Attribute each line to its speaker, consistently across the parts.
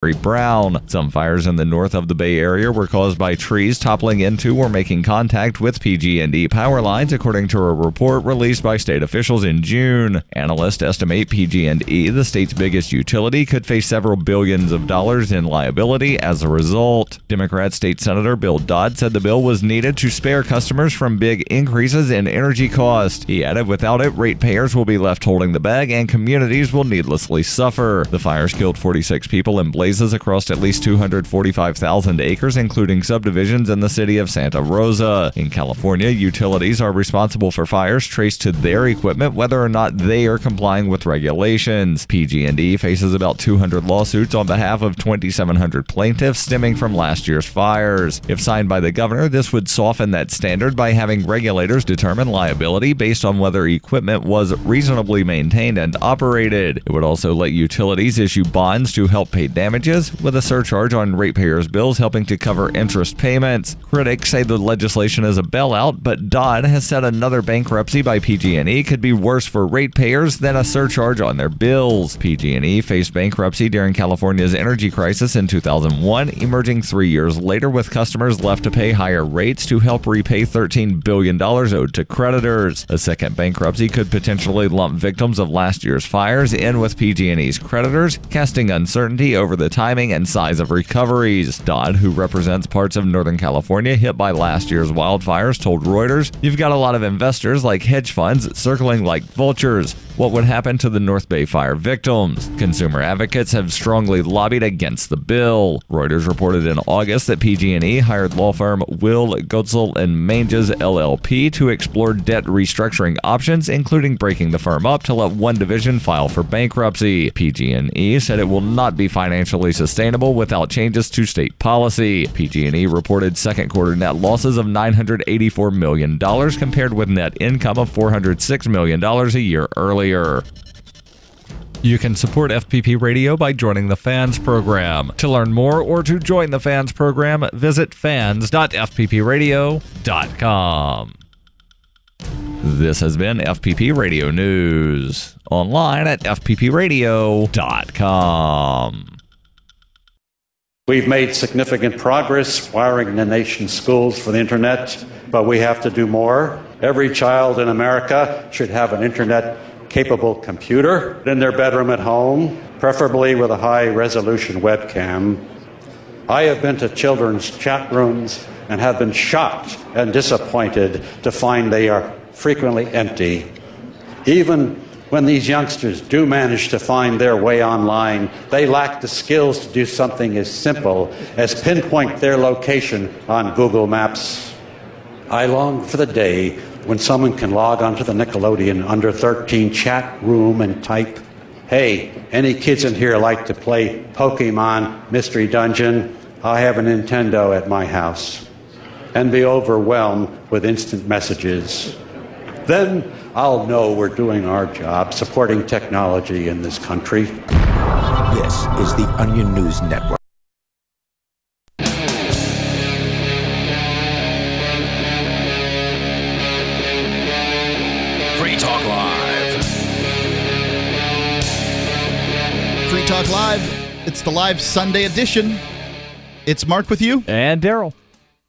Speaker 1: Brown. Some fires in the north of the Bay Area were caused by trees toppling into or making contact with PG&E power lines, according to a report released by state officials in June. Analysts estimate PG&E, the state's biggest utility, could face several billions of dollars in liability as a result. Democrat State Senator Bill Dodd said the bill was needed to spare customers from big increases in energy costs. He added, without it, ratepayers will be left holding the bag and communities will needlessly suffer. The fires killed 46 people in blazes across at least 245,000 acres, including subdivisions in the city of Santa Rosa. In California, utilities are responsible for fires traced to their equipment, whether or not they are complying with regulations. PG&E faces about 200 lawsuits on behalf of 2,700 plaintiffs stemming from last year's fires. If signed by the governor, this would soften that standard by having regulators determine liability based on whether equipment was reasonably maintained and operated. It would also let utilities issue bonds to help pay damages, with a surcharge on ratepayers' bills helping to cover interest payments. Critics say the legislation is a bailout, but Dodd has said another bankruptcy by PG&E could be worse for ratepayers than a surcharge on their bills. PG&E faced bankruptcy during California's energy crisis in 2001, emerging 3 years later with customers left to pay higher rates to help repay $13 billion owed to creditors. A second bankruptcy could potentially lump victims of last year's fires in with PG&E's creditors, casting uncertainty over the timing and size of recoveries. Dodd, who represents parts of Northern California hit by last year's wildfires, told Reuters, "You've got a lot of investors like hedge funds circling like vultures. What would happen to the North Bay fire victims?" Consumer advocates have strongly lobbied against the bill. Reuters reported in August that PG&E hired law firm Will, Gotzel and Manges LLP to explore debt restructuring options, including breaking the firm up to let one division file for bankruptcy. PG&E said it will not be financially sustainable without changes to state policy. PG&E reported second quarter net losses of $984 million compared with net income of $406 million a year earlier. You can support FPP Radio by joining the Fans program. To learn more or to join the Fans program, visit fans.fppradio.com. This has been FPP Radio News, online at fppradio.com.
Speaker 2: We've made significant progress wiring the nation's schools for the internet, but we have to do more. Every child in America should have an internet-capable computer in their bedroom at home, preferably with a high-resolution webcam. I have been to children's chat rooms and have been shocked and disappointed to find they are frequently empty. Even when these youngsters do manage to find their way online, they lack the skills to do something as simple as pinpoint their location on Google Maps. I long for the day when someone can log onto the Nickelodeon Under 13 chat room and type, "Hey, any kids in here like to play Pokemon Mystery Dungeon? I have a Nintendo at my house," and be overwhelmed with instant messages. Then I'll know we're doing our job supporting technology in this country.
Speaker 3: This is the Onion News Network.
Speaker 4: Free Talk Live.
Speaker 5: Free Talk Live. It's the live Sunday edition. It's Mark with you.
Speaker 1: And Darryl.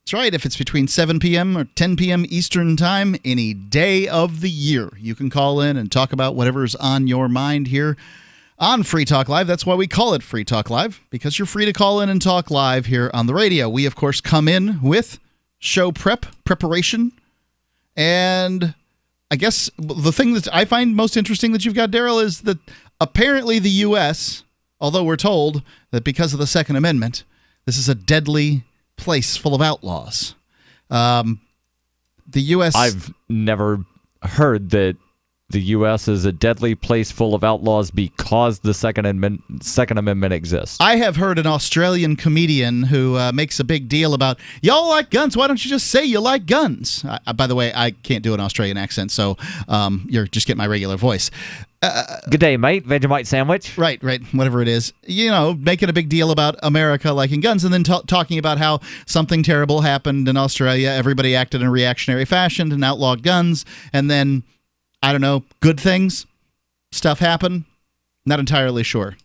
Speaker 5: That's right. If it's between 7 p.m. or 10 p.m. Eastern Time, any day of the year, you can call in and talk about whatever's on your mind here on Free Talk Live. That's why we call it Free Talk Live, because you're free to call in and talk live here on the radio. We, of course, come in with show preparation, and I guess the thing that I find most interesting that you've got, Darryl, is that apparently the U.S., although we're told that because of the Second Amendment, this is a deadly place full of outlaws. The U.S.
Speaker 1: I've never heard that the U.S. is a deadly place full of outlaws because the Second Amendment exists.
Speaker 5: I have heard an Australian comedian who makes a big deal about, y'all like guns, why don't you just say you like guns? By the way, I can't do an Australian accent, so you're just getting my regular voice.
Speaker 1: Good day, mate. Vegemite sandwich.
Speaker 5: Right, whatever it is. You know, making a big deal about America liking guns and then talking about how something terrible happened in Australia. Everybody acted in a reactionary fashion and outlawed guns. And then, I don't know, good things, stuff happened. Not entirely sure.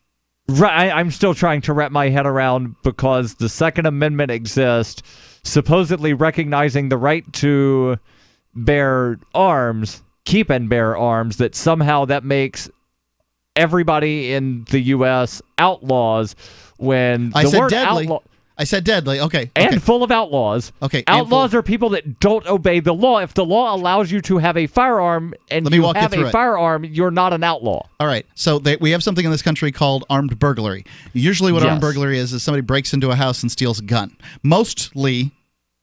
Speaker 1: Right, I'm still trying to wrap my head around, because the Second Amendment exists, supposedly recognizing the right to bear arms, keep and bear arms, that somehow that makes everybody in the U.S. outlaws when
Speaker 5: I
Speaker 1: the
Speaker 5: said
Speaker 1: word
Speaker 5: deadly.
Speaker 1: outlaw...
Speaker 5: I said deadly. Okay.
Speaker 1: And full of outlaws.
Speaker 5: Okay.
Speaker 1: Outlaws are people that don't obey the law. If the law allows you to have a firearm and you have a firearm, you're not an outlaw.
Speaker 5: All right. So we have something in this country called armed burglary. Usually what armed burglary is somebody breaks into a house and steals a gun. Mostly,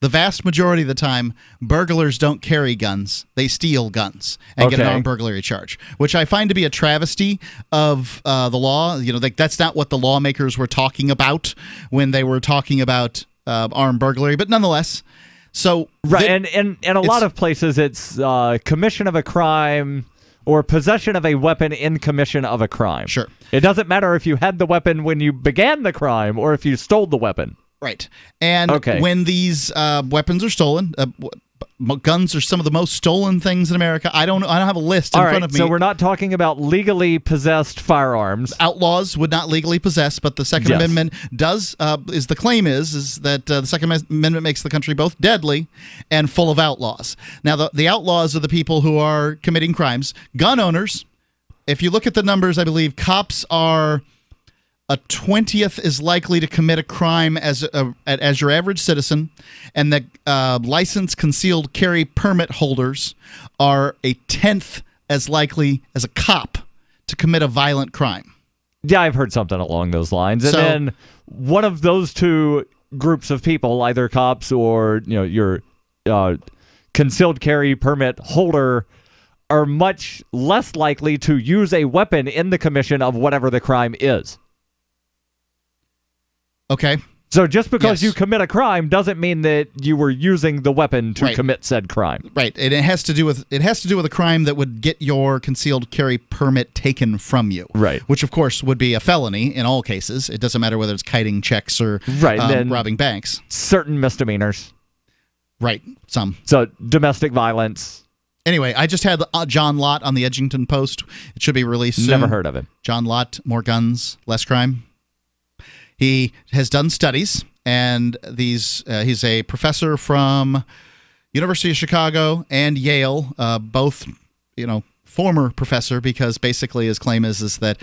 Speaker 5: the vast majority of the time, burglars don't carry guns. They steal guns and get an armed burglary charge, which I find to be a travesty of the law. You know, that's not what the lawmakers were talking about when they were talking about armed burglary, but nonetheless. So
Speaker 1: right, and in a lot of places, it's commission of a crime or possession of a weapon in commission of a crime.
Speaker 5: Sure.
Speaker 1: It doesn't matter if you had the weapon when you began the crime or if you stole the weapon.
Speaker 5: Right. And when these weapons are stolen, guns are some of the most stolen things in America. I don't have a list in front of me.
Speaker 1: So we're not talking about legally possessed firearms.
Speaker 5: Outlaws would not legally possess, but the Second Amendment does, is the claim is that the Second Amendment makes the country both deadly and full of outlaws. Now, the outlaws are the people who are committing crimes. Gun owners, if you look at the numbers, I believe cops are... a 20th is likely to commit a crime as your average citizen, and the licensed concealed carry permit holders are a 10th as likely as a cop to commit a violent crime.
Speaker 1: Yeah, I've heard something along those lines. And then one of those two groups of people, either cops or your concealed carry permit holder, are much less likely to use a weapon in the commission of whatever the crime is.
Speaker 5: Okay.
Speaker 1: So just because you commit a crime doesn't mean that you were using the weapon to commit said crime.
Speaker 5: Right. And it has to do with a crime that would get your concealed carry permit taken from you.
Speaker 1: Right.
Speaker 5: Which of course would be a felony in all cases. It doesn't matter whether it's kiting checks or robbing banks.
Speaker 1: Certain misdemeanors.
Speaker 5: Right. Some.
Speaker 1: So domestic violence.
Speaker 5: Anyway, I just had John Lott on the Edgington Post. It should be released soon.
Speaker 1: Never heard of him.
Speaker 5: John Lott, more guns, less crime. He has done studies, and he's a professor from University of Chicago and Yale, both, former professor, because basically his claim is that,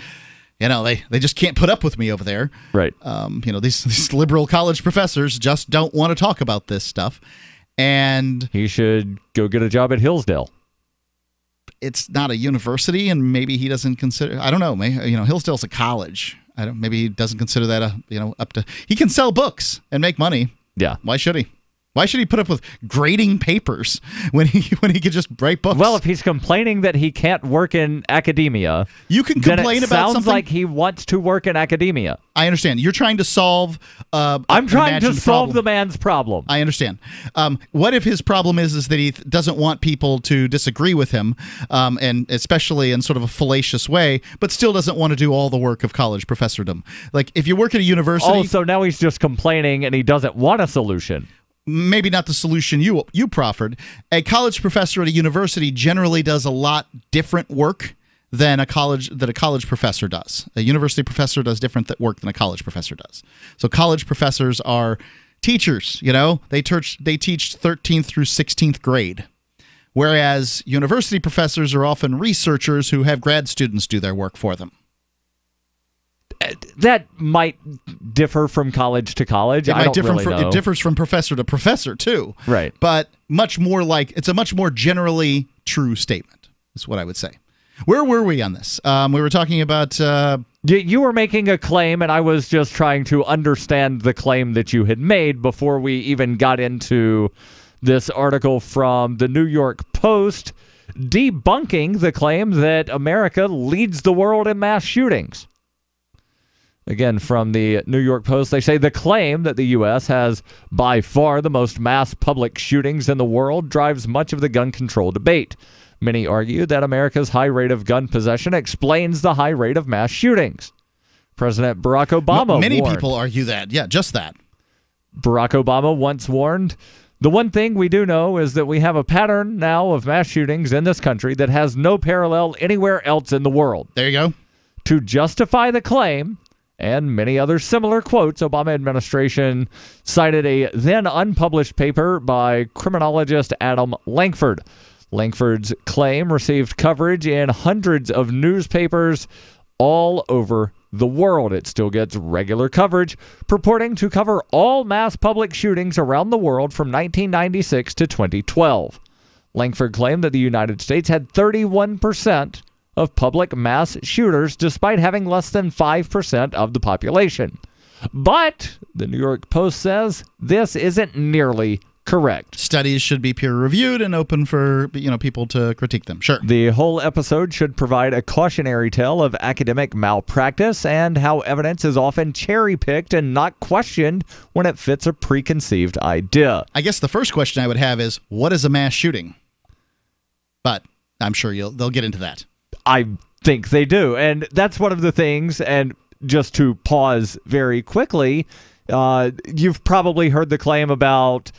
Speaker 5: they just can't put up with me over there.
Speaker 1: Right.
Speaker 5: These liberal college professors just don't want to talk about this stuff, and
Speaker 1: he should go get a job at Hillsdale.
Speaker 5: It's not a university, and maybe he doesn't consider. I don't know. Hillsdale's a college. Maybe he doesn't consider that up to. He can sell books and make money.
Speaker 1: Yeah.
Speaker 5: Why should he? Why should he put up with grading papers when he could just write books?
Speaker 1: Well, if he's complaining that he can't work in academia,
Speaker 5: you can complain about something.
Speaker 1: Sounds like he wants to work in academia.
Speaker 5: I understand. You're trying to solve.
Speaker 1: I'm trying to solve the man's problem.
Speaker 5: I understand. What if his problem is that he doesn't want people to disagree with him, and especially in sort of a fallacious way, but still doesn't want to do all the work of college professordom? Like if you work at a university.
Speaker 1: Oh, so now he's just complaining and he doesn't want a solution.
Speaker 5: Maybe not the solution you proffered. A college professor at a university generally does a lot different work than a college professor does. A university professor does different work than a college professor does. So college professors are teachers. They teach 13th through 16th grade, whereas university professors are often researchers who have grad students do their work for them.
Speaker 1: That might differ from college to college.
Speaker 5: It differs from professor to professor too.
Speaker 1: Right.
Speaker 5: But it's a much more generally true statement, is what I would say. Where were we on this? We were talking about...
Speaker 1: You were making a claim, and I was just trying to understand the claim that you had made before we even got into this article from the New York Post debunking the claim that America leads the world in mass shootings. Again, from the New York Post, they say the claim that the U.S. has by far the most mass public shootings in the world drives much of the gun control debate. Many argue that America's high rate of gun possession explains the high rate of mass shootings. President Barack Obama
Speaker 5: Many
Speaker 1: warned.
Speaker 5: people argue that. Yeah, just that.
Speaker 1: Barack Obama once warned, the one thing we do know is that we have a pattern now of mass shootings in this country that has no parallel anywhere else in the world.
Speaker 5: There you go.
Speaker 1: To justify the claim, and many other similar quotes. Obama administration cited a then unpublished paper by criminologist Adam Lankford. Lankford's claim received coverage in hundreds of newspapers all over the world. It still gets regular coverage, purporting to cover all mass public shootings around the world from 1996 to 2012. Lankford claimed that the United States had 31% of public mass shooters, despite having less than 5% of the population. But the New York Post says this isn't nearly correct.
Speaker 5: Studies should be peer-reviewed and open for people to critique them. Sure.
Speaker 1: The whole episode should provide a cautionary tale of academic malpractice and how evidence is often cherry-picked and not questioned when it fits a preconceived idea.
Speaker 5: I guess the first question I would have is, what is a mass shooting? But I'm sure they'll get into that.
Speaker 1: I think they do. And that's one of the things, and just to pause very quickly, you've probably heard the claim about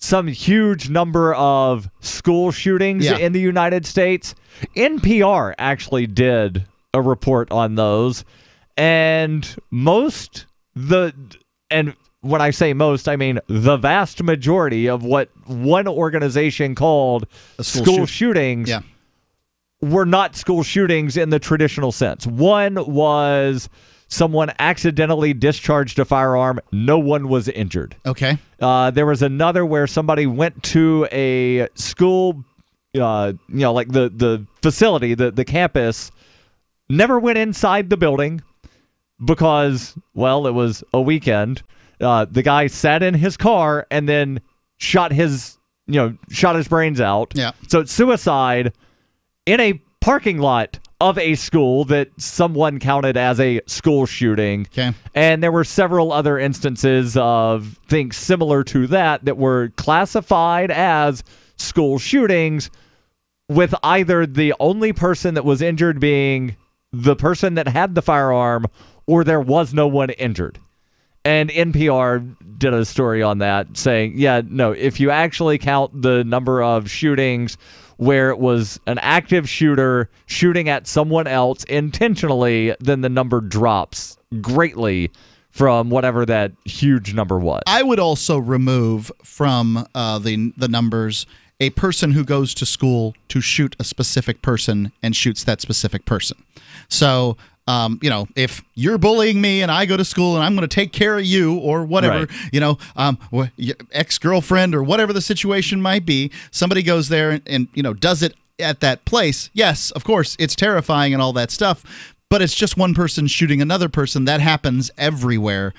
Speaker 1: some huge number of school shootings in the United States. NPR actually did a report on those. And and when I say most, I mean the vast majority of what one organization called school shootings were not school shootings in the traditional sense. One was someone accidentally discharged a firearm. No one was injured.
Speaker 5: Okay.
Speaker 1: There was another where somebody went to a school, like the facility, the campus, never went inside the building because, well, it was a weekend. The guy sat in his car and then shot his brains out.
Speaker 5: Yeah.
Speaker 1: So it's suicide in a parking lot of a school that someone counted as a school shooting.
Speaker 5: Okay.
Speaker 1: And there were several other instances of things similar to that were classified as school shootings, with either the only person that was injured being the person that had the firearm, or there was no one injured. And NPR did a story on that saying, if you actually count the number of shootings where it was an active shooter shooting at someone else intentionally, then the number drops greatly from whatever that huge number was.
Speaker 5: I would also remove from the numbers a person who goes to school to shoot a specific person and shoots that specific person. So, if you're bullying me and I go to school and I'm going to take care of you or whatever, your ex-girlfriend or whatever the situation might be, somebody goes there and does it at that place. Yes, of course, it's terrifying and all that stuff, but it's just one person shooting another person. That happens everywhere.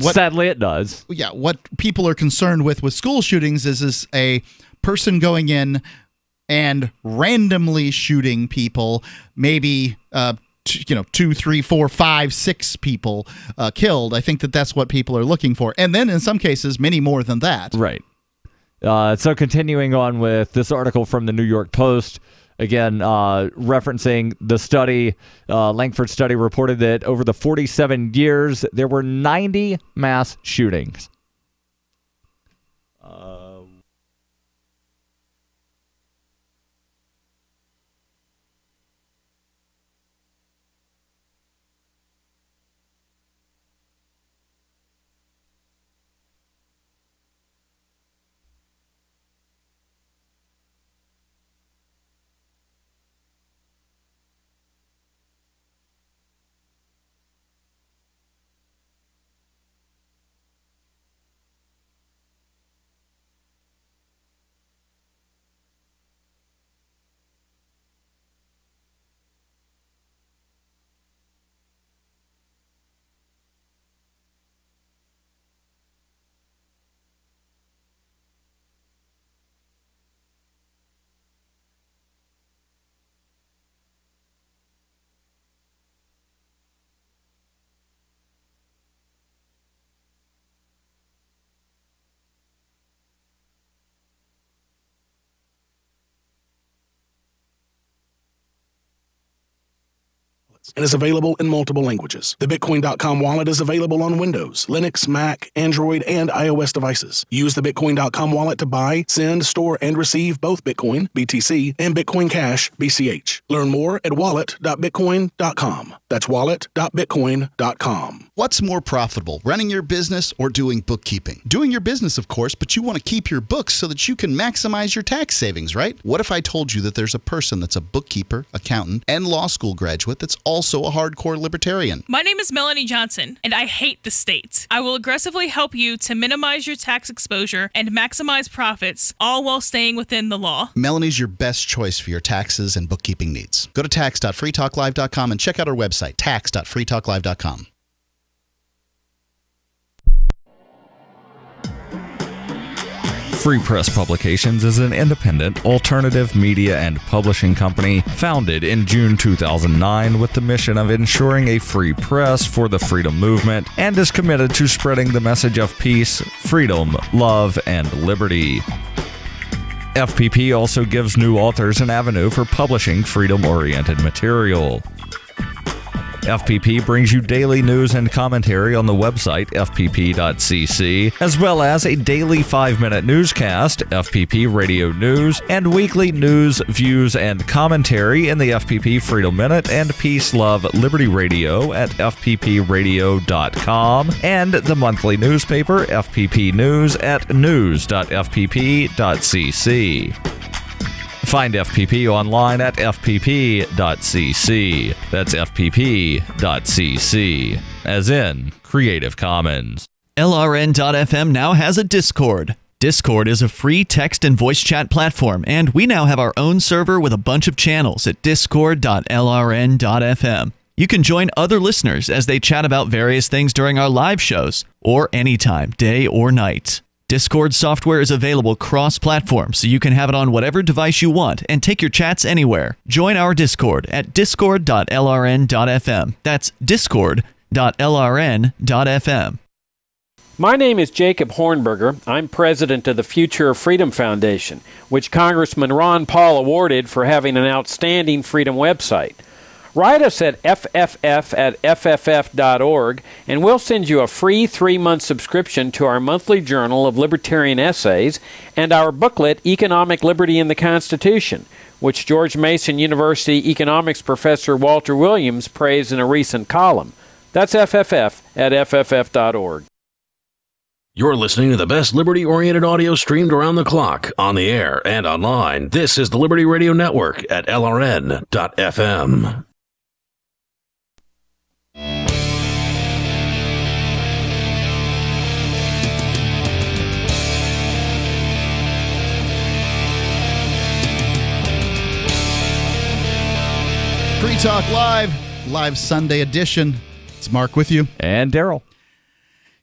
Speaker 1: Sadly, it does.
Speaker 5: Yeah, what people are concerned with school shootings is a person going in and randomly shooting people, maybe 2, 3, 4, 5, 6 people killed. I think that's what people are looking for. And then in some cases, many more than that.
Speaker 1: Right. So continuing on with this article from the New York Post, again, referencing the study, Lankford study reported that over the 47 years, there were 90 mass shootings.
Speaker 6: wallets and is available in multiple languages. The Bitcoin.com wallet is available on Windows, Linux, Mac, Android, and iOS devices. Use the Bitcoin.com wallet to buy, send, store, and receive both Bitcoin, BTC, and Bitcoin Cash, BCH. Learn more at wallet.bitcoin.com. That's wallet.bitcoin.com.
Speaker 5: What's more profitable, running your business or doing bookkeeping? Doing your business, of course, but you want to keep your books so that you can maximize your tax savings, right? What if I told you that there's a person that's a bookkeeper, accountant, and law school graduate that's also a hardcore libertarian?
Speaker 7: My name is Melanie Johnson, and I hate the state. I will aggressively help you to minimize your tax exposure and maximize profits, all while staying within the law.
Speaker 5: Melanie's your best choice for your taxes and bookkeeping needs. Go to tax.freetalklive.com and check out our website, tax.freetalklive.com.
Speaker 1: Free Press Publications is an independent, alternative media and publishing company founded in June 2009 with the mission of ensuring a free press for the freedom movement and is committed to spreading the message of peace, freedom, love, and liberty. FPP also gives new authors an avenue for publishing freedom-oriented material. FPP brings you daily news and commentary on the website fpp.cc, as well as a daily 5-minute newscast, FPP Radio News, and weekly news, views, and commentary in the FPP Freedom Minute and Peace, Love, Liberty Radio at fppradio.com, and the monthly newspaper FPP News at news.fpp.cc. Find FPP online at fpp.cc. That's fpp.cc, as in Creative Commons.
Speaker 8: LRN.FM now has a Discord. Discord is a free text and voice chat platform, and we now have our own server with a bunch of channels at discord.lrn.fm. You can join other listeners as they chat about various things during our live shows, or anytime, day or night. Discord software is available cross-platform, so you can have it on whatever device you want and take your chats anywhere. Join our Discord at discord.lrn.fm. That's discord.lrn.fm.
Speaker 9: My name is Jacob Hornberger. I'm president of the Future of Freedom Foundation, which Congressman Ron Paul awarded for having an outstanding freedom website. Write us at fff@fff.org, and we'll send you a free 3-month subscription to our monthly journal of libertarian essays and our booklet, Economic Liberty in the Constitution, which George Mason University economics professor Walter Williams praised in a recent column. That's fff@fff.org.
Speaker 4: You're listening to the best liberty-oriented audio streamed around the clock, on the air and online. This is the Liberty Radio Network at LRN.FM.
Speaker 5: Free Talk Live Sunday edition. It's Mark with you.
Speaker 1: And Darryl.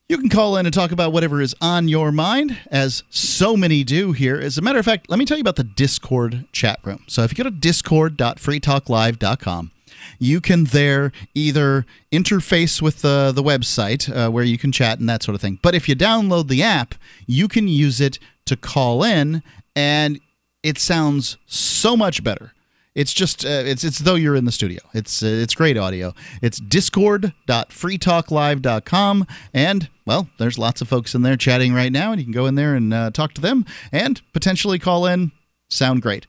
Speaker 5: You can call in and talk about whatever is on your mind, as so many do here. As a matter of fact, let me tell you about the Discord chat room. So if you go to discord.freetalklive.com, you can there either interface with the website where you can chat and that sort of thing. But if you download the app, you can use it to call in, and it sounds so much better. It's just it's though you're in the studio. It's great audio. It's discord.freetalklive.com, and well, there's lots of folks in there chatting right now, and you can go in there and talk to them and potentially call in. Sound great.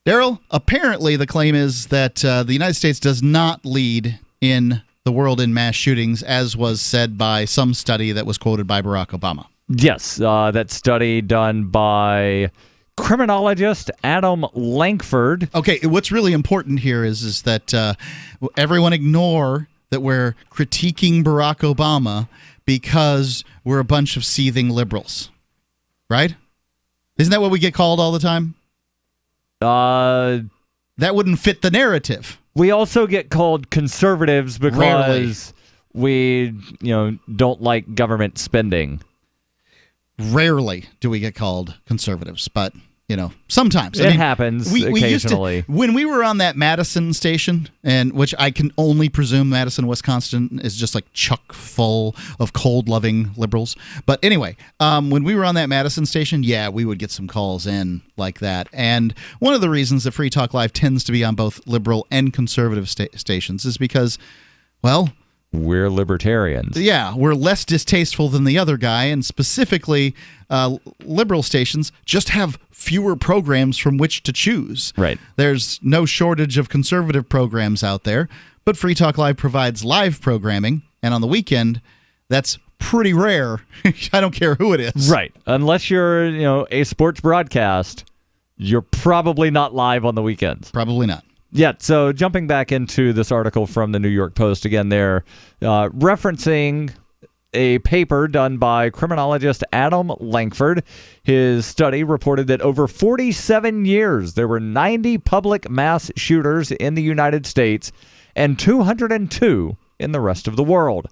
Speaker 5: Darryl, apparently the claim is that the United States does not lead in the world in mass shootings, as was said by some study that was quoted by Barack Obama.
Speaker 1: Yes, that study done by criminologist Adam Lankford.
Speaker 5: Okay, what's really important here is that everyone ignore that we're critiquing Barack Obama because we're a bunch of seething liberals, right? Isn't that what we get called all the time?
Speaker 1: That
Speaker 5: wouldn't fit the narrative.
Speaker 1: We also get called conservatives because we, don't like government spending.
Speaker 5: Rarely do we get called conservatives, but, sometimes.
Speaker 1: It happens occasionally.
Speaker 5: When we were on that Madison station, and which I can only presume Madison, Wisconsin is just like chock full of cold-loving liberals. But anyway, when we were on that Madison station, yeah, we would get some calls in like that. And one of the reasons that Free Talk Live tends to be on both liberal and conservative stations is because, well,
Speaker 1: we're libertarians.
Speaker 5: Yeah, we're less distasteful than the other guy, and specifically, liberal stations just have fewer programs from which to choose.
Speaker 1: Right.
Speaker 5: There's no shortage of conservative programs out there, but Free Talk Live provides live programming, and on the weekend, that's pretty rare. I don't care who it is.
Speaker 1: Right. Unless you're, a sports broadcast, you're probably not live on the weekends.
Speaker 5: Probably not.
Speaker 1: Yeah, so jumping back into this article from the New York Post, again, they're referencing a paper done by criminologist Adam Lankford. His study reported that over 47 years, there were 90 public mass shooters in the United States and 202 in the rest of the world.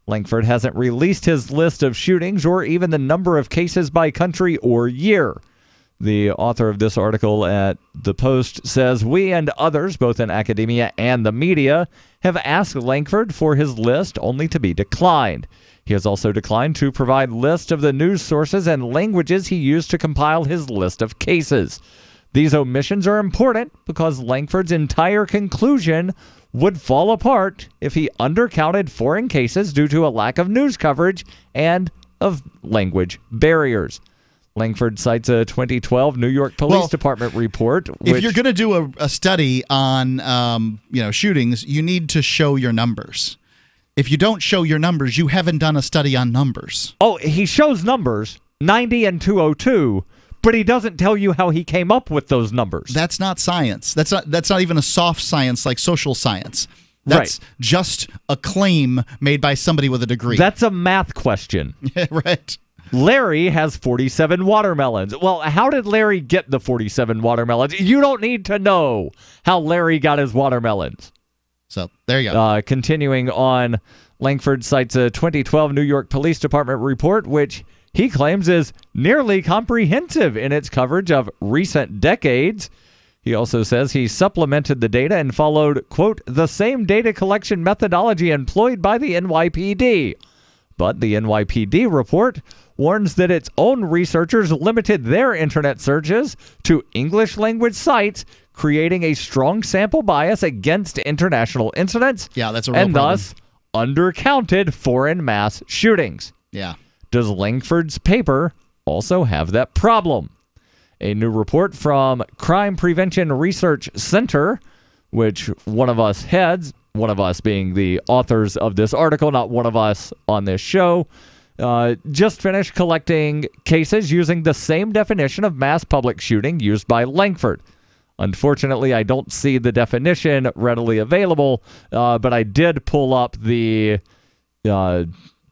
Speaker 1: Lankford hasn't released his list of shootings or even the number of cases by country or year. The author of this article at The Post says, "We and others, both in academia and the media, have asked Lankford for his list only to be declined. He has also declined to provide lists of the news sources and languages he used to compile his list of cases. These omissions are important because Lankford's entire conclusion would fall apart if he undercounted foreign cases due to a lack of news coverage and of language barriers." Lankford cites a 2012 New York Police Department report.
Speaker 5: If you're going to do a study on shootings, you need to show your numbers. If you don't show your numbers, you haven't done a study on numbers.
Speaker 1: Oh, he shows numbers, 90 and 202, but he doesn't tell you how he came up with those numbers.
Speaker 5: That's not science. That's not even a soft science like social science. That's just a claim made by somebody with a degree.
Speaker 1: That's a math question.
Speaker 5: Right.
Speaker 1: Larry has 47 watermelons. Well, how did Larry get the 47 watermelons? You don't need to know how Larry got his watermelons.
Speaker 5: So, there you go.
Speaker 1: Continuing on, Lankford cites a 2012 New York Police Department report, which he claims is nearly comprehensive in its coverage of recent decades. He also says he supplemented the data and followed, quote, the same data collection methodology employed by the NYPD. But the NYPD report warns that its own researchers limited their internet searches to English language sites, creating a strong sample bias against international incidents.
Speaker 5: Yeah, that's a real
Speaker 1: and
Speaker 5: problem.
Speaker 1: Thus undercounted foreign mass shootings.
Speaker 5: Yeah.
Speaker 1: Does Lankford's paper also have that problem? A new report from Crime Prevention Research Center, which one of us heads, one of us being the authors of this article, not one of us on this show, just finished collecting cases using the same definition of mass public shooting used by Lankford. Unfortunately, I don't see the definition readily available, but I did pull up the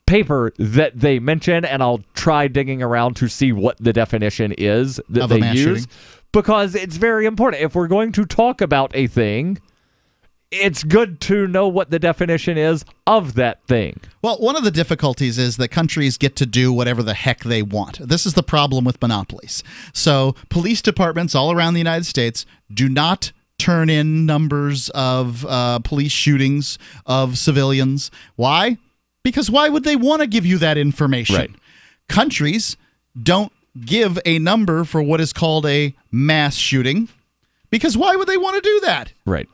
Speaker 1: paper that they mention, and I'll try digging around to see what the definition is that they use, because it's very important. If we're going to talk about a thing, it's good to know what the definition is of that thing.
Speaker 5: Well, one of the difficulties is that countries get to do whatever the heck they want. This is the problem with monopolies. So police departments all around the United States do not turn in numbers of police shootings of civilians. Why? Because why would they want to give you that information?
Speaker 1: Right.
Speaker 5: Countries don't give a number for what is called a mass shooting. Because why would they want to do that?
Speaker 1: Right.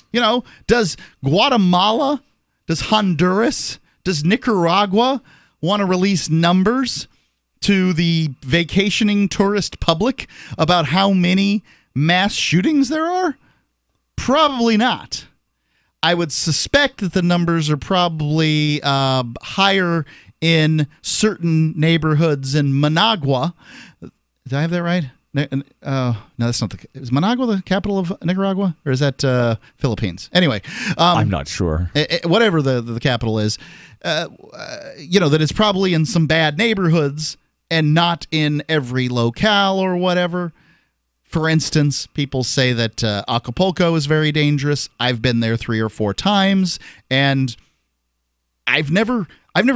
Speaker 5: Does Guatemala, does Honduras, does Nicaragua want to release numbers to the vacationing tourist public about how many mass shootings there are? Probably not. I would suspect that the numbers are probably higher in certain neighborhoods in Managua. Did I have that right? No, that's not is Managua the capital of Nicaragua, or is that Philippines? Anyway,
Speaker 1: I'm not sure.
Speaker 5: Whatever the capital is, that it's probably in some bad neighborhoods and not in every locale or whatever. For instance, people say that Acapulco is very dangerous. I've been there 3 or 4 times, and I've never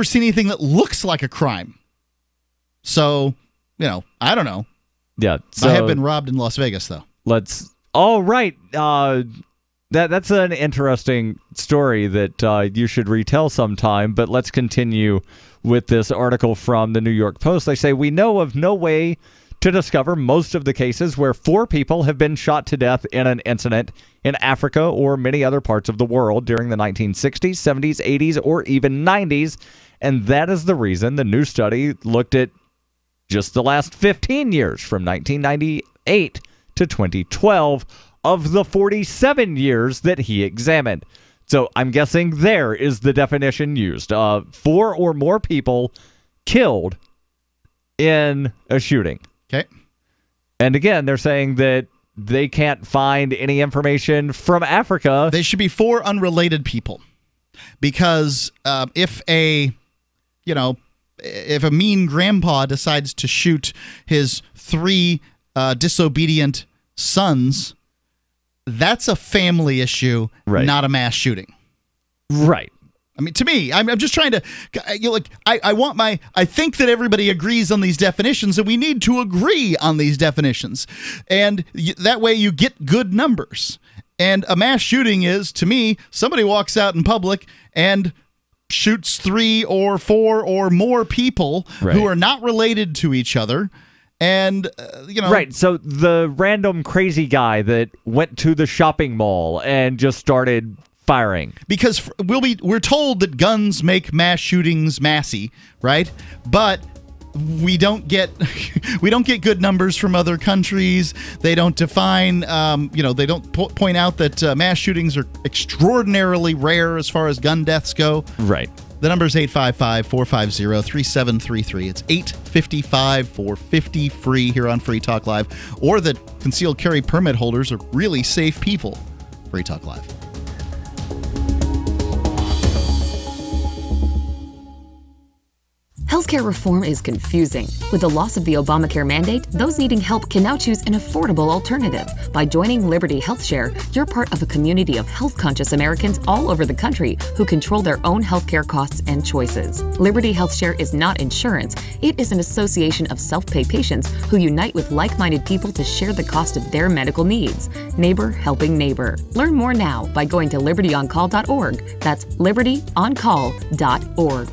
Speaker 5: seen anything that looks like a crime. So, I don't know.
Speaker 1: Yeah. So
Speaker 5: I have been robbed in Las Vegas, though.
Speaker 1: Right. That's an interesting story that you should retell sometime, but let's continue with this article from the New York Post. They say, we know of no way to discover most of the cases where 4 people have been shot to death in an incident in Africa or many other parts of the world during the 1960s, 70s, 80s, or even 90s. And that is the reason the new study looked at just the last 15 years, from 1998 to 2012, of the 47 years that he examined. So I'm guessing there is the definition used. 4 or more people killed in a shooting.
Speaker 5: Okay.
Speaker 1: And again, they're saying that they can't find any information from Africa.
Speaker 5: They should be 4 unrelated people. Because if a mean grandpa decides to shoot his 3 disobedient sons, that's a family issue,
Speaker 1: right,
Speaker 5: not a mass shooting.
Speaker 1: Right.
Speaker 5: I mean, to me, I'm just trying to, I think that everybody agrees on these definitions, and we need to agree on these definitions. And that way you get good numbers. And a mass shooting is, to me, somebody walks out in public and shoots 3 or 4 or more people who are not related to each other. And,
Speaker 1: Right, so the random crazy guy that went to the shopping mall and just started firing.
Speaker 5: Because we're told that guns make mass shootings massy, right? But we don't get good numbers from other countries. They don't define, they don't point out that mass shootings are extraordinarily rare as far as gun deaths go.
Speaker 1: Right.
Speaker 5: The number is 855-450-3733. It's 855-450-FREE here on Free Talk Live. Or that concealed carry permit holders are really safe people. Free Talk Live.
Speaker 10: Healthcare reform is confusing. With the loss of the Obamacare mandate, those needing help can now choose an affordable alternative. By joining Liberty HealthShare, you're part of a community of health-conscious Americans all over the country who control their own healthcare costs and choices. Liberty HealthShare is not insurance. It is an association of self-pay patients who unite with like-minded people to share the cost of their medical needs. Neighbor helping neighbor. Learn more now by going to libertyoncall.org. That's libertyoncall.org.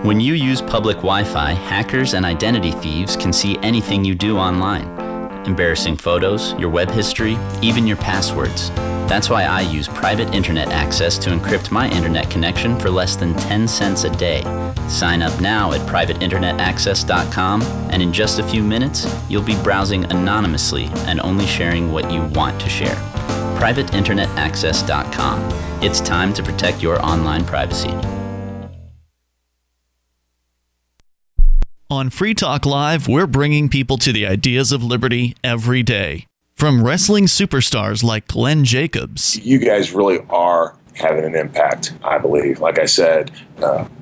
Speaker 11: When you use public Wi-Fi, hackers and identity thieves can see anything you do online. Embarrassing photos, your web history, even your passwords. That's why I use private internet access to encrypt my internet connection for less than 10 cents a day. Sign up now at privateinternetaccess.com, and in just a few minutes, you'll be browsing anonymously and only sharing what you want to share. privateinternetaccess.com. It's time to protect your online privacy.
Speaker 8: On Free Talk Live, we're bringing people to the ideas of liberty every day. From wrestling superstars like Glenn Jacobs.
Speaker 12: You guys really are having an impact, I believe. Like I said,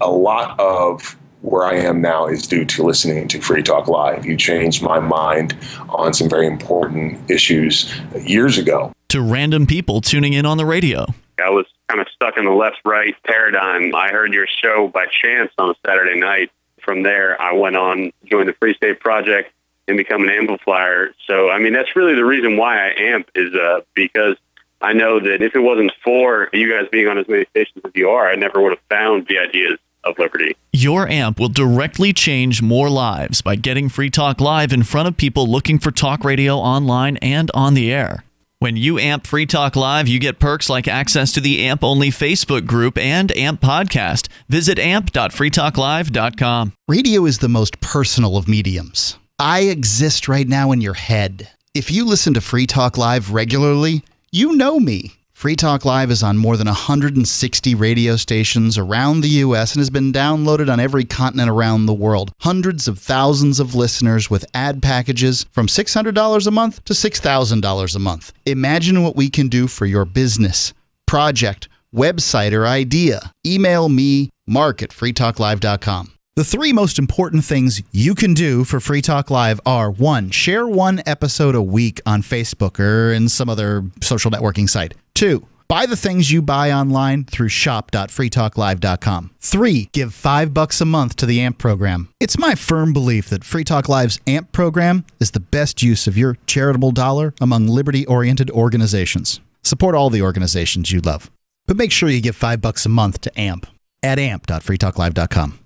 Speaker 12: a lot of where I am now is due to listening to Free Talk Live. You changed my mind on some very important issues years ago.
Speaker 8: To random people tuning in on the radio.
Speaker 13: I was kind of stuck in the left-right paradigm. I heard your show by chance on a Saturday night. From there, I went on, joined the Free State Project, and become an amplifier. So, I mean, that's really the reason why I amp is because I know that if it wasn't for you guys being on as many stations as you are, I never would have found the ideas of liberty.
Speaker 8: Your amp will directly change more lives by getting Free Talk Live in front of people looking for talk radio online and on the air. When you amp Free Talk Live, you get perks like access to the AMP-only Facebook group and AMP podcast. Visit amp.freetalklive.com.
Speaker 5: Radio is the most personal of mediums. I exist right now in your head. If you listen to Free Talk Live regularly, you know me. Free Talk Live is on more than 160 radio stations around the U.S. and has been downloaded on every continent around the world. Hundreds of thousands of listeners with ad packages from $600 a month to $6,000 a month. Imagine what we can do for your business, project, website, or idea. Email me, mark@freetalklive.com. The 3 most important things you can do for Free Talk Live are: 1, share 1 episode a week on Facebook or in some other social networking site. 2, Buy the things you buy online through shop.freetalklive.com. 3. Give $5 a month to the AMP program. It's my firm belief that Free Talk Live's AMP program is the best use of your charitable dollar among liberty-oriented organizations. Support all the organizations you love. But make sure you give $5 a month to AMP at amp.freetalklive.com.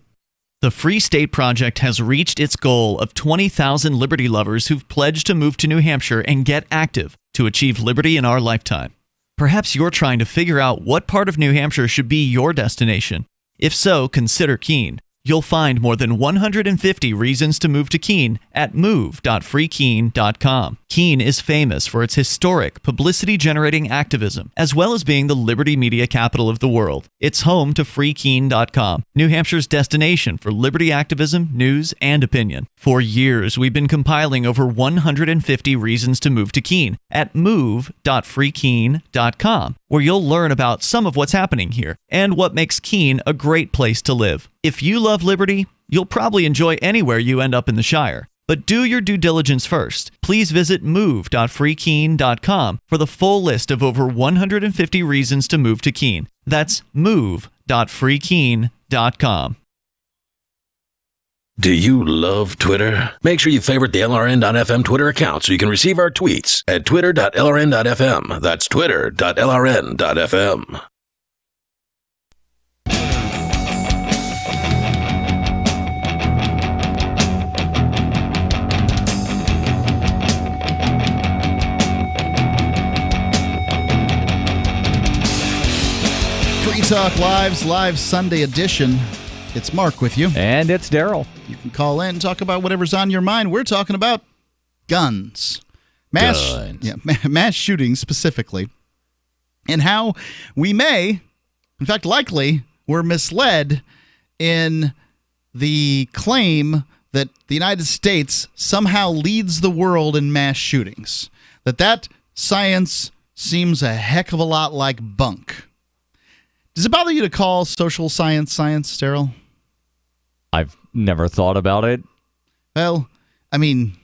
Speaker 8: The Free State Project has reached its goal of 20,000 liberty lovers who've pledged to move to New Hampshire and get active to achieve liberty in our lifetime. Perhaps you're trying to figure out what part of New Hampshire should be your destination. If so, consider Keene. You'll find more than 150 reasons to move to Keene at move.freekeene.com. Keene is famous for its historic, publicity-generating activism, as well as being the liberty media capital of the world. It's home to freekeene.com, New Hampshire's destination for liberty activism, news, and opinion. For years, we've been compiling over 150 reasons to move to Keene at move.freekeene.com, where you'll learn about some of what's happening here and what makes Keene a great place to live. If you love liberty, you'll probably enjoy anywhere you end up in the Shire. But do your due diligence first. Please visit move.freekeene.com for the full list of over 150 reasons to move to Keene. That's move.freekeene.com.
Speaker 4: Do you love Twitter? Make sure you favorite the LRN.FM Twitter account so you can receive our tweets at twitter.lrn.fm. That's twitter.lrn.fm.
Speaker 5: Free Talk Live's Live Sunday edition. It's Mark with you.
Speaker 1: And it's Darryl.
Speaker 5: You can call in and talk about whatever's on your mind. We're talking about guns. Mass shootings specifically. And how we may, in fact likely, were misled in the claim that the United States somehow leads the world in mass shootings. That science seems a heck of a lot like bunk. Does it bother you to call social science, Darryl?
Speaker 1: I've never thought about it.
Speaker 5: Well, I mean,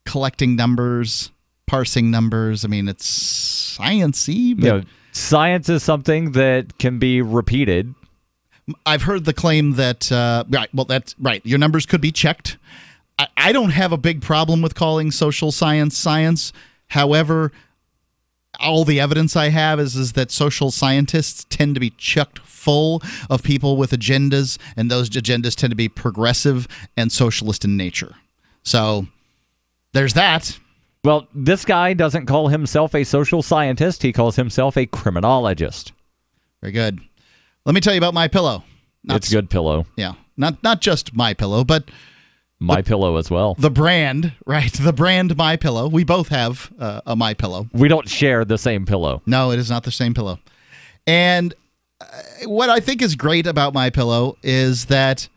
Speaker 5: collecting numbers, parsing numbers. I mean, it's science-y. But
Speaker 1: science is something that can be repeated.
Speaker 5: I've heard the claim that, that's right, your numbers could be checked. I don't have a big problem with calling social science. However, all the evidence I have is that social scientists tend to be chucked full of people with agendas, and those agendas tend to be progressive and socialist in nature. So there's that.
Speaker 1: Well, this guy doesn't call himself a social scientist. He calls himself a criminologist.
Speaker 5: Very good. Let me tell you about MyPillow.
Speaker 1: It's a good pillow.
Speaker 5: Yeah. Not just MyPillow, but
Speaker 1: MyPillow as well.
Speaker 5: The brand, right? The brand MyPillow. We both have a MyPillow.
Speaker 1: We don't share the same pillow.
Speaker 5: No, it is not the same pillow. And what I think is great about MyPillow is that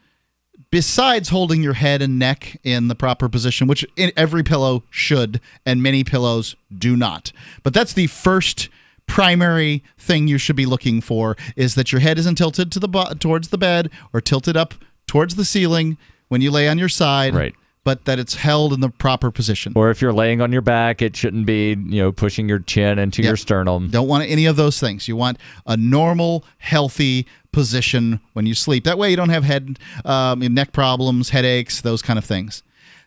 Speaker 5: besides holding your head and neck in the proper position, which every pillow should, and many pillows do not, but that's the first primary thing you should be looking for, is that your head isn't tilted to towards the bed or tilted up towards the ceiling when you lay on your side,
Speaker 1: right,
Speaker 5: but that it's held in the proper position.
Speaker 1: Or if you're laying on your back, it shouldn't be, pushing your chin into your sternum.
Speaker 5: Don't want any of those things. You want a normal, healthy position when you sleep. That way you don't have neck problems, headaches, those kind of things.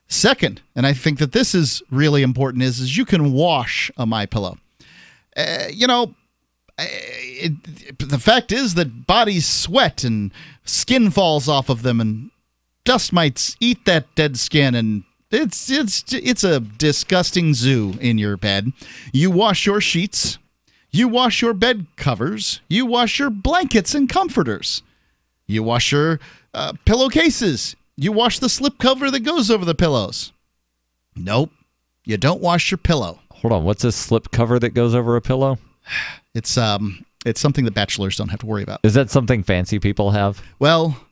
Speaker 5: Second, and I think that this is really important, is you can wash a MyPillow. The fact is that bodies sweat and skin falls off of them, and dust mites eat that dead skin, and it's a disgusting zoo in your bed. You wash your sheets, you wash your bed covers, you wash your blankets and comforters, you wash your pillowcases, you wash the slip cover that goes over the pillows. Nope, you don't wash your pillow.
Speaker 1: Hold on, what's a slip cover that goes over a pillow?
Speaker 5: It's something that bachelors don't have to worry about.
Speaker 1: Is that something fancy people have?
Speaker 5: Well,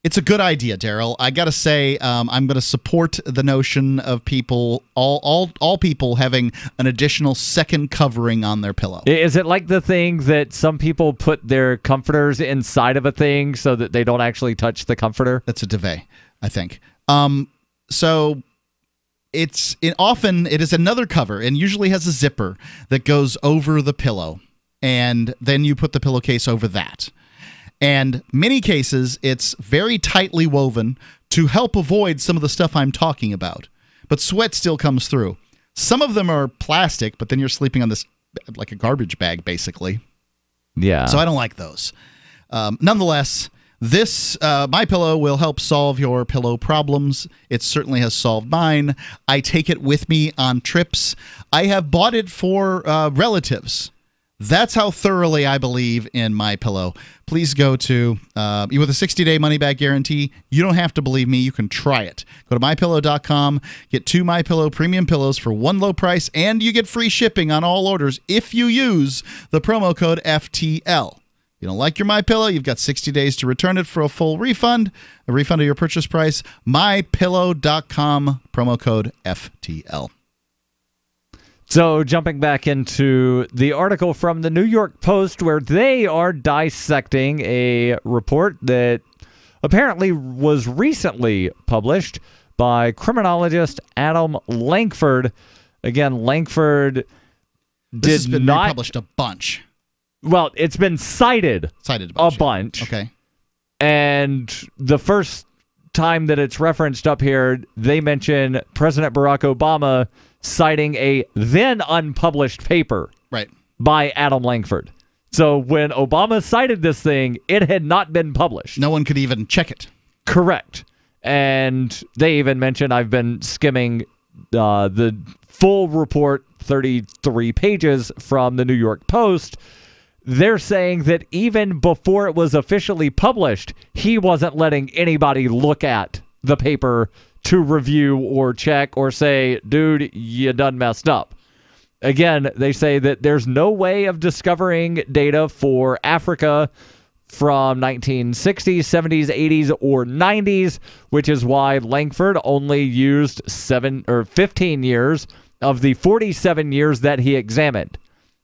Speaker 5: it's a good idea, Darryl. I got to say, I'm going to support the notion of people, all people having an additional second covering on their pillow.
Speaker 1: Is it like the thing that some people put their comforters inside of a thing so that they don't actually touch the comforter?
Speaker 5: That's a duvet, I think. So often it is another cover, and usually has a zipper that goes over the pillow. and then you put the pillowcase over that. And many cases, it's very tightly woven to help avoid some of the stuff I'm talking about. But sweat still comes through. Some of them are plastic, but then you're sleeping on this like a garbage bag, basically.
Speaker 1: Yeah.
Speaker 5: So I don't like those. Nonetheless, this MyPillow will help solve your pillow problems. It certainly has solved mine. I take it with me on trips. I have bought it for relatives. That's how thoroughly I believe in MyPillow. Please go to, with a 60-day money-back guarantee, you don't have to believe me. You can try it. Go to MyPillow.com, get 2 MyPillow premium pillows for one low price, and you get free shipping on all orders if you use the promo code FTL. You don't like your MyPillow, you've got 60 days to return it for a full refund, a refund of your purchase price. MyPillow.com, promo code FTL.
Speaker 1: So jumping back into the article from the New York Post, where they are dissecting a report that apparently was recently published by criminologist Adam Lankford. Again, Lankford
Speaker 5: This has been republished a bunch.
Speaker 1: Well, it's been cited
Speaker 5: a
Speaker 1: bunch.
Speaker 5: Okay.
Speaker 1: And the first time that it's referenced up here, they mention President Barack Obama citing a then unpublished paper by Adam Lankford. So when Obama cited this thing, it had not been published.
Speaker 5: No one could even check it.
Speaker 1: Correct. And they even mentioned, I've been skimming the full report, 33 pages from the New York Post. They're saying that even before it was officially published, he wasn't letting anybody look at the paper to review or check or say, dude, you done messed up. Again, they say that there's no way of discovering data for Africa from 1960s, 70s, 80s, or 90s, which is why Lankford only used 15 years of the 47 years that he examined.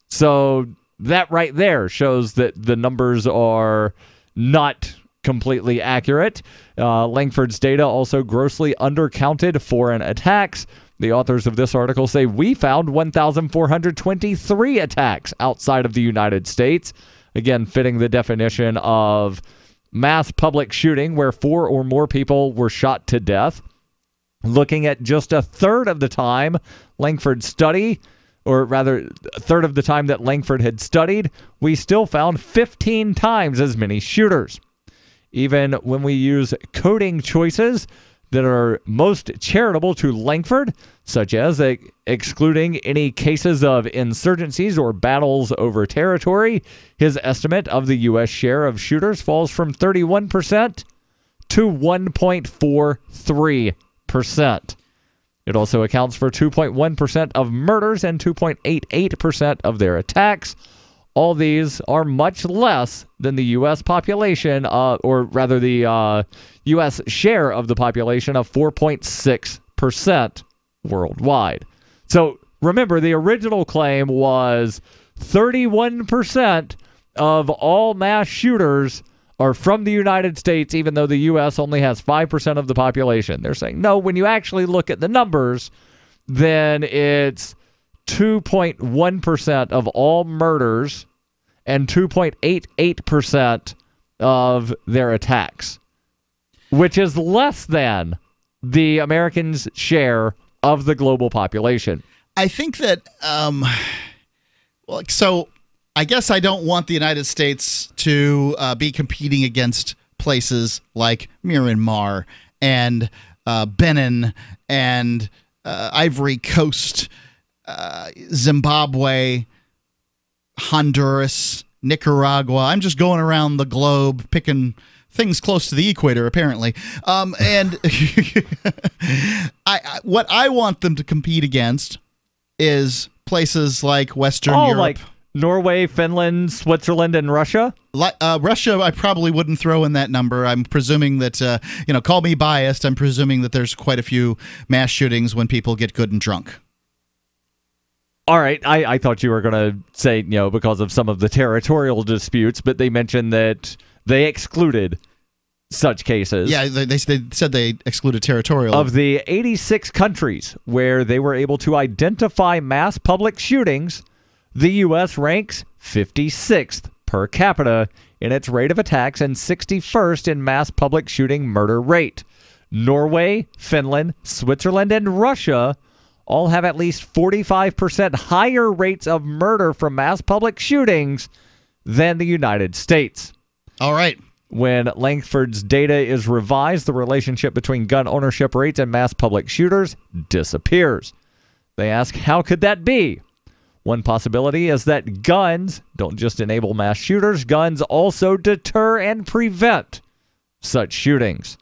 Speaker 1: So that right there shows that the numbers are not completely accurate. Lankford's data also grossly undercounted foreign attacks. The authors of this article say we found 1,423 attacks outside of the United States. Again, fitting the definition of mass public shooting where 4 or more people were shot to death. Looking at just a third of the time Lankford study, or rather a third of the time that Lankford had studied, we still found 15 times as many shooters. Even when we use coding choices that are most charitable to Lankford, such as excluding any cases of insurgencies or battles over territory, his estimate of the U.S. share of shooters falls from 31% to 1.43%. It also accounts for 2.1% of murders and 2.88% of their attacks. All these are much less than the U.S. population, or rather the U.S. share of the population of 4.6% worldwide. So remember, the original claim was 31% of all mass shooters are from the United States, even though the U.S. only has 5% of the population. They're saying, no, when you actually look at the numbers, then it's 2.1% of all murders and 2.88% of their attacks, which is less than the Americans' share of the global population.
Speaker 5: I think that, so I guess I don't want the United States to be competing against places like Myanmar and Benin and Ivory Coast, Zimbabwe, Honduras, Nicaragua. I'm just going around the globe picking things close to the equator, apparently. And what I want them to compete against is places like Western Europe.
Speaker 1: Like Norway, Finland, Switzerland, and Russia?
Speaker 5: Russia, I probably wouldn't throw in that number. I'm presuming that, call me biased, I'm presuming that there's quite a few mass shootings when people get good and drunk.
Speaker 1: All right, I thought you were going to say, because of some of the territorial disputes, but they mentioned that they excluded such cases.
Speaker 5: Yeah, they said they excluded territorial.
Speaker 1: Of the 86 countries where they were able to identify mass public shootings, The U.S. ranks 56th per capita in its rate of attacks and 61st in mass public shooting murder rate. Norway, Finland, Switzerland, and Russia all have at least 45% higher rates of murder from mass public shootings than the United States.
Speaker 5: All right.
Speaker 1: When Langford's data is revised, the relationship between gun ownership rates and mass public shooters disappears. They ask, how could that be? One possibility is that guns don't just enable mass shooters, guns also deter and prevent such shootings.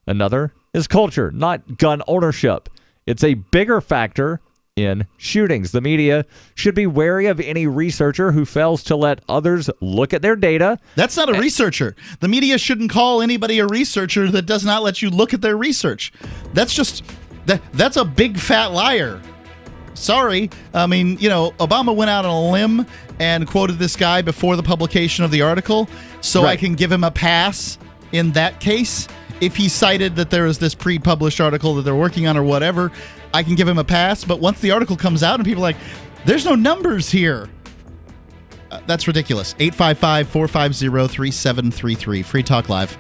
Speaker 1: Another is culture, not gun ownership. It's a bigger factor in shootings. The media should be wary of any researcher who fails to let others look at their data.
Speaker 5: That's not a researcher. The media shouldn't call anybody a researcher that does not let you look at their research. That's a big fat liar. Sorry. I mean, Obama went out on a limb and quoted this guy before the publication of the article, so
Speaker 1: Right.
Speaker 5: I can give him a pass in that case. If he cited that there is this pre-published article that they're working on or whatever, I can give him a pass. But once the article comes out and people are like, there's no numbers here. That's ridiculous. 855-450-3733. Free Talk Live.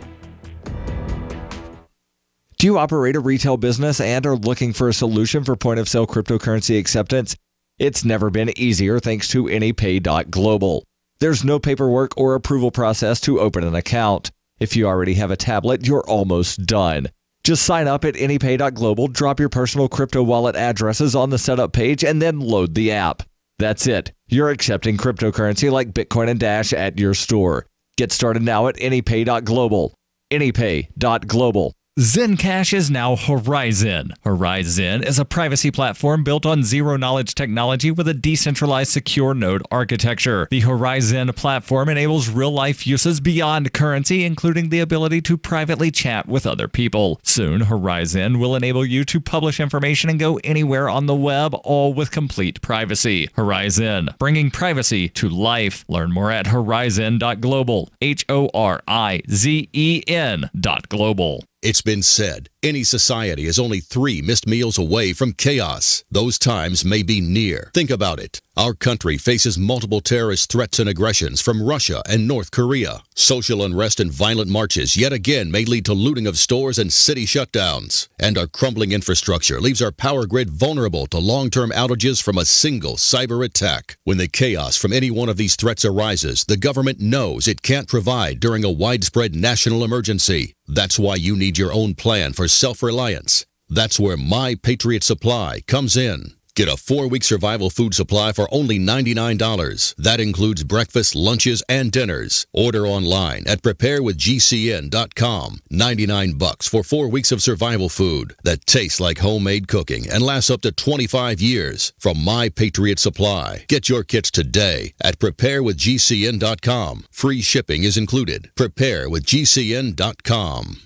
Speaker 1: Do you operate a retail business and are looking for a solution for point-of-sale cryptocurrency acceptance? It's never been easier thanks to AnyPay.global. There's no paperwork or approval process to open an account. If you already have a tablet, you're almost done. Just sign up at AnyPay.global, drop your personal crypto wallet addresses on the setup page, and then load the app. That's it. You're accepting cryptocurrency like Bitcoin and Dash at your store. Get started now at AnyPay.global. AnyPay.global. Zencash is now Horizon. Horizon is a privacy platform built on zero-knowledge technology with a decentralized secure node architecture. The Horizon platform enables real-life uses beyond currency, including the ability to privately chat with other people. Soon, Horizon will enable you to publish information and go anywhere on the web, all with complete privacy. Horizon, bringing privacy to life. Learn more at horizon.global. HORIZEN.global.
Speaker 14: It's been said, any society is only 3 missed meals away from chaos. Those times may be near. Think about it. Our country faces multiple terrorist threats and aggressions from Russia and North Korea. Social unrest and violent marches yet again may lead to looting of stores and city shutdowns. And our crumbling infrastructure leaves our power grid vulnerable to long-term outages from a single cyber attack. When the chaos from any one of these threats arises, the government knows it can't provide during a widespread national emergency. That's why you need your own plan for self-reliance. That's where My Patriot Supply comes in. Get a 4-week survival food supply for only $99. That includes breakfast, lunches, and dinners. Order online at preparewithgcn.com. $99 for 4 weeks of survival food that tastes like homemade cooking and lasts up to 25 years. From My Patriot Supply. Get your kits today at preparewithgcn.com. Free shipping is included. Preparewithgcn.com.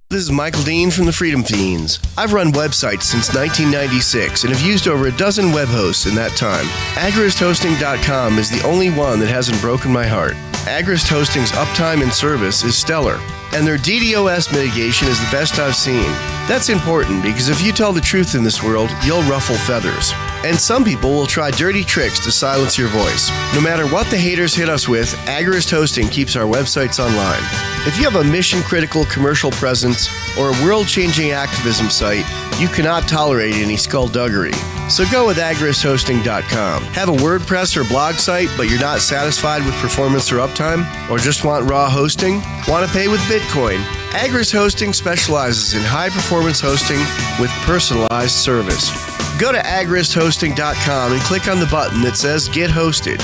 Speaker 15: This is Michael Dean from the Freedom Fiends. I've run websites since 1996 and have used over a dozen web hosts in that time. AgristHosting.com is the only one that hasn't broken my heart. Agrist Hosting's uptime and service is stellar, and their DDoS mitigation is the best I've seen. That's important because if you tell the truth in this world, you'll ruffle feathers. And some people will try dirty tricks to silence your voice. No matter what the haters hit us with, Agrist Hosting keeps our websites online. If you have a mission-critical commercial presence or a world-changing activism site, you cannot tolerate any skullduggery. So go with agristhosting.com. Have a WordPress or blog site, but you're not satisfied with performance or uptime? Or just want raw hosting? Want to pay with Bitcoin? Agrist Hosting specializes in high-performance hosting with personalized service. Go to agristhosting.com and click on the button that says Get Hosted.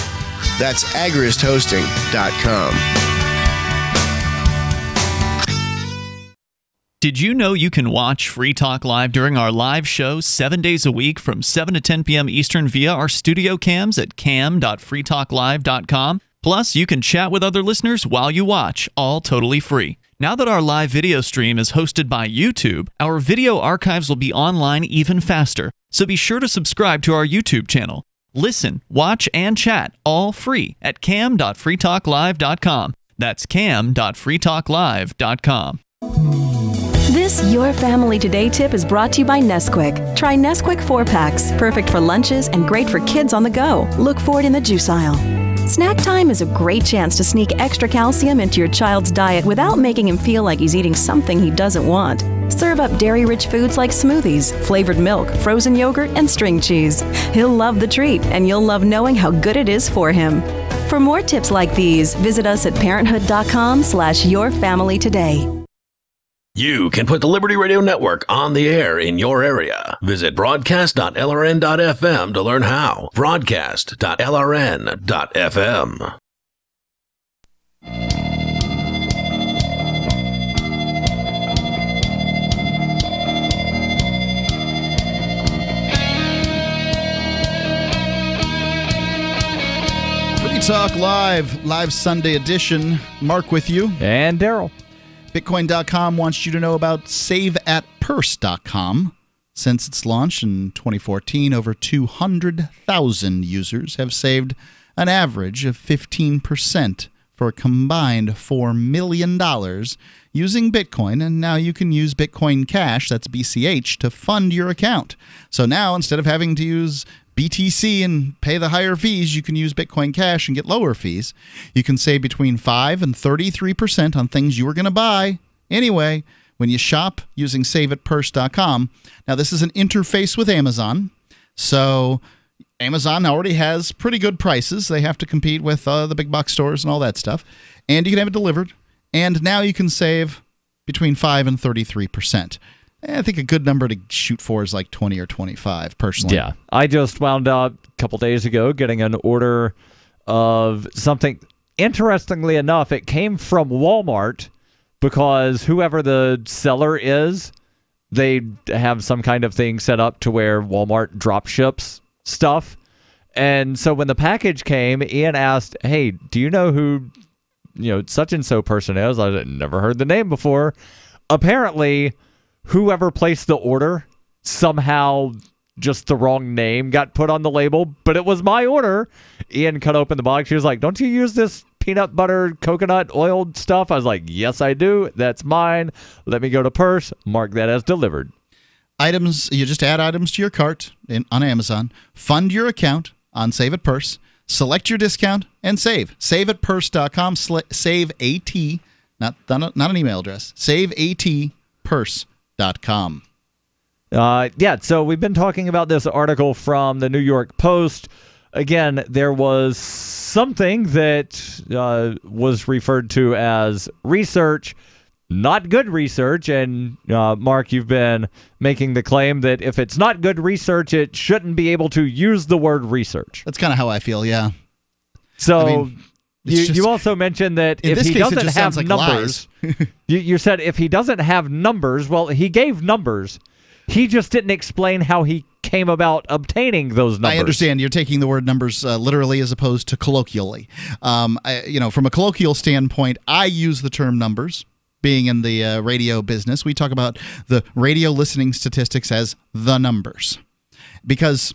Speaker 15: That's agristhosting.com.
Speaker 8: Did you know you can watch Free Talk Live during our live show 7 days a week from 7 to 10 p.m. Eastern via our studio cams at cam.freetalklive.com? Plus, you can chat with other listeners while you watch, all totally free. Now that our live video stream is hosted by YouTube, our video archives will be online even faster. So be sure to subscribe to our YouTube channel. Listen, watch, and chat all free at cam.freetalklive.com. That's cam.freetalklive.com.
Speaker 16: This Your Family Today tip is brought to you by Nesquik. Try Nesquik 4-packs, perfect for lunches and great for kids on the go. Look for it in the juice aisle. Snack time is a great chance to sneak extra calcium into your child's diet without making him feel like he's eating something he doesn't want. Serve up dairy-rich foods like smoothies, flavored milk, frozen yogurt, and string cheese. He'll love the treat, and you'll love knowing how good it is for him. For more tips like these, visit us at parenthood.com/yourfamilytoday.
Speaker 4: You can put the Liberty Radio Network on the air in your area. Visit broadcast.lrn.fm to learn how. Broadcast.lrn.fm.
Speaker 5: Free Talk Live Sunday edition. Mark with you.
Speaker 1: And Darryl.
Speaker 5: Bitcoin.com wants you to know about saveatpurse.com. Since its launch in 2014, over 200,000 users have saved an average of 15% for a combined $4 million using Bitcoin. And now you can use Bitcoin Cash, that's BCH, to fund your account. So now, instead of having to use BTC and pay the higher fees, you can use Bitcoin Cash and get lower fees. You can save between 5 and 33% on things you were going to buy anyway when you shop using saveatpurse.com. Now, this is an interface with Amazon, so Amazon already has pretty good prices. They have to compete with the big box stores and all that stuff, and you can have it delivered. And now you can save between 5 and 33%. I think a good number to shoot for is like 20 or 25, personally.
Speaker 1: Yeah. I just wound up a couple days ago getting an order of something. Interestingly enough, it came from Walmart because whoever the seller is, they have some kind of thing set up to where Walmart drop ships stuff. And so when the package came, Ian asked, hey, do you know who, such and so person is? I had never heard the name before. Apparently, whoever placed the order, somehow just the wrong name got put on the label, but it was my order. Ian cut open the box. He was like, don't you use this peanut butter, coconut oil stuff? I was like, yes, I do. That's mine. Let me go to Purse, mark that as delivered.
Speaker 5: Items, you just add items to your cart on Amazon, fund your account on Save at Purse, select your discount, and save. Saveatpurse.com, save AT, not an email address, saveatpurse.com.
Speaker 1: So we've been talking about this article from the New York Post. Again, there was something that was referred to as research, not good research. And Mark, you've been making the claim that if it's not good research, it shouldn't be able to use the word research.
Speaker 5: That's kind of how I feel, yeah.
Speaker 1: So you also mentioned that if he doesn't have numbers, you said if he doesn't have numbers, well, he gave numbers. He just didn't explain how he came about obtaining those numbers.
Speaker 5: I understand. You're taking the word numbers literally as opposed to colloquially. From a colloquial standpoint, I use the term numbers. Being in the radio business, we talk about the radio listening statistics as the numbers. Because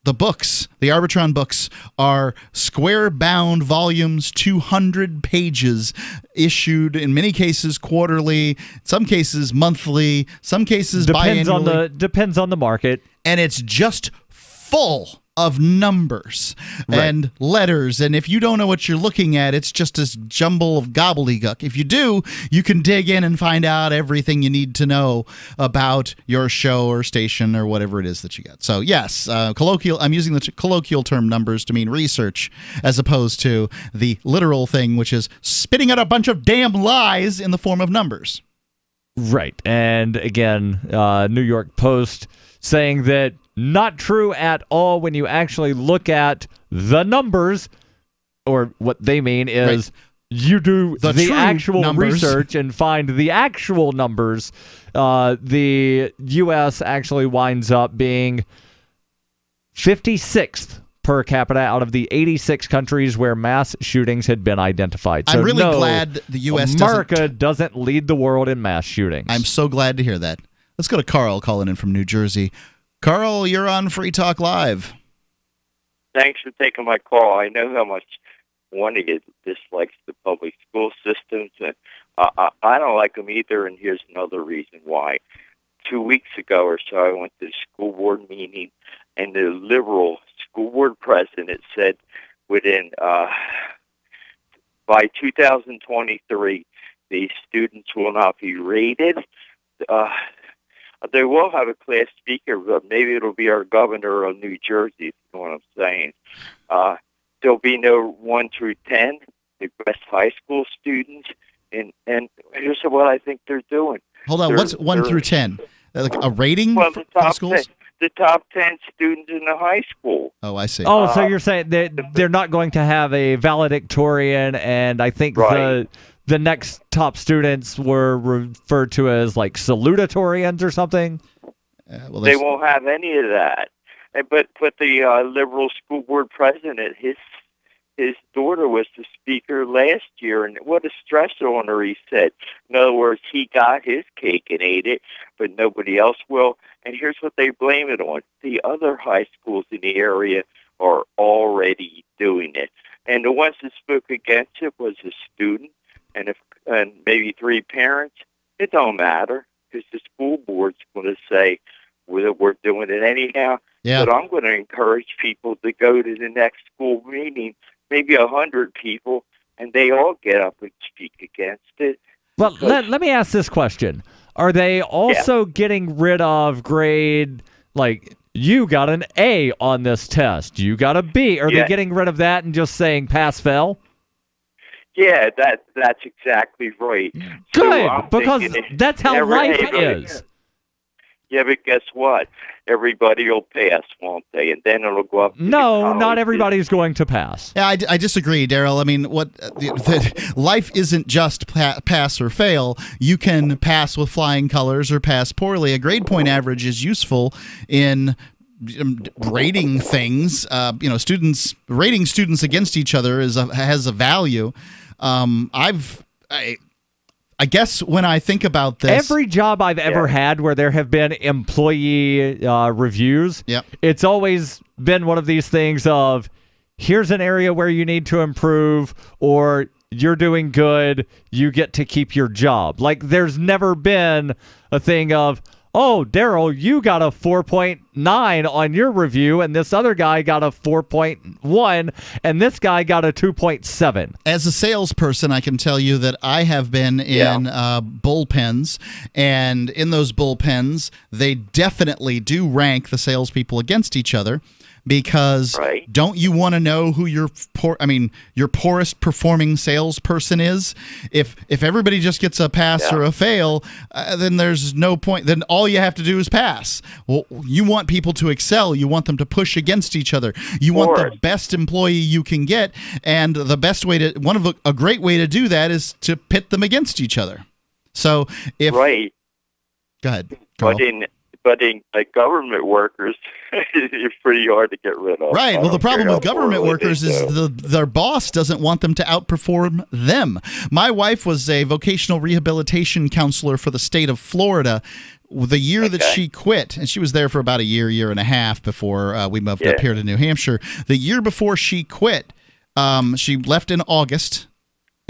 Speaker 5: the books, the Arbitron books, are square-bound volumes, 200 pages, issued in many cases quarterly, some cases monthly, some cases biannually.
Speaker 1: Depends on the market.
Speaker 5: And it's just full of numbers and letters. And if you don't know what you're looking at, it's just this jumble of gobbledygook. If you do, you can dig in and find out everything you need to know about your show or station or whatever it is that you got. So yes, I'm using the colloquial term numbers to mean research as opposed to the literal thing, which is spitting out a bunch of damn lies in the form of numbers.
Speaker 1: Right. And again, New York Post saying that not true at all when you actually look at the numbers, or what they mean is you do the actual research and find the actual numbers. The U.S. actually winds up being 56th per capita out of the 86 countries where mass shootings had been identified. So
Speaker 5: I'm really glad the U.S.
Speaker 1: doesn't lead the world in mass shootings.
Speaker 5: I'm so glad to hear that. Let's go to Carl calling in from New Jersey. Carl, you're on Free Talk Live.
Speaker 17: Thanks for taking my call. I know how much one of you dislikes the public school systems. I don't like them either, and here's another reason why. 2 weeks ago or so, I went to the school board meeting, and the liberal school board president said within by 2023, the students will not be rated. They will have a class speaker, but maybe it'll be our governor of New Jersey, if you know what I'm saying. There'll be no 1 through 10, the best high school students, and here's what I think they're doing.
Speaker 5: Hold on, what's 1 through 10? Like a rating for the schools?
Speaker 17: The top 10 students in the high school.
Speaker 5: Oh, I see.
Speaker 18: Oh, so you're saying that they're not going to have a valedictorian, and I think the next top students were referred to as like salutatorians or something?
Speaker 17: They won't have any of that. But the liberal school board president, his daughter was the speaker last year, and what a stress on her, he said. In other words, he got his cake and ate it, but nobody else will. And here's what they blame it on. The other high schools in the area are already doing it. And the ones that spoke against it was a student and maybe 3 parents. It don't matter, because the school board's going to say, we're doing it anyhow.
Speaker 5: Yeah.
Speaker 17: But I'm going to encourage people to go to the next school meeting, maybe 100 people, and they all get up and speak against it.
Speaker 18: Well, let me ask this question. Are they also getting rid of grade, like, you got an A on this test, you got a B? Are they getting rid of that and just saying pass-fail?
Speaker 17: Yeah, that's exactly right.
Speaker 18: Good, because that's how life is.
Speaker 17: Yeah, but guess what? Everybody will pass, won't they? And then it'll go up.
Speaker 18: No, not everybody's going to pass.
Speaker 5: Yeah, I disagree, Darryl. I mean, life isn't just pass or fail. You can pass with flying colors or pass poorly. A grade point average is useful in rating things. Students rating students against each other has a value. I guess when I think about this,
Speaker 18: every job I've ever had where there have been employee reviews, it's always been one of these things of, here's an area where you need to improve, or you're doing good, you get to keep your job. Like, there's never been a thing of, oh, Darryl, you got a 4.9 on your review, and this other guy got a 4.1, and this guy got a 2.7.
Speaker 5: As a salesperson, I can tell you that I have been in bullpens, and in those bullpens, they definitely do rank the salespeople against each other. Because don't you want to know who your poorest performing salesperson is? If everybody just gets a pass or a fail, then there's no point. Then all you have to do is pass. Well, you want people to excel. You want them to push against each other. You want the best employee you can get, and the best way to a great way to do that is to pit them against each other. So if go ahead, Carl.
Speaker 17: But in government workers, it's pretty hard to get rid of.
Speaker 5: Right. Well, the problem with government workers is their boss doesn't want them to outperform them. My wife was a vocational rehabilitation counselor for the state of Florida. The year that she quit, and she was there for about a year and a half before we moved up here to New Hampshire. The year before she quit, she left in August.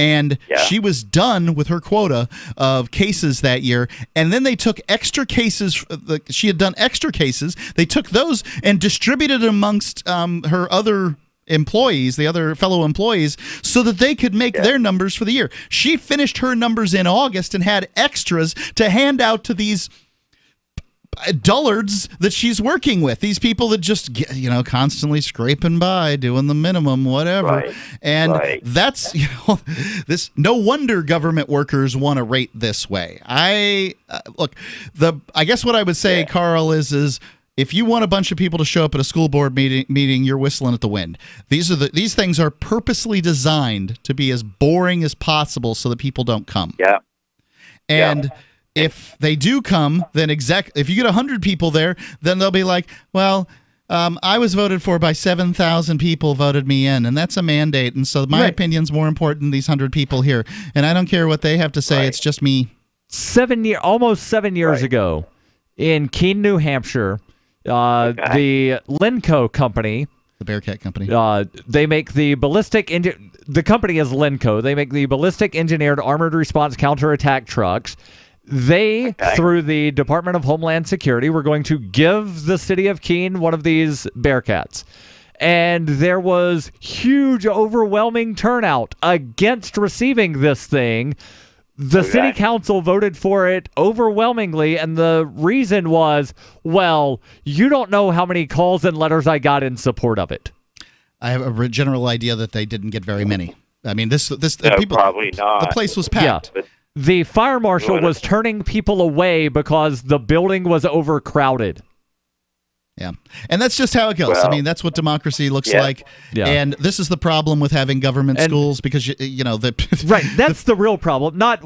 Speaker 5: And she was done with her quota of cases that year. And then they took extra cases. She had done extra cases. They took those and distributed amongst her other employees, the other fellow employees, so that they could make their numbers for the year. She finished her numbers in August and had extras to hand out to these dullards that she's working with, these people that just constantly scraping by, doing the minimum, whatever. That's this. No wonder government workers want to rate this way. I guess what I would say, Carl, is if you want a bunch of people to show up at a school board meeting, you're whistling at the wind. These things are purposely designed to be as boring as possible so that people don't come. If they do come, then if you get 100 people there, then they'll be like, well, I was voted for by 7,000 people voted me in, and that's a mandate, and so my opinion's more important than these 100 people here, and I don't care what they have to say. It's just me.
Speaker 18: Almost 7 years ago, in Keene, New Hampshire, the Lenco company,
Speaker 5: the Bearcat company,
Speaker 18: they make the ballistic the company is Lenco. They make the ballistic engineered armored response counterattack trucks. They, through the Department of Homeland Security, were going to give the city of Keene one of these Bearcats. And there was huge, overwhelming turnout against receiving this thing. The city council voted for it overwhelmingly, and the reason was, well, you don't know how many calls and letters I got in support of it.
Speaker 5: I have a general idea that they didn't get very many. I mean, this people,
Speaker 17: probably not.
Speaker 5: The place was packed.
Speaker 18: Yeah. The fire marshal was turning people away because the building was overcrowded.
Speaker 5: Yeah. And that's just how it goes. I mean, that's what democracy looks like.
Speaker 18: Yeah.
Speaker 5: And this is the problem with having government schools because,
Speaker 18: right. That's the real problem. Not,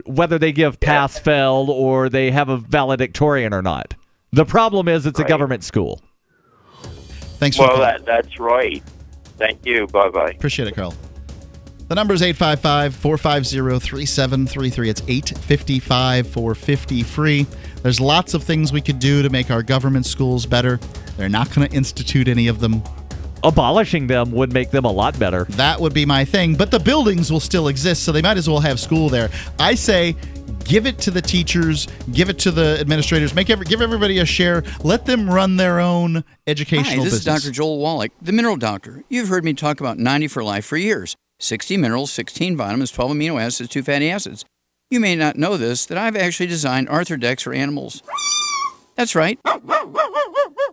Speaker 18: whether they give pass, fail, or they have a valedictorian or not. The problem is it's a government school.
Speaker 5: Thanks for calling.
Speaker 17: That's right. Thank you. Bye-bye.
Speaker 5: Appreciate it, Carl. The number is 855-450-3733. It's 855-450-FREE. There's lots of things we could do to make our government schools better. They're not going to institute any of them.
Speaker 18: Abolishing them would make them a lot better.
Speaker 5: That would be my thing. But the buildings will still exist, so they might as well have school there. I say give it to the teachers, give it to the administrators, give everybody a share. Let them run their own educational business.
Speaker 19: This is Dr. Joel Wallach, the Mineral Doctor. You've heard me talk about 90 for Life for years. 60 minerals, 16 vitamins, 12 amino acids, 2 fatty acids. You may not know this, that I've actually designed Arthrodex for animals. That's right.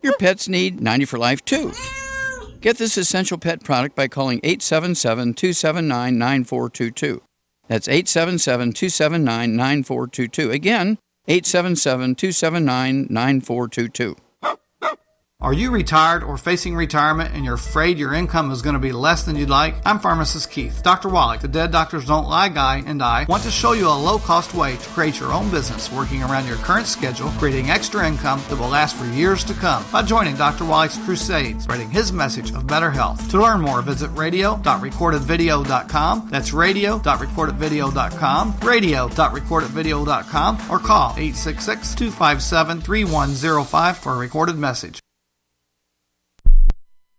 Speaker 19: Your pets need 90 for Life, too. Get this essential pet product by calling 877-279-9422. That's 877-279-9422. Again, 877-279-9422.
Speaker 20: Are you retired or facing retirement and you're afraid your income is going to be less than you'd like? I'm Pharmacist Keith. Dr. Wallach, the Dead Doctors Don't Lie guy, and I want to show you a low-cost way to create your own business working around your current schedule, creating extra income that will last for years to come by joining Dr. Wallach's crusade, spreading his message of better health. To learn more, visit radio.recordedvideo.com. That's radio.recordedvideo.com, radio.recordedvideo.com, or call 866-257-3105 for a recorded message.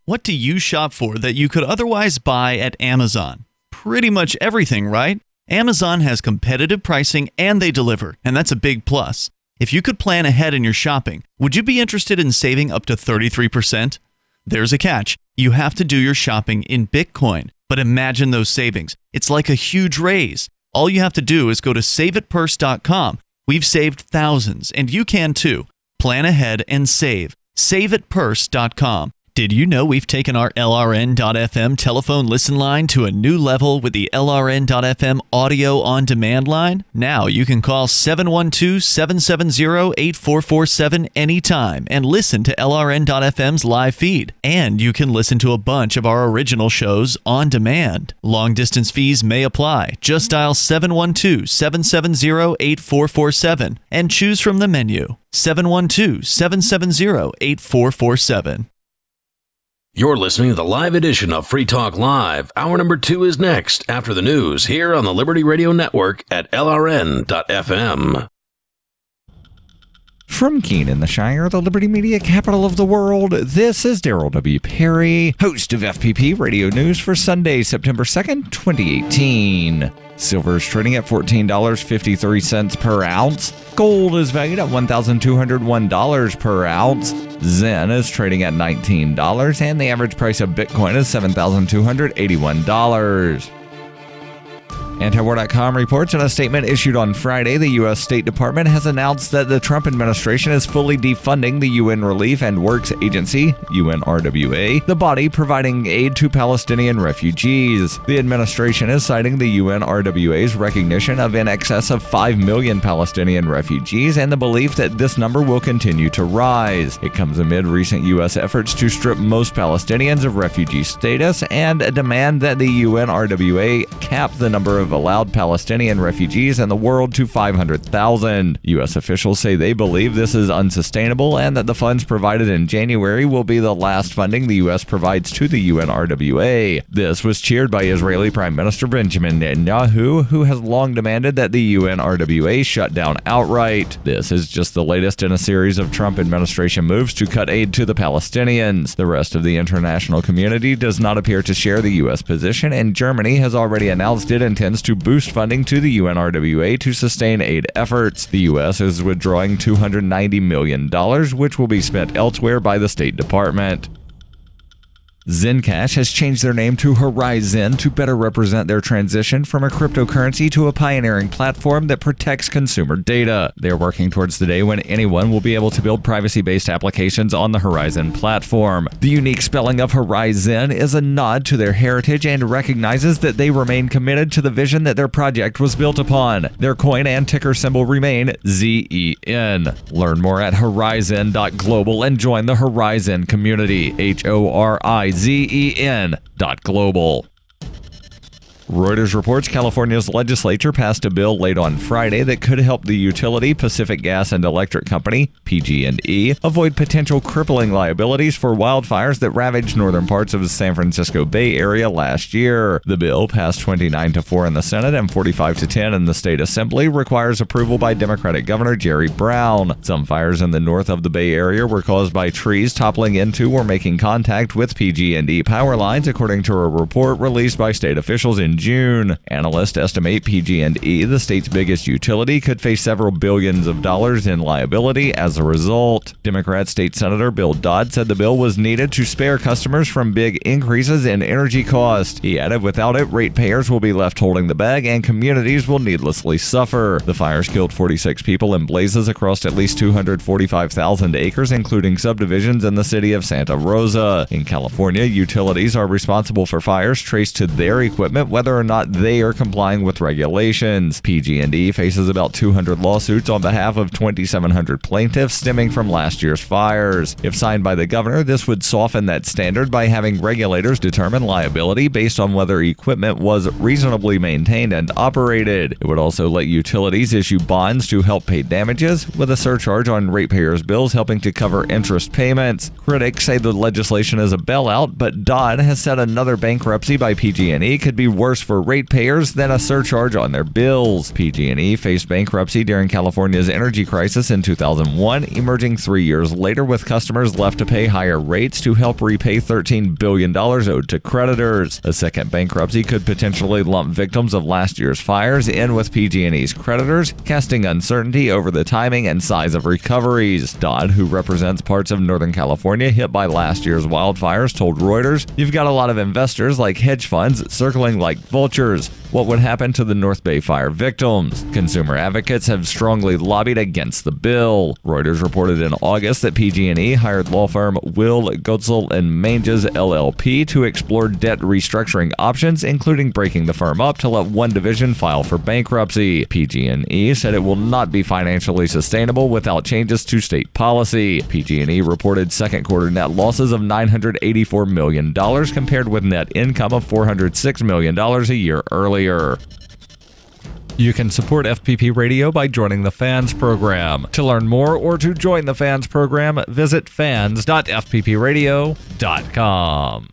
Speaker 8: What do you shop for that you could otherwise buy at Amazon? Pretty much everything, right? Amazon has competitive pricing and they deliver, and that's a big plus. If you could plan ahead in your shopping, would you be interested in saving up to 33%? There's a catch. You have to do your shopping in Bitcoin. But imagine those savings. It's like a huge raise. All you have to do is go to saveatpurse.com. We've saved thousands, and you can too. Plan ahead and save. Saveatpurse.com. Did you know we've taken our LRN.FM telephone listen line to a new level with the LRN.FM audio on demand line? Now you can call 712-770-8447 anytime and listen to LRN.FM's live feed. And you can listen to a bunch of our original shows on demand. Long distance fees may apply. Just dial 712-770-8447 and choose from the menu. 712-770-8447.
Speaker 4: You're listening to the live edition of Free Talk Live. Hour number 2 is next after the news here on the Liberty Radio Network at LRN.FM.
Speaker 1: From Keene in the Shire, the Liberty Media capital of the world, this is Darryl W. Perry, host of FPP Radio News for Sunday, September 2nd, 2018. Silver is trading at $14.53 per ounce. Gold is valued at $1,201 per ounce. Zen is trading at $19, and the average price of Bitcoin is $7,281. Antiwar.com reports in a statement issued on Friday, the U.S. State Department has announced that the Trump administration is fully defunding the UN Relief and Works Agency, UNRWA, the body providing aid to Palestinian refugees. The administration is citing the UNRWA's recognition of in excess of 5 million Palestinian refugees and the belief that this number will continue to rise. It comes amid recent U.S. efforts to strip most Palestinians of refugee status and a demand that the UNRWA cap the number of have allowed Palestinian refugees in the world to 500,000. U.S. officials say they believe this is unsustainable and that the funds provided in January will be the last funding the U.S. provides to the UNRWA. This was cheered by Israeli Prime Minister Benjamin Netanyahu, who has long demanded that the UNRWA shut down outright. This is just the latest in a series of Trump administration moves to cut aid to the Palestinians. The rest of the international community does not appear to share the U.S. position, and Germany has already announced it intends to boost funding to the UNRWA to sustain aid efforts. The U.S. is withdrawing $290 million, which will be spent elsewhere by the State Department. Zencash has changed their name to Horizon to better represent their transition from a cryptocurrency to a pioneering platform that protects consumer data. They're working towards the day when anyone will be able to build privacy-based applications on the Horizon platform. The unique spelling of Horizon is a nod to their heritage and recognizes that they remain committed to the vision that their project was built upon. Their coin and ticker symbol remain ZEN. Learn more at horizon.global and join the Horizon community. HORIZEN.global. Reuters reports California's legislature passed a bill late on Friday that could help the utility Pacific Gas and Electric Company, PG&E, avoid potential crippling liabilities for wildfires that ravaged northern parts of the San Francisco Bay Area last year. The bill, passed 29-4 in the Senate and 45-10 in the state assembly, requires approval by Democratic Governor Jerry Brown. Some fires in the north of the Bay Area were caused by trees toppling into or making contact with PG&E power lines, according to a report released by state officials in June. Analysts estimate PG&E, the state's biggest utility, could face several billions of dollars in liability as a result. Democrat State Senator Bill Dodd said the bill was needed to spare customers from big increases in energy costs. He added, without it, ratepayers will be left holding the bag and communities will needlessly suffer. The fires killed 46 people in blazes across at least 245,000 acres, including subdivisions in the city of Santa Rosa. In California, utilities are responsible for fires traced to their equipment, whether or not they are complying with regulations. PG&E faces about 200 lawsuits on behalf of 2,700 plaintiffs stemming from last year's fires. If signed by the governor, this would soften that standard by having regulators determine liability based on whether equipment was reasonably maintained and operated. It would also let utilities issue bonds to help pay damages, with a surcharge on ratepayers' bills helping to cover interest payments. Critics say the legislation is a bailout, but Dodd has said another bankruptcy by PG&E could be worse for ratepayers than a surcharge on their bills. PG&E faced bankruptcy during California's energy crisis in 2001, emerging 3 years later with customers left to pay higher rates to help repay $13 billion owed to creditors. A second bankruptcy could potentially lump victims of last year's fires in with PG&E's creditors, casting uncertainty over the timing and size of recoveries. Dodd, who represents parts of Northern California hit by last year's wildfires, told Reuters, "You've got a lot of investors like hedge funds circling like vultures. What would happen to the North Bay fire victims? Consumer advocates have strongly lobbied against the bill." Reuters reported in August that PG&E hired law firm Will, Gotzel & Manges LLP to explore debt restructuring options, including breaking the firm up to let one division file for bankruptcy. PG&E said it will not be financially sustainable without changes to state policy. PG&E reported second quarter net losses of $984 million compared with net income of $406 million a year earlier. You can support FPP Radio by joining the Fans program. To learn more or to join the Fans program, visit fans.fppradio.com.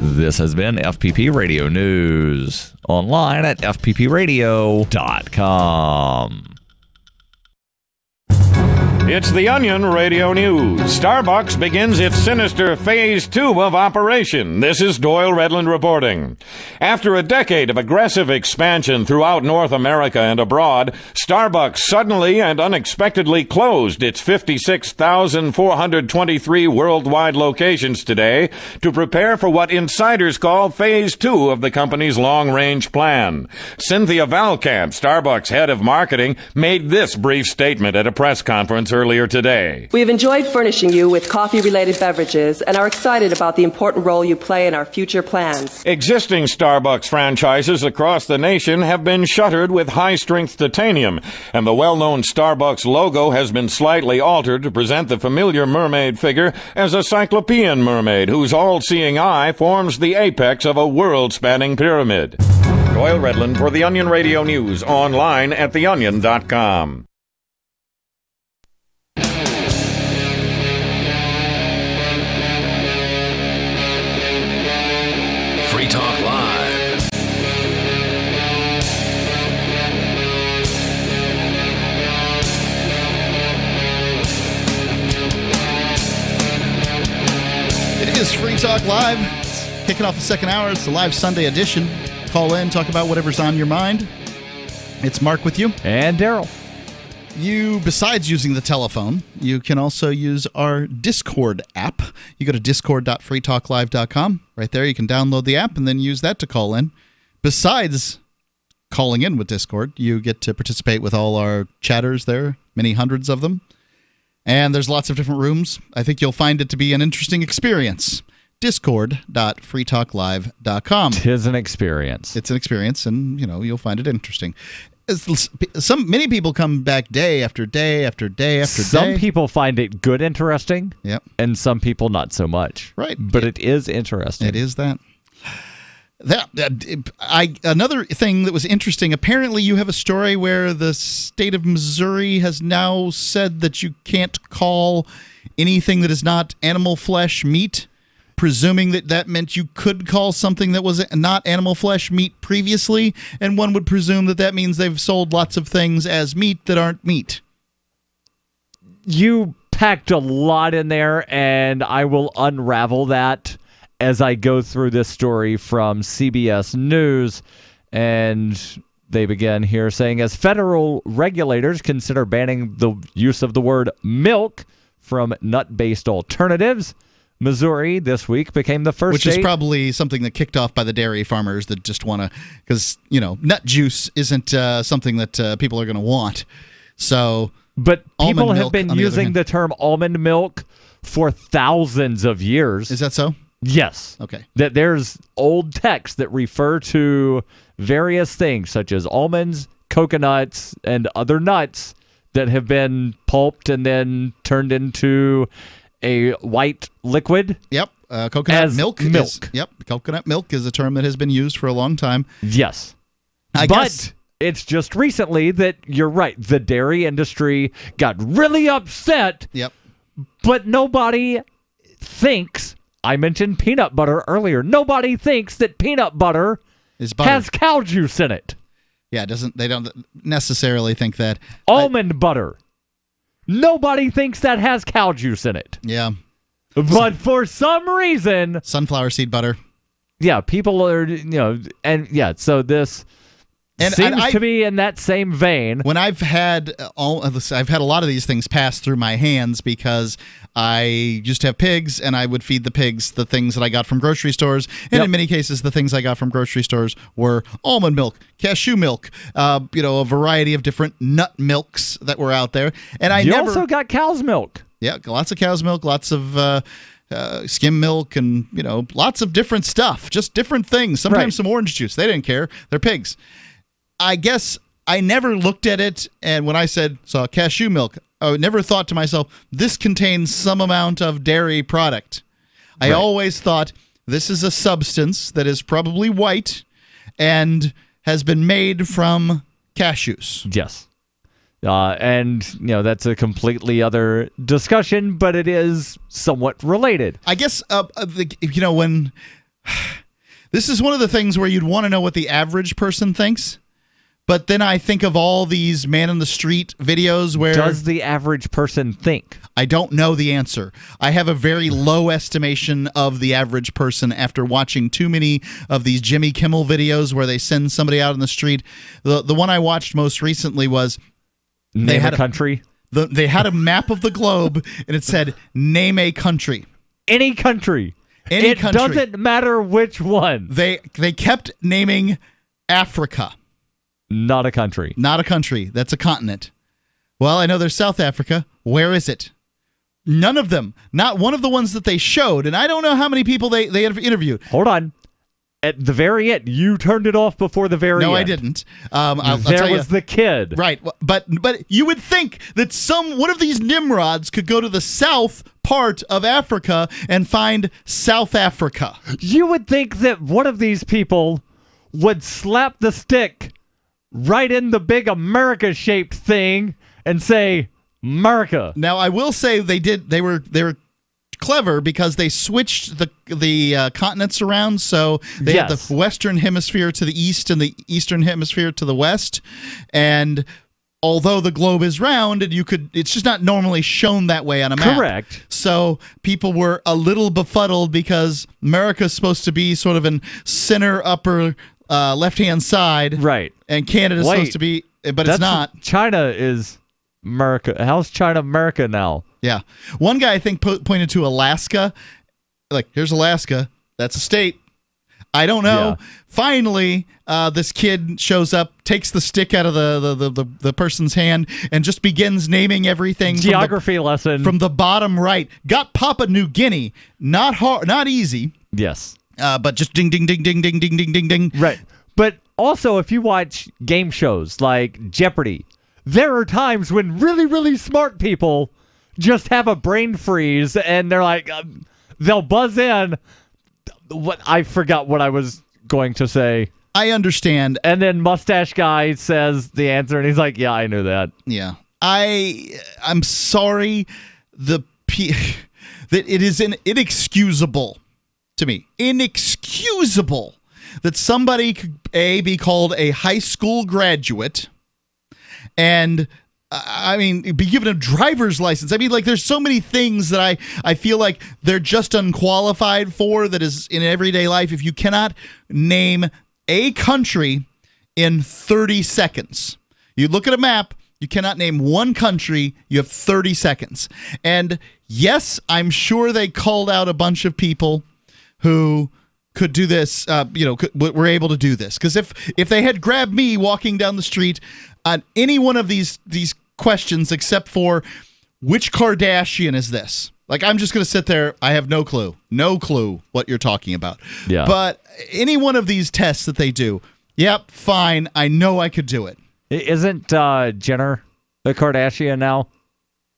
Speaker 1: This has been FPP Radio News, online at fppradio.com.
Speaker 21: It's the Onion Radio News. Starbucks begins its sinister Phase 2 of operation. This is Doyle Redland reporting. After a decade of aggressive expansion throughout North America and abroad, Starbucks suddenly and unexpectedly closed its 56,423 worldwide locations today to prepare for what insiders call Phase 2 of the company's long-range plan. Cynthia Valkamp, Starbucks head of marketing, made this brief statement at a press conference earlier today.
Speaker 22: We have enjoyed furnishing you with coffee-related beverages and are excited about the important role you play in our future plans.
Speaker 21: Existing Starbucks franchises across the nation have been shuttered with high-strength titanium, and the well-known Starbucks logo has been slightly altered to present the familiar mermaid figure as a cyclopean mermaid whose all-seeing eye forms the apex of a world-spanning pyramid. Doyle Redland for the Onion Radio News, online at theonion.com.
Speaker 4: Free Talk Live.
Speaker 5: It is Free Talk Live. It's kicking off the second hour. It's the live Sunday edition. Call in, talk about whatever's on your mind. It's Mark with you.
Speaker 18: And Darryl.
Speaker 5: You, besides using the telephone, you can also use our Discord app. You go to discord.freetalklive.com. Right there, you can download the app and then use that to call in. Besides calling in with Discord, you get to participate with all our chatters there, many hundreds of them. And there's lots of different rooms. I think you'll find it to be an interesting experience. Discord.freetalklive.com.
Speaker 18: Tis an experience.
Speaker 5: It's an experience, and you'll find it interesting. Many people come back day after day after day after day.
Speaker 18: Some people find it good interesting.
Speaker 5: Yep.
Speaker 18: And some people not so much.
Speaker 5: Right.
Speaker 18: But it is interesting.
Speaker 5: It is that. Another thing that was interesting, apparently you have a story where the state of Missouri has now said that you can't call anything that is not animal flesh meat, presuming that meant you could call something that was not animal flesh meat previously, and one would presume that means they've sold lots of things as meat that aren't meat.
Speaker 18: You packed a lot in there, and I will unravel that as I go through this story from CBS News. And they begin here saying, as federal regulators consider banning the use of the word milk from nut-based alternatives, Missouri this week became the first
Speaker 5: Which
Speaker 18: state.
Speaker 5: is probably something that kicked off by the dairy farmers that just want to, because, nut juice isn't something that people are going to want. So,
Speaker 18: but people have
Speaker 5: milk,
Speaker 18: been using the term almond milk for thousands of years.
Speaker 5: Is that so?
Speaker 18: Yes.
Speaker 5: Okay.
Speaker 18: That there's old texts that refer to various things such as almonds, coconuts, and other nuts that have been pulped and then turned into a white liquid.
Speaker 5: Yep. Coconut milk. Coconut milk is a term that has been used for a long time.
Speaker 18: Yes. But it's just recently that, you're right, the dairy industry got really upset.
Speaker 5: Yep.
Speaker 18: But nobody thinks, I mentioned peanut butter earlier, nobody thinks that peanut butter has cow juice in it.
Speaker 5: Yeah, they don't necessarily think that.
Speaker 18: Almond butter. Nobody thinks that has cow juice in it.
Speaker 5: Yeah.
Speaker 18: But for some reason,
Speaker 5: sunflower seed butter.
Speaker 18: Yeah, people are, so this seems to be in that same vein.
Speaker 5: When I've had a lot of these things pass through my hands because I used to have pigs, and I would feed the pigs the things that I got from grocery stores. And in many cases, the things I got from grocery stores were almond milk, cashew milk, a variety of different nut milks that were out there. And I
Speaker 18: also got cow's milk.
Speaker 5: Yeah, lots of cow's milk, lots of skim milk, and lots of different stuff, just different things. Sometimes some orange juice. They didn't care. They're pigs. I guess I never looked at it, and when I saw cashew milk, I never thought to myself, this contains some amount of dairy product. I always thought, this is a substance that is probably white and has been made from cashews.
Speaker 18: Yes. And that's a completely other discussion, but it is somewhat related.
Speaker 5: I guess, when... This is one of the things where you'd want to know what the average person thinks. But then I think of all these man-in-the-street videos where...
Speaker 18: Does the average person think?
Speaker 5: I don't know the answer. I have a very low estimation of the average person after watching too many of these Jimmy Kimmel videos where they send somebody out in the street. The one I watched most recently was...
Speaker 18: Name a country?
Speaker 5: They had a map of the globe, and it said, name a country.
Speaker 18: Any country.
Speaker 5: It
Speaker 18: doesn't matter which one.
Speaker 5: They kept naming Africa.
Speaker 18: Not a country.
Speaker 5: Not a country. That's a continent. Well, I know there's South Africa. Where is it? None of them. Not one of the ones that they showed. And I don't know how many people they have interviewed.
Speaker 18: Hold on. At the very end, you turned it off before the very end.
Speaker 5: No, I didn't.
Speaker 18: There was the kid.
Speaker 5: Right. But you would think that one of these Nimrods could go to the south part of Africa and find South Africa.
Speaker 18: You would think that one of these people would slap the stick right in the big America-shaped thing and say, America.
Speaker 5: Now, I will say they were clever because they switched the continents around, so they had the Western Hemisphere to the east and the Eastern Hemisphere to the west, and although the globe is round, and it's just not normally shown that way on a map.
Speaker 18: Correct.
Speaker 5: So people were a little befuddled because America's supposed to be sort of in center upper left-hand side.
Speaker 18: Right.
Speaker 5: And Canada's supposed to be, but it's not.
Speaker 18: China is America. How's China America now?
Speaker 5: Yeah. One guy, I think, pointed to Alaska. Like, here's Alaska. That's a state. I don't know. Yeah. Finally, this kid shows up, takes the stick out of the person's hand, and just begins naming everything.
Speaker 18: Geography lesson.
Speaker 5: From the bottom right. Got Papua New Guinea. Not hard, not easy.
Speaker 18: Yes.
Speaker 5: But just ding, ding, ding, ding, ding, ding, ding, ding, ding.
Speaker 18: Right. But also, if you watch game shows like Jeopardy, there are times when really, really smart people just have a brain freeze, and they're like, they'll buzz in. I forgot what I was going to say.
Speaker 5: I understand.
Speaker 18: And then Mustache Guy says the answer, and he's like, yeah, I knew that.
Speaker 5: Yeah. I'm sorry that it is inexcusable to me. Inexcusable that somebody could, be called a high school graduate and be given a driver's license. I mean, like, there's so many things that I feel like they're just unqualified for that is in everyday life. If you cannot name a country in 30 seconds, you look at a map, you cannot name one country, you have 30 seconds. And yes, I'm sure they called out a bunch of people who could do this, were able to do this. Because if they had grabbed me walking down the street on any one of these questions except for which Kardashian is this? Like, I'm just going to sit there. I have no clue what you're talking about.
Speaker 18: Yeah.
Speaker 5: But any one of these tests that they do, yep, fine. I know I could do it.
Speaker 18: Isn't Jenner a Kardashian now?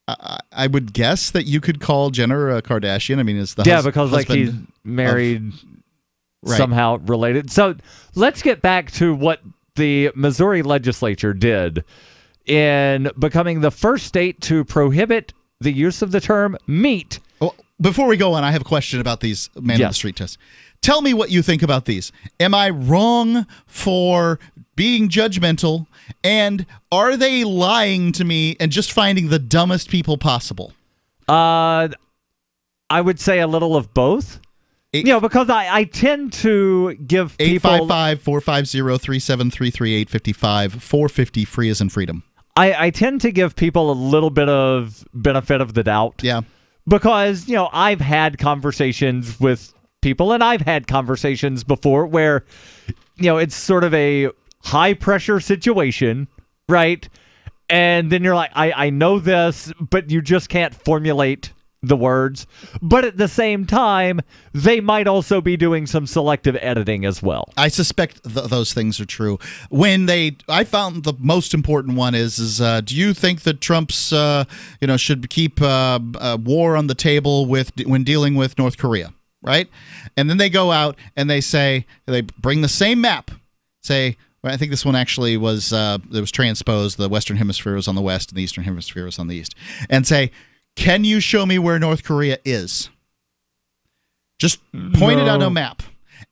Speaker 5: I would guess that you could call Jenner a Kardashian. I mean, it's the
Speaker 18: because like he's married, somehow related. So let's get back to what the Missouri legislature did in becoming the first state to prohibit the use of the term meat.
Speaker 5: Well, before we go on, I have a question about these man-on-the-street tests. Tell me what you think about these. Am I wrong for being judgmental, and are they lying to me and just finding the dumbest people possible?
Speaker 18: I would say a little of both. Because I tend to give people...
Speaker 5: 855-450-3733, 855-450, free as in freedom.
Speaker 18: I tend to give people a little bit of benefit of the doubt.
Speaker 5: Yeah.
Speaker 18: Because, I've had conversations with people, and I've had conversations before where, it's sort of a high-pressure situation, right? And then you're like, I know this, but you just can't formulate the words. But at the same time, they might also be doing some selective editing as well.
Speaker 5: I suspect those things are true. I found the most important one is do you think that Trump's should keep war on the table when dealing with North Korea, right? And then they go out and they bring the same map, say, I think this one actually was it was transposed. The Western Hemisphere was on the west and the Eastern Hemisphere was on the east, and say, can you show me where North Korea is? Just point it out on a map.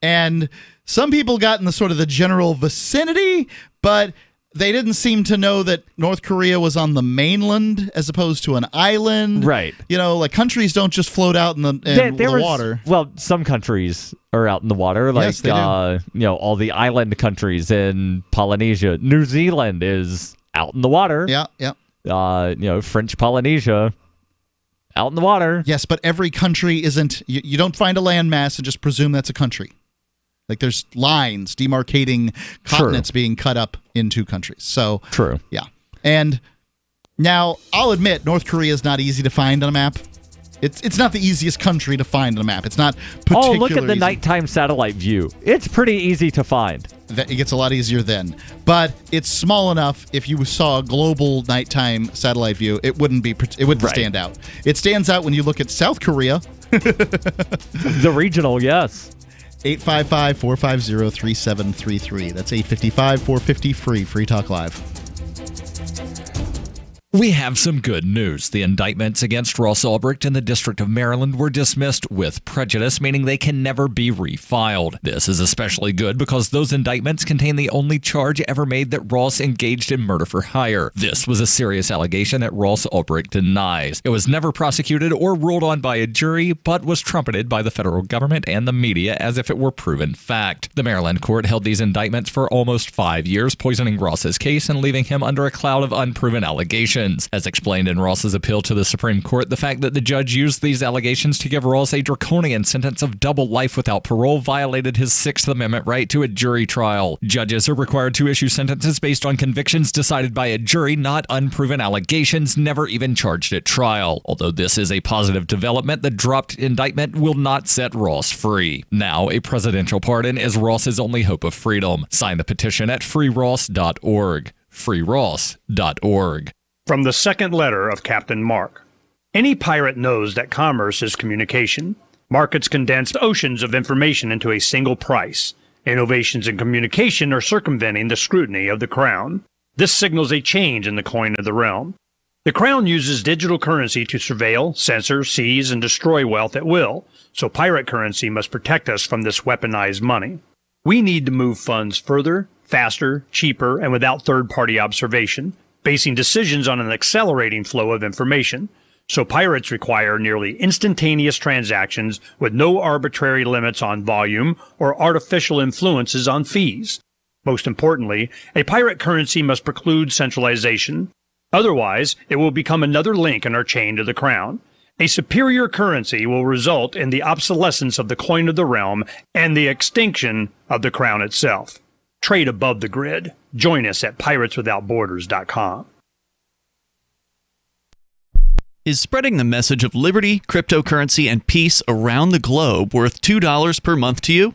Speaker 5: And some people got in the general vicinity, but they didn't seem to know that North Korea was on the mainland as opposed to an island.
Speaker 18: Right.
Speaker 5: Like countries don't just float out in the water.
Speaker 18: Well, some countries are out in the water, like
Speaker 5: yes, they do.
Speaker 18: All the island countries in Polynesia. New Zealand is out in the water.
Speaker 5: Yeah.
Speaker 18: French Polynesia. Out in the water.
Speaker 5: Yes, but every country isn't... You don't find a landmass and just presume that's a country. Like, there's lines demarcating continents being cut up into countries. So,
Speaker 18: true.
Speaker 5: Yeah. And now, I'll admit, North Korea is not easy to find on a map. It's not the easiest country to find on a map. It's not particularly
Speaker 18: look at the nighttime satellite view. It's pretty easy to find.
Speaker 5: It gets a lot easier then. But it's small enough, if you saw a global nighttime satellite view, it wouldn't stand out. It stands out when you look at South Korea.
Speaker 18: The regional, yes.
Speaker 5: 855-450-3733. That's 855-450-FREE. Free Talk Live.
Speaker 1: We have some good news. The indictments against Ross Ulbricht in the District of Maryland were dismissed with prejudice, meaning they can never be refiled. This is especially good because those indictments contain the only charge ever made that Ross engaged in murder for hire. This was a serious allegation that Ross Ulbricht denies. It was never prosecuted or ruled on by a jury, but was trumpeted by the federal government and the media as if it were proven fact. The Maryland court held these indictments for almost 5 years, poisoning Ross's case and leaving him under a cloud of unproven allegations. As explained in Ross's appeal to the Supreme Court, the fact that the judge used these allegations to give Ross a draconian sentence of double life without parole violated his Sixth Amendment right to a jury trial. Judges are required to issue sentences based on convictions decided by a jury, not unproven allegations never even charged at trial. Although this is a positive development, the dropped indictment will not set Ross free. Now, a presidential pardon is Ross's only hope of freedom. Sign the petition at freeross.org. freeross.org.
Speaker 2: From the second letter of Captain Mark. Any pirate knows that commerce is communication. Markets condense oceans of information into a single price. Innovations in communication are circumventing the scrutiny of the Crown. This signals a change in the coin of the realm. The Crown uses digital currency to surveil, censor, seize, and destroy wealth at will, so pirate currency must protect us from this weaponized money. We need to move funds further, faster, cheaper, and without third-party observation, basing decisions on an accelerating flow of information, so pirates require nearly instantaneous transactions with no arbitrary limits on volume or artificial influences on fees. Most importantly, a pirate currency must preclude centralization. Otherwise, it will become another link in our chain to the Crown. A superior currency will result in the obsolescence of the coin of the realm and the extinction of the Crown itself. Trade above the grid. Join us at pirateswithoutborders.com.
Speaker 8: Is spreading the message of liberty, cryptocurrency, and peace around the globe worth $2 per month to you?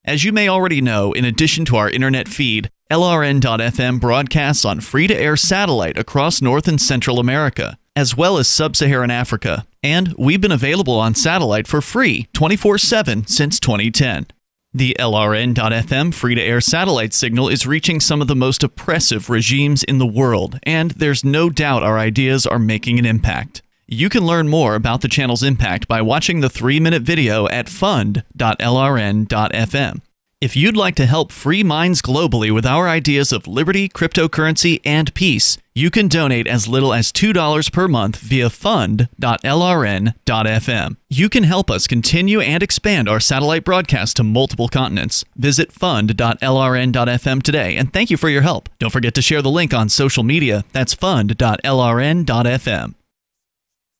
Speaker 8: As you may already know, in addition to our internet feed, LRN.FM broadcasts on free-to-air satellite across North and Central America, as well as Sub-Saharan Africa. And we've been available on satellite for free 24/7 since 2010. The LRN.FM free-to-air satellite signal is reaching some of the most oppressive regimes in the world, and there's no doubt our ideas are making an impact. You can learn more about the channel's impact by watching the 3-minute video at fund.lrn.fm. If you'd like to help free minds globally with our ideas of liberty, cryptocurrency, and peace, you can donate as little as $2 per month via fund.lrn.fm. You can help us continue and expand our satellite broadcast to multiple continents. Visit fund.lrn.fm today, and thank you for your help. Don't forget to share the link on social media. That's fund.lrn.fm.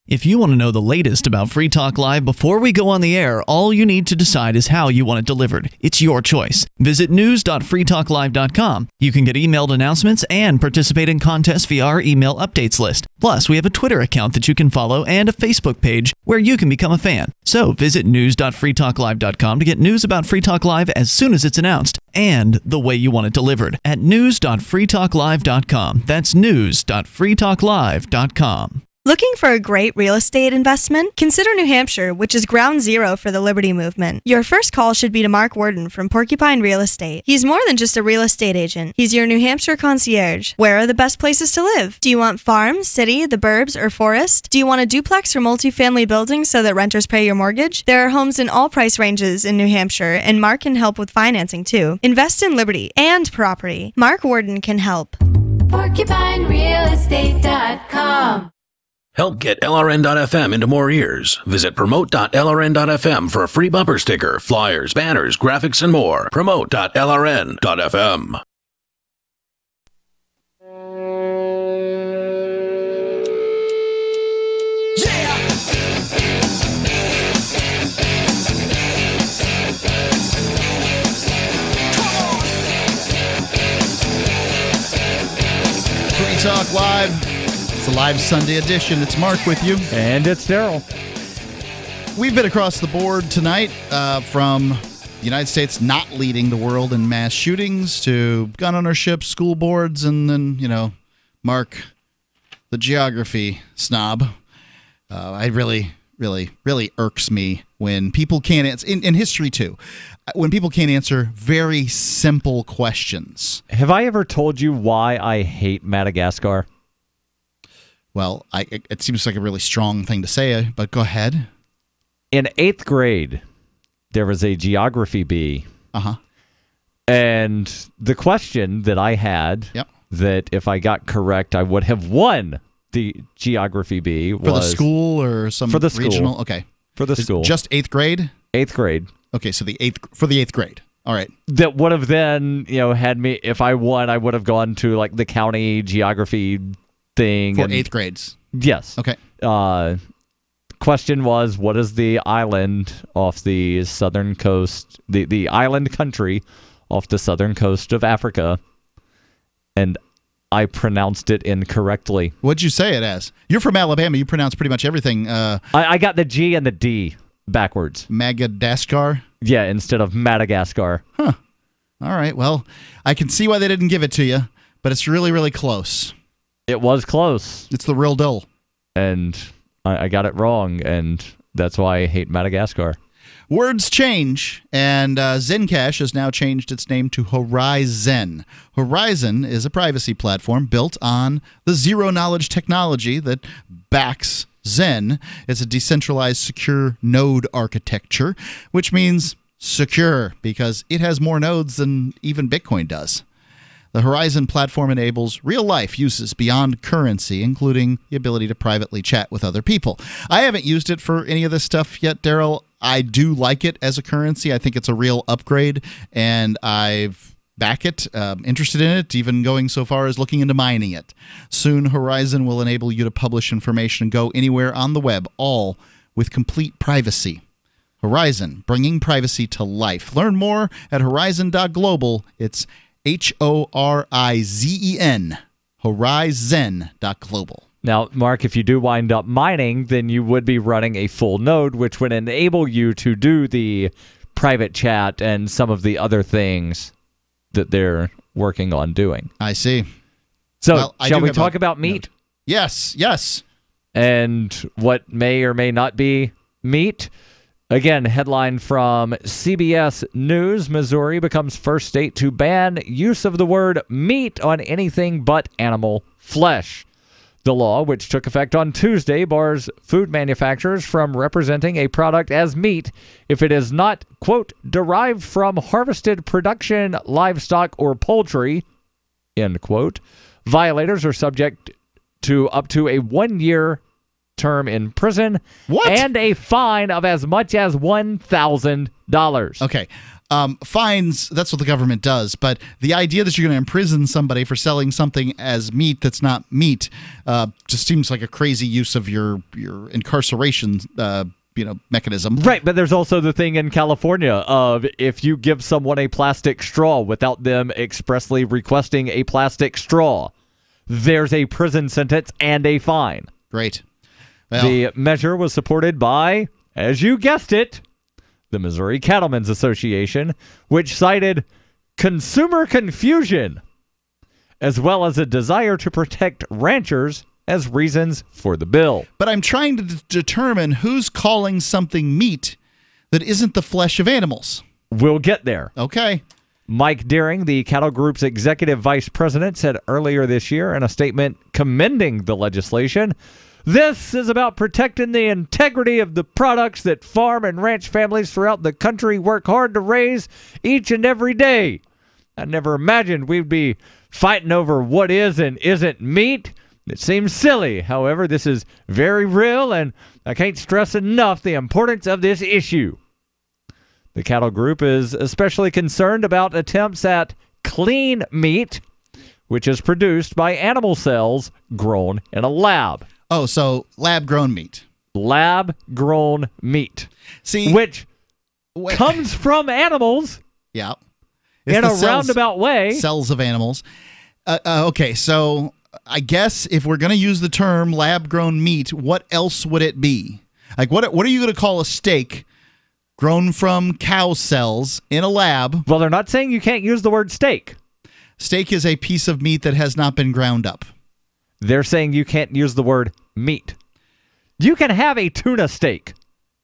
Speaker 8: If you want to know the latest about Free Talk Live before we go on the air, all you need to decide is how you want it delivered. It's your choice. Visit news.freetalklive.com. You can get emailed announcements and participate in contests via our email updates list. Plus, we have a Twitter account that you can follow and a Facebook page where you can become a fan. So visit news.freetalklive.com to get news about Free Talk Live as soon as it's announced and the way you want it delivered at news.freetalklive.com. That's news.freetalklive.com.
Speaker 3: Looking for a great real estate investment? Consider New Hampshire, which is ground zero for the Liberty Movement. Your first call should be to Mark Worden from Porcupine Real Estate. He's more than just a real estate agent. He's your New Hampshire concierge. Where are the best places to live? Do you want farm, city, the burbs, or forest? Do you want a duplex or multifamily building so that renters pay your mortgage? There are homes in all price ranges in New Hampshire, and Mark can help with financing too. Invest in liberty and property. Mark Worden can help.
Speaker 4: PorcupineRealEstate.com. Help get LRN.FM into more ears. Visit promote.lrn.fm for a free bumper sticker, flyers, banners, graphics, and more. Promote.lrn.fm.
Speaker 5: Free Talk Live. It's a live Sunday edition. It's Mark with you.
Speaker 18: And it's Darryl.
Speaker 5: We've been across the board tonight from the United States not leading the world in mass shootings to gun ownership, school boards, and then, Mark, the geography snob. I really really, really irks me when people can't answer, in history too, when people can't answer very simple questions.
Speaker 18: Have I ever told you why I hate Madagascar?
Speaker 5: Well, it seems like a really strong thing to say, but go ahead.
Speaker 18: In 8th grade, there was a geography bee.
Speaker 5: Uh-huh.
Speaker 18: And the question that I had, that if I got correct, I would have won the geography bee was...
Speaker 5: For the school or some
Speaker 18: for the school.
Speaker 5: Regional? Okay.
Speaker 18: For the school.
Speaker 5: Just 8th grade?
Speaker 18: 8th grade.
Speaker 5: Okay, so the 8th grade. All right.
Speaker 18: That would have then, had me, if I won, I would have gone to like the county geography thing.
Speaker 5: For 8th grades?
Speaker 18: Yes.
Speaker 5: Okay.
Speaker 18: Question was, what is the island off the southern coast, the island country off the southern coast of Africa? And I pronounced it incorrectly.
Speaker 5: What'd you say it as? You're from Alabama. You pronounce pretty much everything.
Speaker 18: I got the G and the D backwards.
Speaker 5: Madagascar?
Speaker 18: Yeah, instead of Madagascar.
Speaker 5: Huh. All right. Well, I can see why they didn't give it to you, but it's really, really close.
Speaker 18: It was close.
Speaker 5: It's the real deal.
Speaker 18: And I got it wrong, and that's why I hate Madagascar.
Speaker 5: Words change, and Zencash has now changed its name to Horizon. Horizon is a privacy platform built on the zero-knowledge technology that backs Zen. It's a decentralized secure node architecture, which means secure because it has more nodes than even Bitcoin does. The Horizon platform enables real-life uses beyond currency, including the ability to privately chat with other people. I haven't used it for any of this stuff yet, Darryl. I do like it as a currency. I think it's a real upgrade, and I've back it, interested in it, even going so far as looking into mining it. Soon, Horizon will enable you to publish information and go anywhere on the web, all with complete privacy. Horizon, bringing privacy to life. Learn more at horizon.global. It's Horizen, horizon.global.
Speaker 18: Now, Mark, if you do wind up mining, then you would be running a full node, which would enable you to do the private chat and some of the other things that they're working on doing.
Speaker 5: I see.
Speaker 18: So, well, shall we talk about meat?
Speaker 5: Yes, yes.
Speaker 18: And what may or may not be meat? Again, headline from CBS News: Missouri becomes first state to ban use of the word meat on anything but animal flesh. The law, which took effect on Tuesday, bars food manufacturers from representing a product as meat if it is not, quote, derived from harvested production, livestock, or poultry, end quote. Violators are subject to up to a 1-year term in prison and a fine of as much as $1,000.
Speaker 5: Okay. Fines, that's what the government does. But the idea that you're going to imprison somebody for selling something as meat that's not meat just seems like a crazy use of your incarceration mechanism.
Speaker 18: Right, but there's also the thing in California of if you give someone a plastic straw without them expressly requesting a plastic straw, there's a prison sentence and a fine.
Speaker 5: Great.
Speaker 18: Well, the measure was supported by, as you guessed it, the Missouri Cattlemen's Association, which cited consumer confusion, as well as a desire to protect ranchers as reasons for the bill.
Speaker 5: But I'm trying to determine who's calling something meat that isn't the flesh of animals.
Speaker 18: We'll get there.
Speaker 5: Okay.
Speaker 18: Mike Deering, the cattle group's executive vice president, said earlier this year in a statement commending the legislation, "This is about protecting the integrity of the products that farm and ranch families throughout the country work hard to raise each and every day. I never imagined we'd be fighting over what is and isn't meat. It seems silly. However, this is very real, and I can't stress enough the importance of this issue." The cattle group is especially concerned about attempts at clean meat, which is produced by animal cells grown in a lab.
Speaker 5: Oh, so lab-grown meat.
Speaker 18: Lab-grown meat.
Speaker 5: See,
Speaker 18: which comes from animals.
Speaker 5: Yeah.
Speaker 18: In a roundabout way.
Speaker 5: Cells of animals. Okay, so I guess if we're going to use the term lab-grown meat, what else would it be? Like, what are you going to call a steak grown from cow cells in a lab?
Speaker 18: Well, they're not saying you can't use the word steak.
Speaker 5: Steak is a piece of meat that has not been ground up.
Speaker 18: They're saying you can't use the word meat. You can have a tuna steak.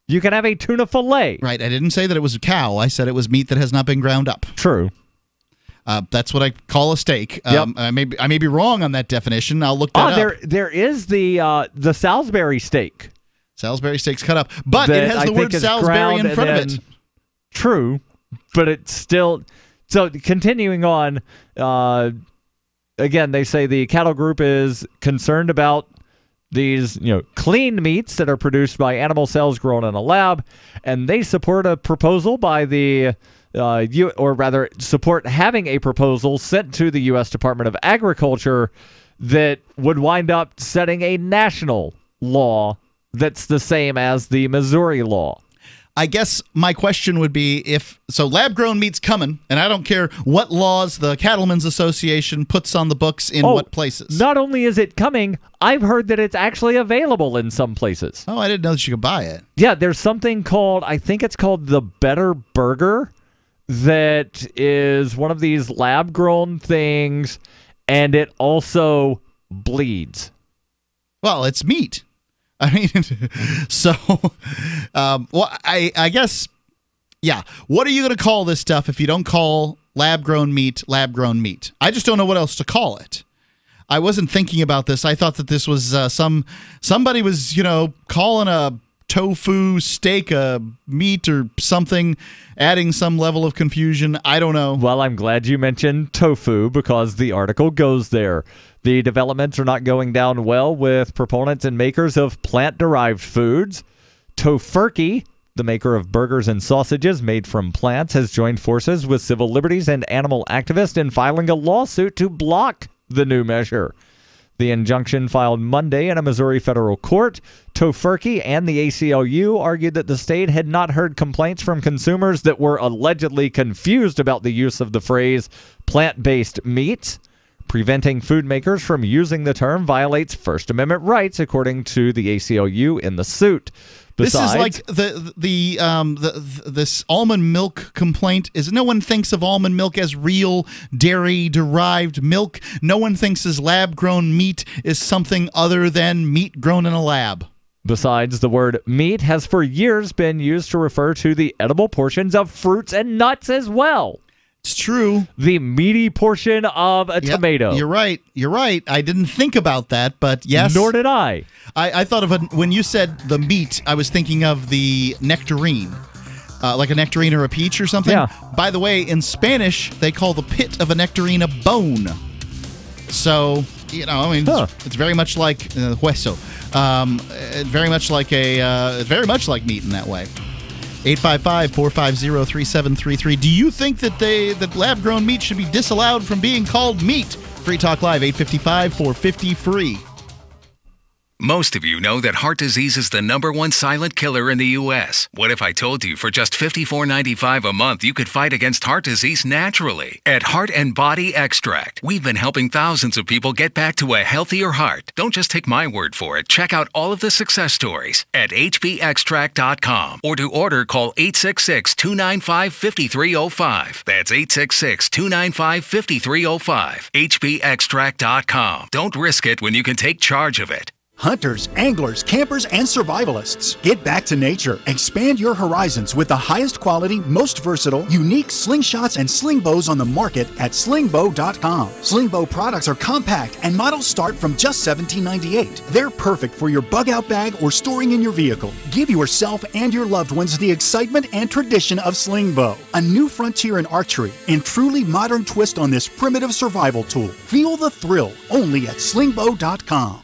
Speaker 18: You can have a tuna fillet.
Speaker 5: Right. I didn't say that it was a cow. I said it was meat that has not been ground up.
Speaker 18: True.
Speaker 5: That's what I call a steak.
Speaker 18: Yep.
Speaker 5: I may be wrong on that definition. I'll look that up.
Speaker 18: There is the Salisbury steak.
Speaker 5: Salisbury steak's cut up, but it has the word Salisbury in front of it.
Speaker 18: True, but it's still... So continuing on, again, they say the cattle group is concerned about these, clean meats that are produced by animal cells grown in a lab, and they support a proposal by the... support having a proposal sent to the U.S. Department of Agriculture that would wind up setting a national law that's the same as the Missouri law.
Speaker 5: I guess my question would be lab-grown meat's coming, and I don't care what laws the Cattlemen's Association puts on the books in what places.
Speaker 18: Not only is it coming, I've heard that it's actually available in some places.
Speaker 5: Oh, I didn't know that you could buy it.
Speaker 18: Yeah, there's something called, I think it's called the Better Burger, that is one of these lab-grown things, and it also bleeds.
Speaker 5: Well, it's meat. I mean, so, I guess, yeah. What are you going to call this stuff if you don't call lab-grown meat lab-grown meat? I just don't know what else to call it. I wasn't thinking about this. I thought that this was somebody was, calling a tofu steak a meat or something, adding some level of confusion. I don't know.
Speaker 18: Well, I'm glad you mentioned tofu because the article goes there. The developments are not going down well with proponents and makers of plant-derived foods. Tofurkey, the maker of burgers and sausages made from plants, has joined forces with civil liberties and animal activists in filing a lawsuit to block the new measure. The injunction filed Monday in a Missouri federal court. Tofurkey and the ACLU argued that the state had not heard complaints from consumers that were allegedly confused about the use of the phrase plant-based meats. Preventing food makers from using the term violates First Amendment rights, according to the ACLU in the suit. Besides,
Speaker 5: this is like this almond milk complaint. Is no one thinks of almond milk as real dairy-derived milk. No one thinks as lab-grown meat is something other than meat grown in a lab.
Speaker 18: Besides, the word meat has for years been used to refer to the edible portions of fruits and nuts as well.
Speaker 5: It's true.
Speaker 18: The meaty portion of a tomato.
Speaker 5: You're right. I didn't think about that, but yes.
Speaker 18: Nor did I.
Speaker 5: I thought of when you said the meat, I was thinking of the nectarine. Like a nectarine or a peach or something.
Speaker 18: Yeah.
Speaker 5: By the way, in Spanish, they call the pit of a nectarine a bone. So, it's very much like hueso. Very much like meat in that way. 855-450-3733. Do you think that lab-grown meat should be disallowed from being called meat? Free Talk Live, 855-450-FREE.
Speaker 6: Most of you know that heart disease is the #1 silent killer in the U.S. What if I told you for just $54.95 a month you could fight against heart disease naturally? At Heart and Body Extract, we've been helping thousands of people get back to a healthier heart. Don't just take my word for it. Check out all of the success stories at hbextract.com, or to order, call 866-295-5305. That's 866-295-5305. hbextract.com. Don't risk it when you can take charge of it.
Speaker 7: Hunters, anglers, campers, and survivalists. Get back to nature. Expand your horizons with the highest quality, most versatile, unique slingshots and sling bows on the market at slingbow.com. Slingbow products are compact and models start from just $17.98. They're perfect for your bug-out bag or storing in your vehicle. Give yourself and your loved ones the excitement and tradition of Slingbow, a new frontier in archery and truly modern twist on this primitive survival tool. Feel the thrill only at slingbow.com.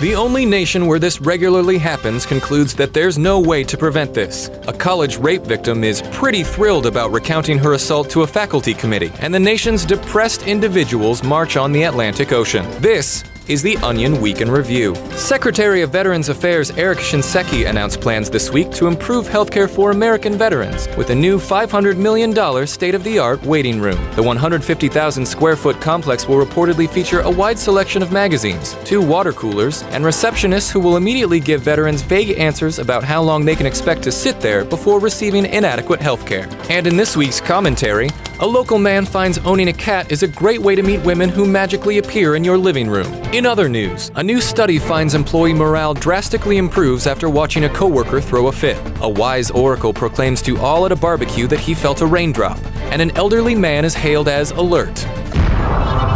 Speaker 23: The only nation where this regularly happens concludes that there's no way to prevent this. A college rape victim is pretty thrilled about recounting her assault to a faculty committee, and the nation's depressed individuals march on the Atlantic Ocean. This is the Onion Week in Review. Secretary of Veterans Affairs Eric Shinseki announced plans this week to improve healthcare for American veterans with a new $500 million state-of-the-art waiting room. The 150,000 square foot complex will reportedly feature a wide selection of magazines, 2 water coolers, and receptionists who will immediately give veterans vague answers about how long they can expect to sit there before receiving inadequate healthcare. And in this week's commentary, A local man finds owning a cat is a great way to meet women who magically appear in your living room. In other news, a new study finds employee morale drastically improves after watching a coworker throw a fit. A wise oracle proclaims to all at a barbecue that he felt a raindrop, and an elderly man is hailed as alert.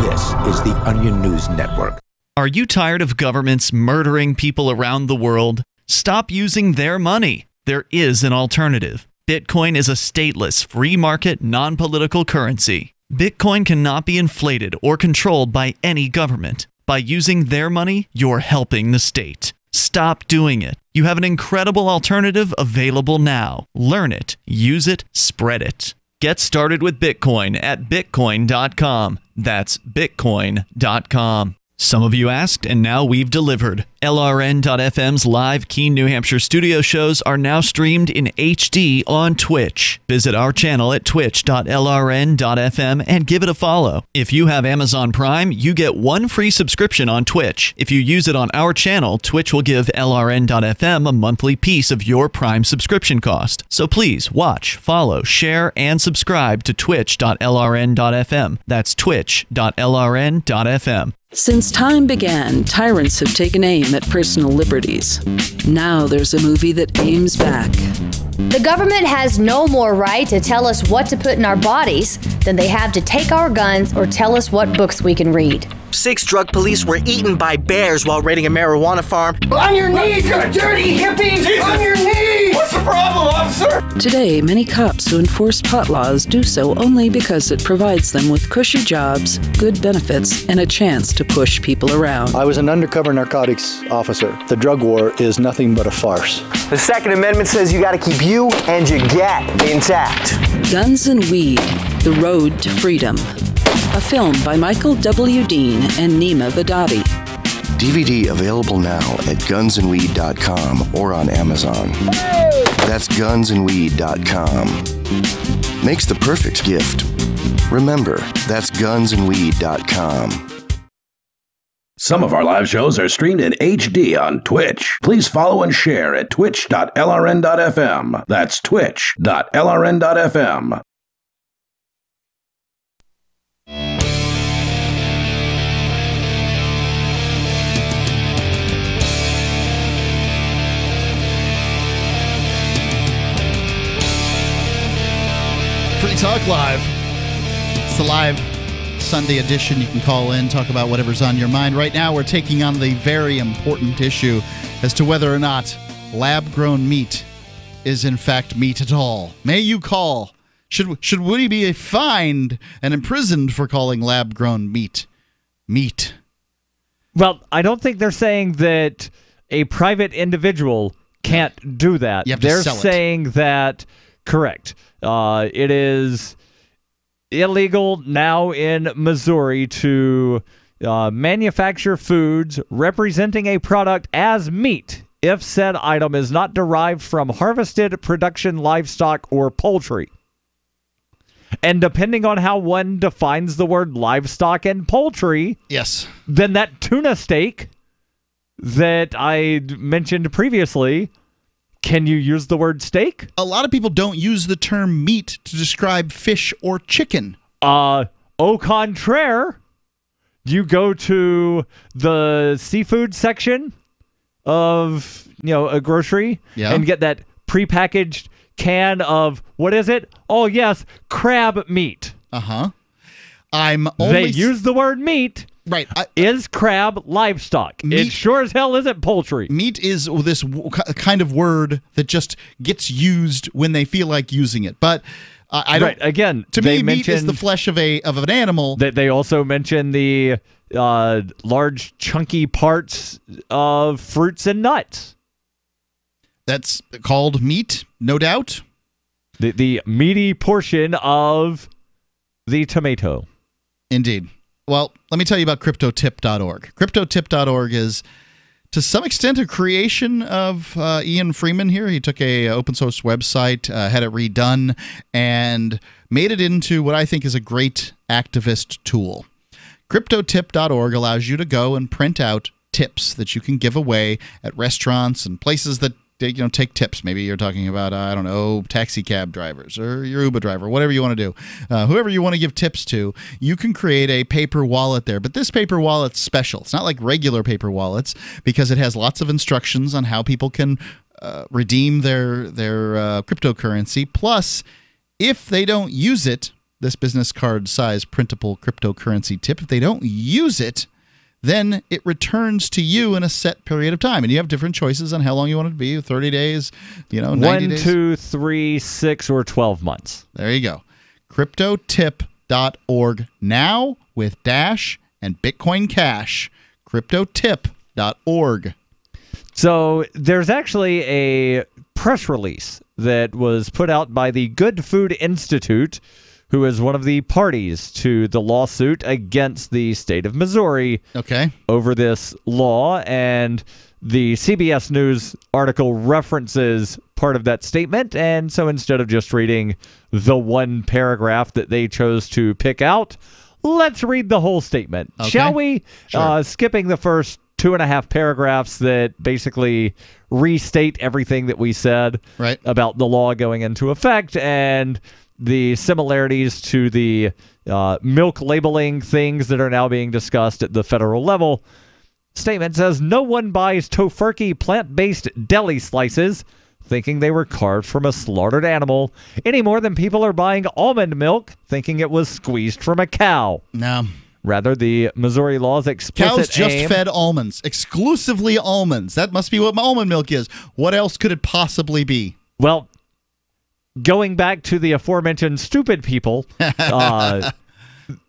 Speaker 9: This is the Onion News Network.
Speaker 8: Are you tired of governments murdering people around the world? Stop using their money. There is an alternative. Bitcoin is a stateless, free market, non-political currency. Bitcoin cannot be inflated or controlled by any government. By using their money, you're helping the state. Stop doing it. You have an incredible alternative available now. Learn it, use it, spread it. Get started with Bitcoin at bitcoin.com. That's bitcoin.com. Some of you asked, and now we've delivered. LRN.FM's live Keene, New Hampshire studio shows are now streamed in HD on Twitch. Visit our channel at twitch.lrn.fm and give it a follow. If you have Amazon Prime, you get one free subscription on Twitch. If you use it on our channel, Twitch will give LRN.FM a monthly piece of your Prime subscription cost. So please watch, follow, share, and subscribe to twitch.lrn.fm. That's twitch.lrn.fm.
Speaker 10: Since time began, tyrants have taken aim at personal liberties. Now there's a movie that aims back.
Speaker 11: The government has no more right to tell us what to put in our bodies than they have to take our guns or tell us what books we can read.
Speaker 24: 6 drug police were eaten by bears while raiding a marijuana farm.
Speaker 25: On your knees, you dirty hippies! Jesus. On your knees! What's the problem, officer?
Speaker 10: Today, many cops who enforce pot laws do so only because it provides them with cushy jobs, good benefits, and a chance to push people around.
Speaker 26: I was an undercover narcotics officer. The drug war is nothing but a farce.
Speaker 24: The Second Amendment says you gotta keep you and your gat intact.
Speaker 10: Guns and Weed, The Road to Freedom. A film by Michael W. Dean and Nima Vadadi.
Speaker 15: DVD available now at gunsandweed.com or on Amazon. That's gunsandweed.com. Makes the perfect gift. Remember, that's gunsandweed.com.
Speaker 4: Some of our live shows are streamed in HD on Twitch. Please follow and share at twitch.lrn.fm. That's twitch.lrn.fm.
Speaker 5: Free Talk Live. It's the live Sunday edition. You can call in, talk about whatever's on your mind. Right now, we're taking on the very important issue as to whether or not lab-grown meat is in fact meat at all. May you call. Should we be fined and imprisoned for calling lab-grown meat meat?
Speaker 18: Well, I don't think they're saying that a private individual can't do that.
Speaker 5: You have to
Speaker 18: They're
Speaker 5: sell it.
Speaker 18: saying that, correct. It is illegal now in Missouri to manufacture foods representing a product as meat if said item is not derived from harvested production livestock or poultry. And depending on how one defines the word livestock and poultry,
Speaker 5: yes,
Speaker 18: then that tuna steak that I mentioned previously, can you use the word steak?
Speaker 5: A lot of people don't use the term meat to describe fish or chicken.
Speaker 18: Au contraire, you go to the seafood section of, a grocery and get that prepackaged can of, what is it? Oh, yes, crab meat.
Speaker 5: Uh-huh.
Speaker 18: They use the word meat.
Speaker 5: Right.
Speaker 18: Is crab livestock? It sure as hell isn't poultry.
Speaker 5: Meat is this kind of word that just gets used when they feel like using it. But I don't.
Speaker 18: Right. Again,
Speaker 5: to me, meat is the flesh of an animal.
Speaker 18: They also mention the large, chunky parts of fruits and nuts.
Speaker 5: That's called meat, no doubt.
Speaker 18: The meaty portion of the tomato.
Speaker 5: Indeed. Well, let me tell you about CryptoTip.org. CryptoTip.org is, to some extent, a creation of Ian Freeman here. He took a open source website, had it redone, and made it into what I think is a great activist tool. CryptoTip.org allows you to go and print out tips that you can give away at restaurants and places that take tips. Maybe you're talking about, I don't know, taxi cab drivers or your Uber driver, whatever you want to do. Whoever you want to give tips to, you can create a paper wallet there. But this paper wallet's special. It's not like regular paper wallets because it has lots of instructions on how people can redeem their cryptocurrency. Plus, if they don't use it, this business card size printable cryptocurrency tip, if they don't use it, then it returns to you in a set period of time. And you have different choices on how long you want it to be, 30 days, 90 days.
Speaker 18: 1, 2, 3, 6, or 12 months.
Speaker 5: There you go. CryptoTip.org now with Dash and Bitcoin Cash. CryptoTip.org.
Speaker 18: So there's actually a press release that was put out by the Good Food Institute, who is one of the parties to the lawsuit against the state of Missouri over this law. And the CBS News article references part of that statement. And so instead of just reading the one paragraph that they chose to pick out, let's read the whole statement. Shall we?
Speaker 5: Sure.
Speaker 18: Skipping the first 2.5 paragraphs that basically restate everything that we said about the law going into effect and the similarities to the milk labeling things that are now being discussed at the federal level. Statement says, no one buys Tofurkey plant-based deli slices thinking they were carved from a slaughtered animal any more than people are buying almond milk thinking it was squeezed from a cow.
Speaker 5: No.
Speaker 18: Rather, the Missouri law's explicit
Speaker 5: Cows just fed almonds, exclusively almonds. That must be what almond milk is. What else could it possibly be?
Speaker 18: Well, going back to the aforementioned stupid people,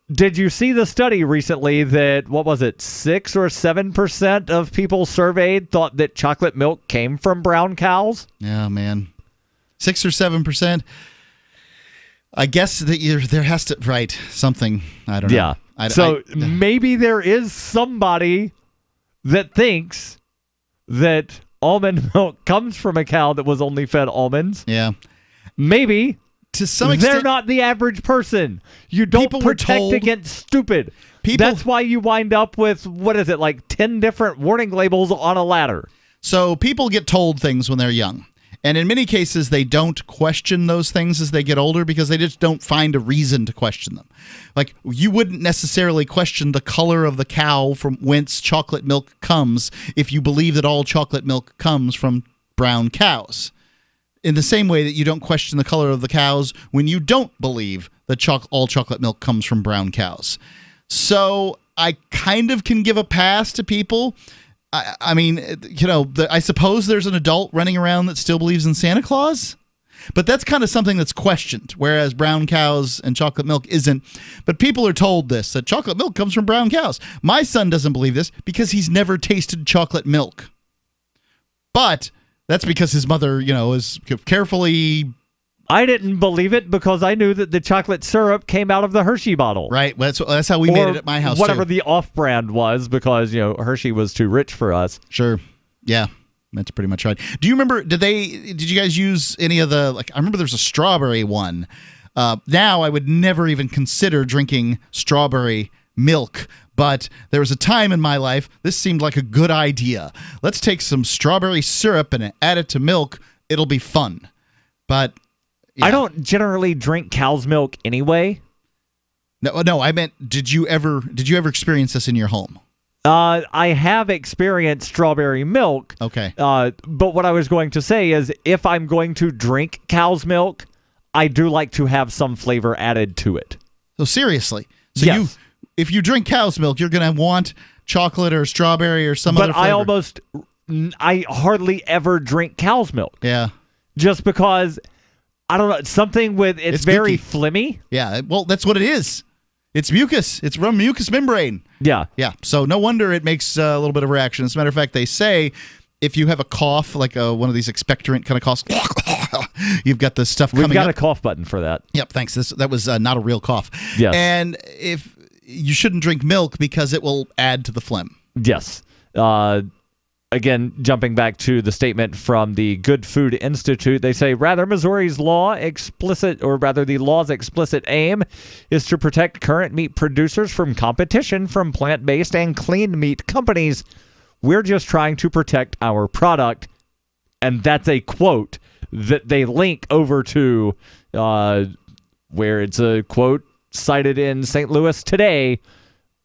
Speaker 18: did you see the study recently that, 6 or 7% of people surveyed thought that chocolate milk came from brown cows?
Speaker 5: Yeah, man. 6 or 7%. I guess that there has to, something. I don't know.
Speaker 18: Yeah. Maybe there is somebody that thinks that almond milk comes from a cow that was only fed almonds.
Speaker 5: Yeah.
Speaker 18: Maybe
Speaker 5: to some extent
Speaker 18: they're not the average person. You don't protect against stupid. That's why you wind up with 10 different warning labels on a ladder.
Speaker 5: So people get told things when they're young. And in many cases, they don't question those things as they get older because they just don't find a reason to question them. Like, you wouldn't necessarily question the color of the cow from whence chocolate milk comes if you believe that all chocolate milk comes from brown cows. In the same way that you don't question the color of the cows when you don't believe that all chocolate milk comes from brown cows. So I kind of can give a pass to people. I mean, I suppose there's an adult running around that still believes in Santa Claus, but that's kind of something that's questioned, whereas brown cows and chocolate milk isn't. But people are told that chocolate milk comes from brown cows. My son doesn't believe this because he's never tasted chocolate milk. But that's because his mother, is carefully...
Speaker 18: I didn't believe it because I knew that the chocolate syrup came out of the Hershey bottle.
Speaker 5: Right. Well, that's how we made it at my house,
Speaker 18: whatever the off-brand was, because, Hershey was too rich for us.
Speaker 5: Sure. Yeah. That's pretty much right. Do you remember, did you guys use any of the, I remember there's a strawberry one. Now I would never even consider drinking strawberry milk, but there was a time in my life this seemed like a good idea. Let's take some strawberry syrup and add it to milk. It'll be fun. But yeah.
Speaker 18: I don't generally drink cow's milk anyway.
Speaker 5: No, I meant, did you ever experience this in your home?
Speaker 18: I have experienced strawberry milk.
Speaker 5: Okay.
Speaker 18: But what I was going to say is, if I'm going to drink cow's milk, I do like to have some flavor added to it.
Speaker 5: So seriously,
Speaker 18: yes.
Speaker 5: If you drink cow's milk, you're going to want chocolate or strawberry or some other flavor.
Speaker 18: But I hardly ever drink cow's milk.
Speaker 5: Yeah.
Speaker 18: Just because, I don't know, something with it's very
Speaker 5: gooky.
Speaker 18: Flimmy.
Speaker 5: Yeah, well, that's what it is. It's mucus. It's from mucous membrane.
Speaker 18: Yeah.
Speaker 5: Yeah. So no wonder it makes a little bit of a reaction. As a matter of fact, they say if you have a cough, like one of these expectorant kind of coughs, you've got the stuff coming up.
Speaker 18: We've got a cough button for that.
Speaker 5: Yep, thanks. That was not a real cough.
Speaker 18: Yes.
Speaker 5: And if you shouldn't drink milk because it will add to the phlegm.
Speaker 18: Yes. Again, jumping back to the statement from the Good Food Institute, they say, the law's explicit aim is to protect current meat producers from competition from plant-based and clean meat companies. We're just trying to protect our product. And that's a quote that they link over to where it's a quote cited in St. Louis Today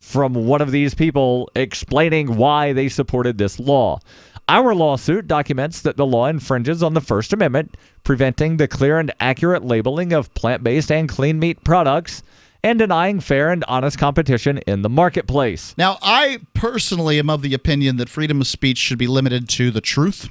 Speaker 18: from one of these people explaining why they supported this law. Our lawsuit documents that the law infringes on the First Amendment, preventing the clear and accurate labeling of plant-based and clean meat products and denying fair and honest competition in the marketplace.
Speaker 5: Now, I personally am of the opinion that freedom of speech should be limited to the truth,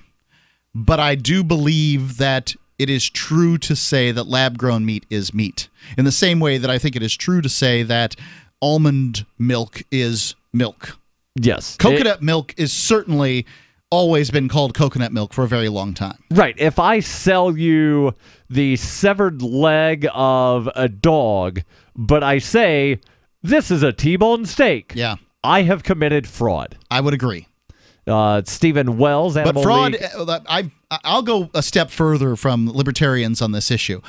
Speaker 5: but I do believe that it is true to say that lab-grown meat is meat, in the same way that I think it is true to say that almond milk is milk.
Speaker 18: Yes.
Speaker 5: Coconut milk is certainly always been called coconut milk for a very long time.
Speaker 18: Right. If I sell you the severed leg of a dog, but I say, this is a T-bone steak,
Speaker 5: yeah,
Speaker 18: I have committed fraud.
Speaker 5: I would agree.
Speaker 18: Stephen Wells, Animal
Speaker 5: But fraud,
Speaker 18: League.
Speaker 5: I'll go a step further from libertarians on this issue.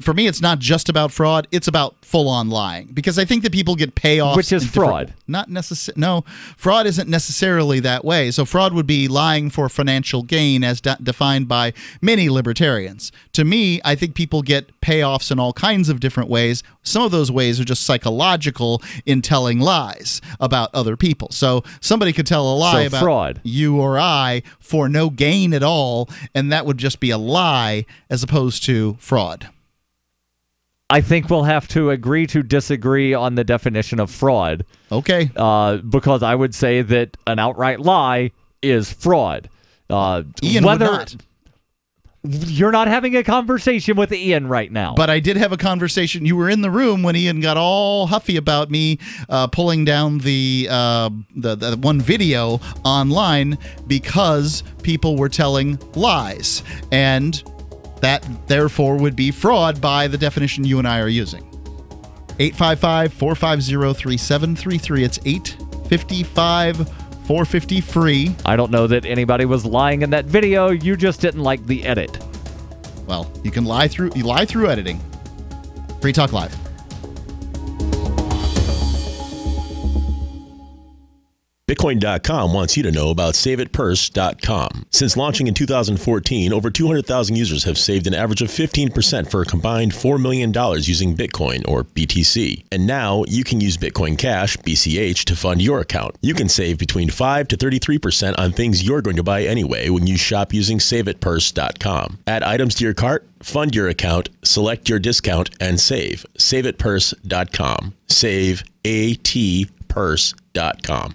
Speaker 5: For me, it's not just about fraud; it's about full-on lying. Because I think that people get payoffs,
Speaker 18: which is fraud.
Speaker 5: Not necessarily. No, fraud isn't necessarily that way. So fraud would be lying for financial gain, as defined by many libertarians. To me, I think people get payoffs in all kinds of different ways. Some of those ways are just psychological in telling lies about other people. So somebody could tell a lie about
Speaker 18: fraud.
Speaker 5: You or I for no gain at all, and that would just be a lie as opposed to fraud.
Speaker 18: I think we'll have to agree to disagree on the definition of fraud.
Speaker 5: Okay.
Speaker 18: Because I would say that an outright lie is fraud.
Speaker 5: Ian would not.
Speaker 18: You're not having a conversation with Ian right now.
Speaker 5: But I did have a conversation. You were in the room when Ian got all huffy about me pulling down the one video online because people were telling lies. And that, therefore, would be fraud by the definition you and I are using. 855-450-3733. It's 855-450-FREE.
Speaker 18: I don't know that anybody was lying in that video. You just didn't like the edit.
Speaker 5: Well, you can lie through editing. Free Talk Live.
Speaker 12: Bitcoin.com wants you to know about SaveItPurse.com. Since launching in 2014, over 200,000 users have saved an average of 15% for a combined $4 million using Bitcoin, or BTC. And now you can use Bitcoin Cash, BCH, to fund your account. You can save between 5 to 33% on things you're going to buy anyway when you shop using SaveItPurse.com. Add items to your cart, fund your account, select your discount, and save. SaveItPurse.com. Save ATPurse.com.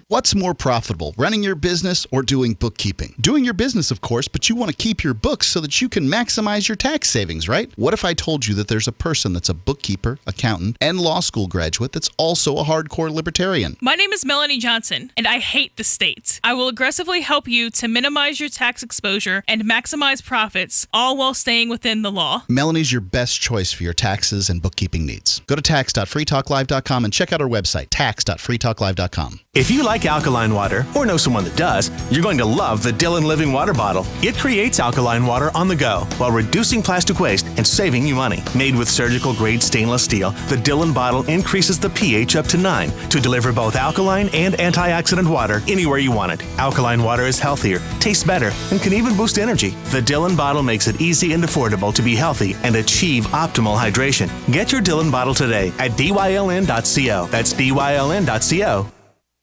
Speaker 5: What's more profitable, running your business or doing bookkeeping? Doing your business, of course, but you want to keep your books so that you can maximize your tax savings, right? What if I told you that there's a person that's a bookkeeper, accountant, and law school graduate that's also a hardcore libertarian?
Speaker 13: My name is Melanie Johnson, and I hate the state. I will aggressively help you to minimize your tax exposure and maximize profits, all while staying within the law.
Speaker 5: Melanie's your best choice for your taxes and bookkeeping needs. Go to tax.freetalklive.com and check out our website, tax.freetalklive.com.
Speaker 14: If you like alkaline water or know someone that does, you're going to love the Dylan Living Water Bottle. It creates alkaline water on the go while reducing plastic waste and saving you money. Made with surgical grade stainless steel, the Dylan bottle increases the pH up to 9 to deliver both alkaline and antioxidant water anywhere you want it. Alkaline water is healthier, tastes better, and can even boost energy. The Dylan bottle makes it easy and affordable to be healthy and achieve optimal hydration. Get your Dylan bottle today at dyln.co. That's dyln.co.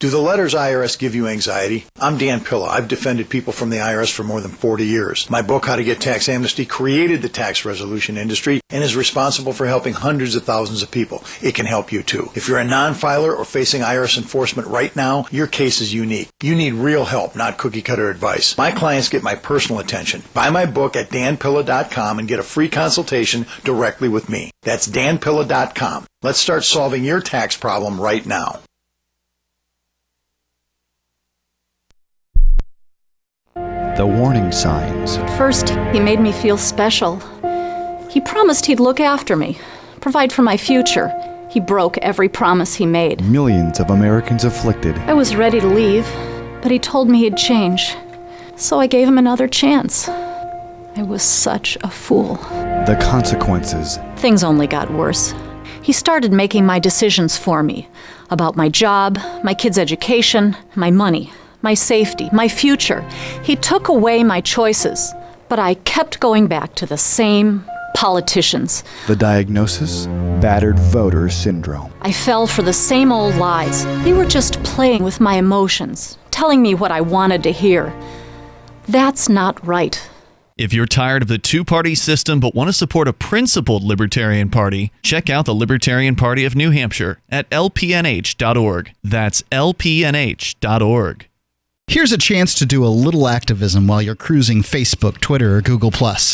Speaker 16: Do the letters IRS give you anxiety? I'm Dan Pilla. I've defended people from the IRS for more than 40 years. My book, How to Get Tax Amnesty, created the tax resolution industry and is responsible for helping hundreds of thousands of people. It can help you too. If you're a non-filer or facing IRS enforcement right now, your case is unique. You need real help, not cookie-cutter advice. My clients get my personal attention. Buy my book at danpilla.com and get a free consultation directly with me. That's danpilla.com. Let's start solving your tax problem right now.
Speaker 17: The warning signs.
Speaker 19: First, he made me feel special. He promised he'd look after me, provide for my future. He broke every promise he made.
Speaker 17: Millions of Americans afflicted.
Speaker 19: I was ready to leave, but he told me he'd change. So I gave him another chance. I was such a fool.
Speaker 17: The consequences.
Speaker 19: Things only got worse. He started making my decisions for me. About my job, my kids' education, my money, my safety, my future. He took away my choices. But I kept going back to the same politicians.
Speaker 17: The diagnosis? Battered voter syndrome.
Speaker 19: I fell for the same old lies. They were just playing with my emotions, telling me what I wanted to hear. That's not right.
Speaker 8: If you're tired of the two-party system but want to support a principled Libertarian Party, check out the Libertarian Party of New Hampshire at lpnh.org. That's lpnh.org.
Speaker 5: Here's a chance to do a little activism while you're cruising Facebook, Twitter, or Google+.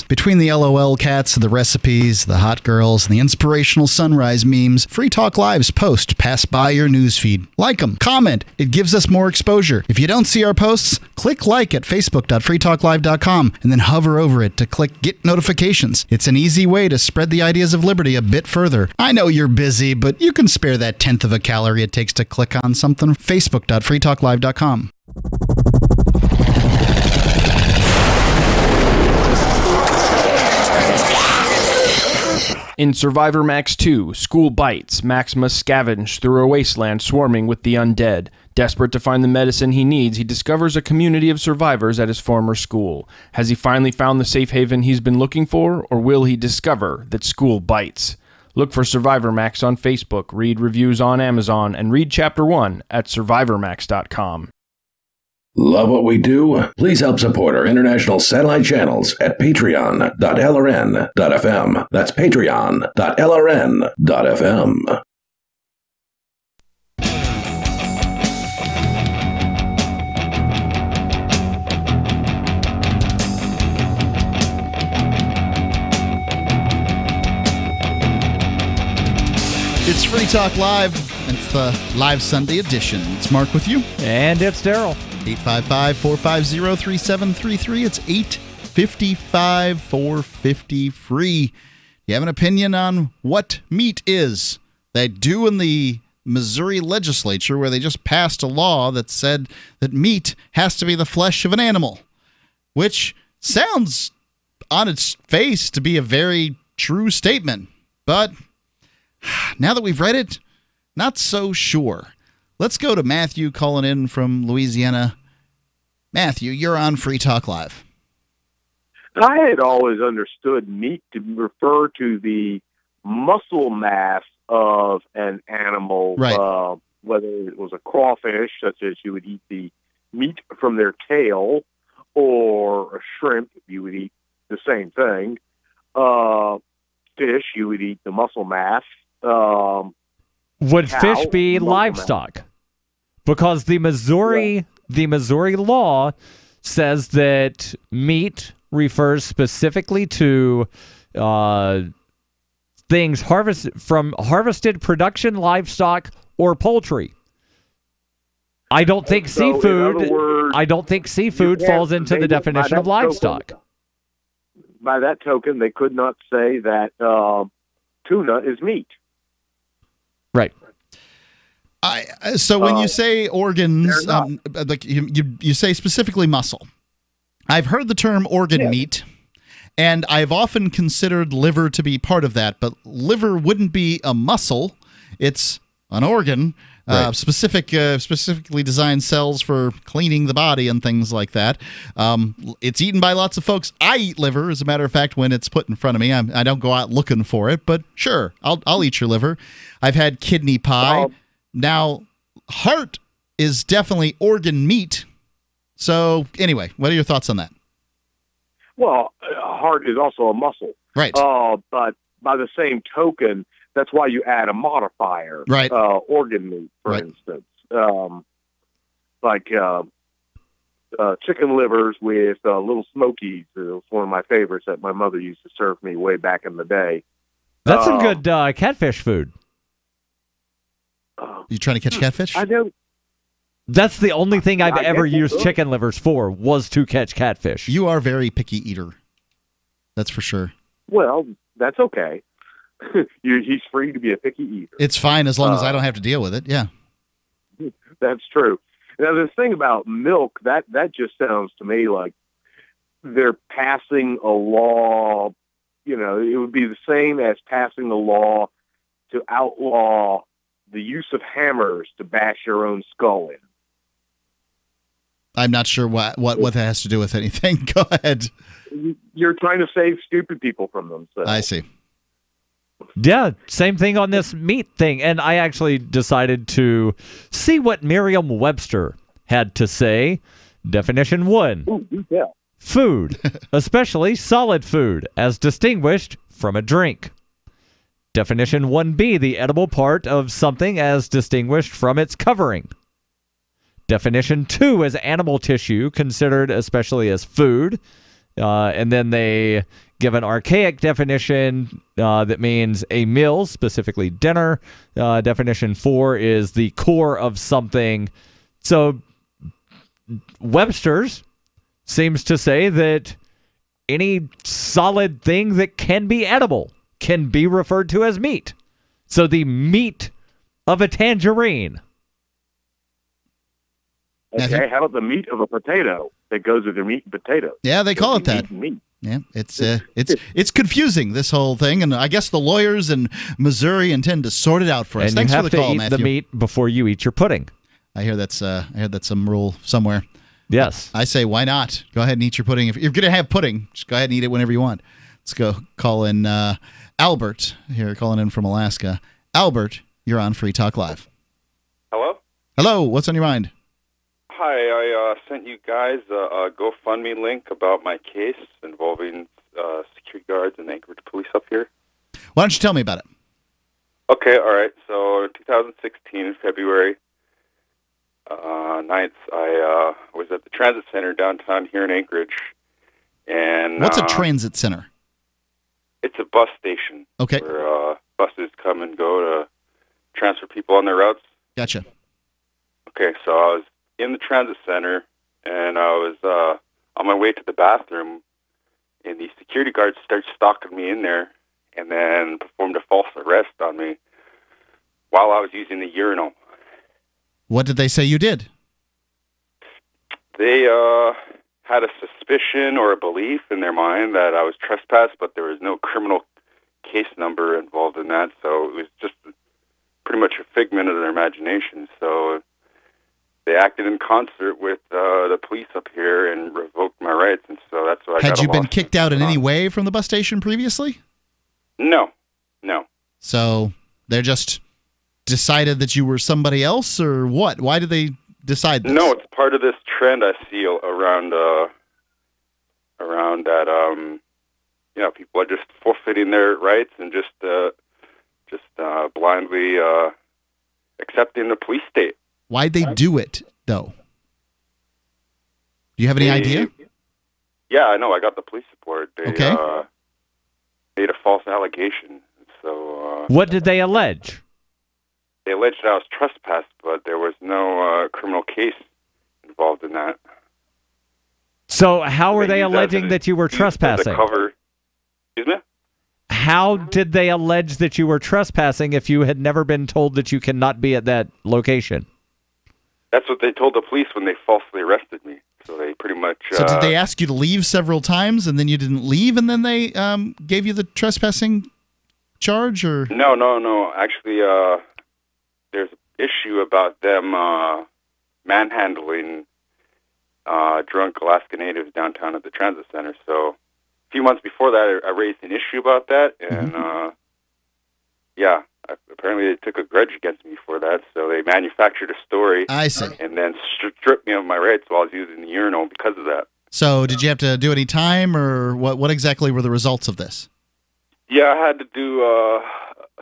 Speaker 5: Between the LOL cats, the recipes, the hot girls, and the inspirational sunrise memes, Free Talk Live's posts pass by your newsfeed. Like them, comment. It gives us more exposure. If you don't see our posts, click like at facebook.freetalklive.com and then hover over it to click Get Notifications. It's an easy way to spread the ideas of liberty a bit further. I know you're busy, but you can spare that tenth of a calorie it takes to click on something. facebook.freetalklive.com.
Speaker 1: In Survivor Max 2, School Bites, Max must scavenge through a wasteland swarming with the undead. Desperate to find the medicine he needs, he discovers a community of survivors at his former school. Has he finally found the safe haven he's been looking for, or will he discover that school bites? Look for Survivor Max on Facebook, read reviews on Amazon, and read Chapter 1 at survivormax.com.
Speaker 4: Love what we do? Please help support our international satellite channels at patreon.lrn.fm. That's patreon.lrn.fm.
Speaker 5: It's Free Talk Live. It's the live Sunday edition. It's Mark with you.
Speaker 18: And it's Darryl.
Speaker 5: 855-450-3733. It's 855-450-FREE. You have an opinion on what meat is? They do in the Missouri legislature, where they just passed a law that said that meat has to be the flesh of an animal, which sounds on its face to be a very true statement. But now that we've read it, not so sure. Let's go to Matthew calling in from Louisiana. Matthew, you're on Free Talk Live.
Speaker 2: I had always understood meat to refer to the muscle mass of an animal,
Speaker 5: right.
Speaker 2: Whether it was a crawfish, such as you would eat the meat from their tail, or a shrimp, you would eat the same thing. Fish, you would eat the muscle mass.
Speaker 18: Would fish be livestock? Because the Missouri law says that meat refers specifically to things harvested production livestock or poultry. I don't think seafood. I don't think seafood falls into the definition of livestock.
Speaker 2: By that token, they could not say that tuna is meat.
Speaker 18: Right.
Speaker 5: So when you say organs, like you say specifically muscle. I've heard the term organ meat, and I've often considered liver to be part of that. But liver wouldn't be a muscle; it's an organ, right. Specifically designed cells for cleaning the body and things like that. It's eaten by lots of folks. I eat liver, as a matter of fact, when it's put in front of me. I don't go out looking for it, but sure, I'll eat your liver. I've had kidney pie. Now, heart is definitely organ meat. So, anyway, what are your thoughts on that?
Speaker 2: Well, heart is also a muscle.
Speaker 5: Right.
Speaker 2: But by the same token, that's why you add a modifier.
Speaker 5: Right.
Speaker 2: Organ meat, for instance. Like chicken livers with little smokies. It was one of my favorites that my mother used to serve me way back in the day.
Speaker 18: That's some good catfish food.
Speaker 5: You trying to catch catfish?
Speaker 2: I know.
Speaker 18: That's the only thing I've ever used chicken livers for, was to catch catfish.
Speaker 5: You are a very picky eater. That's for sure.
Speaker 2: Well, that's okay. He's free to be a picky eater.
Speaker 5: It's fine as long as I don't have to deal with it. Yeah.
Speaker 2: That's true. Now, this thing about milk, that just sounds to me like they're passing a law. You know, it would be the same as passing a law to outlaw the use of hammers to bash your own skull in.
Speaker 5: I'm not sure what that has to do with anything. Go ahead.
Speaker 2: You're trying to save stupid people from themselves.
Speaker 5: I see.
Speaker 18: Yeah, same thing on this meat thing. And I actually decided to see what Merriam-Webster had to say. Definition 1.
Speaker 2: Ooh, yeah.
Speaker 18: Food, especially solid food, as distinguished from a drink. Definition 1B, the edible part of something as distinguished from its covering. Definition 2 is animal tissue, considered especially as food. And then they give an archaic definition that means a meal, specifically dinner. Definition 4 is the core of something. So Webster's seems to say that any solid thing that can be edible can be referred to as meat. So the meat of a tangerine.
Speaker 2: Okay, how about the meat of a potato that goes with the meat and potato?
Speaker 5: Yeah, they call it that.
Speaker 2: Meat.
Speaker 5: Yeah, it's confusing, this whole thing, and I guess the lawyers in Missouri intend to sort it out for us.
Speaker 18: And
Speaker 5: Thanks
Speaker 18: you
Speaker 5: for
Speaker 18: have
Speaker 5: the
Speaker 18: to
Speaker 5: call,
Speaker 18: eat
Speaker 5: Matthew.
Speaker 18: the meat before you eat your pudding.
Speaker 5: I hear that's some rule somewhere.
Speaker 18: Yes.
Speaker 5: I say, why not? Go ahead and eat your pudding. If you're going to have pudding, just go ahead and eat it whenever you want. Let's go call in Albert here, calling in from Alaska. Albert, you're on Free Talk Live.
Speaker 3: Hello?
Speaker 5: Hello, what's on your mind?
Speaker 3: Hi, I sent you guys a GoFundMe link about my case involving security guards and Anchorage police up here.
Speaker 5: Why don't you tell me about it?
Speaker 3: Okay, all right. So 2016, in February 9th, I was at the transit center downtown here in Anchorage. And
Speaker 5: what's a transit center?
Speaker 3: It's a bus station.
Speaker 5: Okay.
Speaker 3: Where buses come and go to transfer people on their routes.
Speaker 5: Gotcha.
Speaker 3: Okay, so I was in the transit center, and I was on my way to the bathroom, and the security guards started stalking me in there, and then performed a false arrest on me while I was using the urinal.
Speaker 5: What did they say you did?
Speaker 3: They had a suspicion or a belief in their mind that I was trespassed, but there was no criminal case number involved in that, so it was just pretty much a figment of their imagination. So they acted in concert with the police up here and revoked my rights, and so that's what I got.
Speaker 5: Had you been kicked out in any way from the bus station previously?
Speaker 3: No.
Speaker 5: So they just decided that you were somebody else, or what? Why did they decide this?
Speaker 3: No, it's part of this trend I see around that people are just forfeiting their rights and just blindly accepting the police state.
Speaker 5: Why'd they do it, though? Do you have any idea?
Speaker 3: Yeah, I know. I got the police report. They
Speaker 5: okay.
Speaker 3: Made a false allegation. So
Speaker 18: what did they allege?
Speaker 3: They alleged I was trespassed, but there was no criminal case involved in that.
Speaker 18: So how were they alleging that you were trespassing?
Speaker 3: Excuse me?
Speaker 18: How did they allege that you were trespassing if you had never been told that you cannot be at that location?
Speaker 3: That's what they told the police when they falsely arrested me. So they pretty much...
Speaker 5: So did they ask you to leave several times, and then you didn't leave, and then they gave you the trespassing charge, or...
Speaker 3: No. Actually, there's an issue about them manhandling drunk Alaska Natives downtown at the transit center. So a few months before that, I raised an issue about that, and apparently they took a grudge against me for that, so they manufactured a story.
Speaker 5: I see.
Speaker 3: And then stripped me of my rights while I was using the urinal because of that.
Speaker 5: So did you have to do any time, or what exactly were the results of this?
Speaker 3: Yeah, I had to do a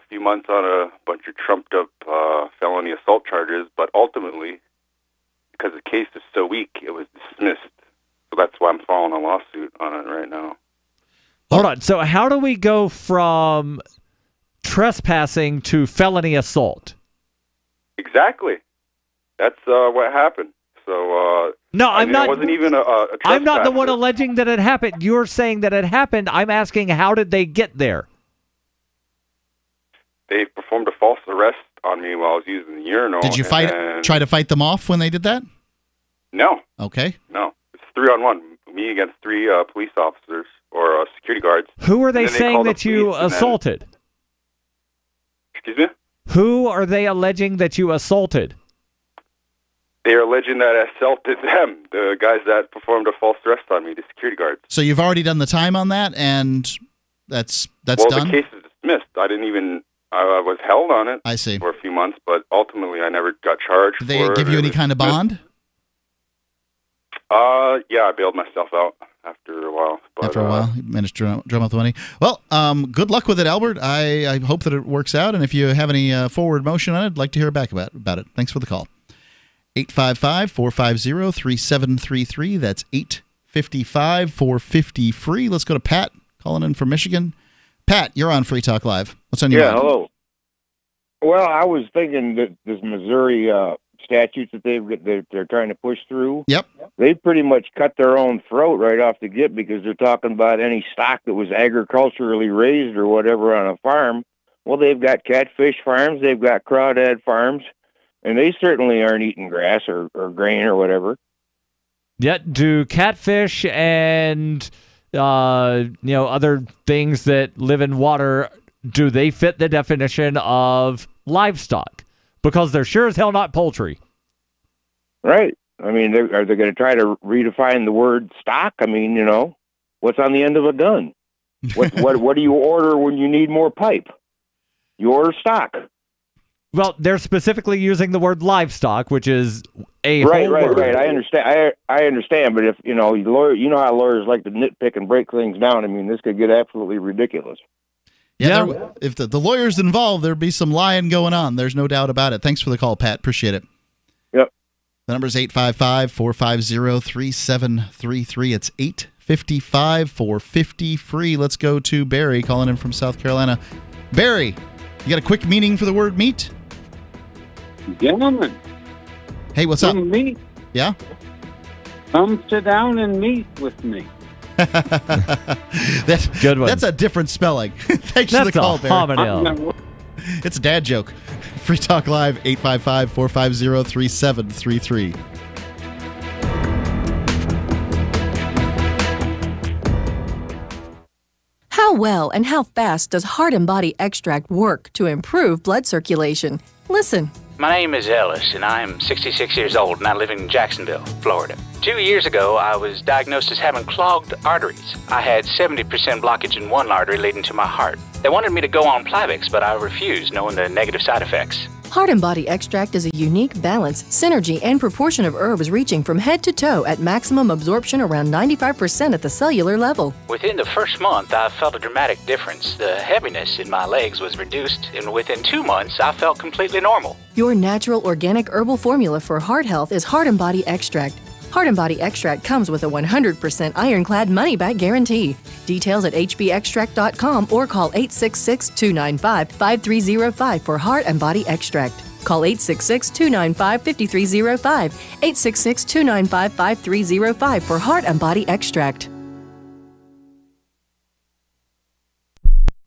Speaker 3: few months on a bunch of trumped-up felony assault charges, but ultimately, because the case is so weak, it was dismissed. So that's why I'm filing a lawsuit on it right now.
Speaker 18: Hold on. So how do we go from trespassing to felony assault?
Speaker 3: Exactly. That's what happened. So
Speaker 18: no, I'm not.
Speaker 3: It wasn't even a trespass.
Speaker 18: I'm not the one alleging that it happened. You're saying that it happened. I'm asking, how did they get there?
Speaker 3: They performed a false arrest on me while I was using the urinal.
Speaker 5: Did you try to fight them off when they did that?
Speaker 3: No.
Speaker 5: Okay.
Speaker 3: No. It's 3-on-1. Me against 3 police officers or security guards.
Speaker 18: Who are they saying that you assaulted?
Speaker 3: Excuse me?
Speaker 18: Who are they alleging that you assaulted?
Speaker 3: They're alleging that I assaulted them, the guys that performed a false arrest on me, the security guards.
Speaker 5: So you've already done the time on that, and that's
Speaker 3: well,
Speaker 5: done?
Speaker 3: The case is dismissed. I was held on it
Speaker 5: I see.
Speaker 3: for a few months, but ultimately I never got charged.
Speaker 5: Did they give you any kind of bond?
Speaker 3: Yeah, I bailed myself out after a while. But,
Speaker 5: After a while, you managed to drum up the money. Well, good luck with it, Albert. I hope that it works out, and if you have any forward motion on it, I'd like to hear back about it. Thanks for the call. 855-450-3733. That's 855-450-FREE. Let's go to Pat, calling in from Michigan. Pat, you're on Free Talk Live. What's on your mind?
Speaker 6: Hello. Well, I was thinking that this Missouri statutes that they're trying to push through.
Speaker 5: Yep.
Speaker 6: They pretty much cut their own throat right off the get because they're talking about any stock that was agriculturally raised or whatever on a farm. Well, they've got catfish farms, they've got crawdad farms, and they certainly aren't eating grass or grain or whatever.
Speaker 18: Yet, do catfish and other things that live in water, do they fit the definition of livestock? Because they're sure as hell not poultry.
Speaker 6: Right. I mean, are they going to try to redefine the word stock? I mean, what's on the end of a gun? What do you order when you need more pipe? You order stock.
Speaker 18: Well, they're specifically using the word livestock, which is a
Speaker 6: right.
Speaker 18: whole word.
Speaker 6: Right. I understand. I understand, but if how lawyers like to nitpick and break things down. I mean, this could get absolutely ridiculous.
Speaker 5: Yeah. If the lawyer's involved, there'd be some lying going on. There's no doubt about it. Thanks for the call, Pat. Appreciate it.
Speaker 6: Yep.
Speaker 5: The number is 855-450-3733. It's 855-450-FREE. Let's go to Barry, calling in from South Carolina. Barry, you got a quick meaning for the word meat?
Speaker 7: Gentlemen.
Speaker 5: Hey, what's up?
Speaker 7: Meat.
Speaker 5: Yeah?
Speaker 7: Come sit down and meet with me.
Speaker 5: That's good one. That's a different spelling. Thanks for the call, Barry. It's a dad joke. Free Talk Live, 855-450-3733.
Speaker 20: How well and how fast does Heart and Body Extract work to improve blood circulation? Listen.
Speaker 21: My name is Ellis, and I am 66 years old, and I live in Jacksonville, Florida. 2 years ago, I was diagnosed as having clogged arteries. I had 70% blockage in one artery leading to my heart. They wanted me to go on Plavix, but I refused, knowing the negative side effects.
Speaker 20: Heart and Body Extract is a unique balance, synergy, and proportion of herbs reaching from head to toe at maximum absorption around 95% at the cellular level.
Speaker 21: Within the first month, I felt a dramatic difference. The heaviness in my legs was reduced, and within 2 months, I felt completely normal.
Speaker 20: Your natural organic herbal formula for heart health is Heart and Body Extract. Heart and Body Extract comes with a 100% ironclad money-back guarantee. Details at hbextract.com or call 866-295-5305 for Heart and Body Extract. Call 866-295-5305, 866-295-5305 for Heart and Body Extract.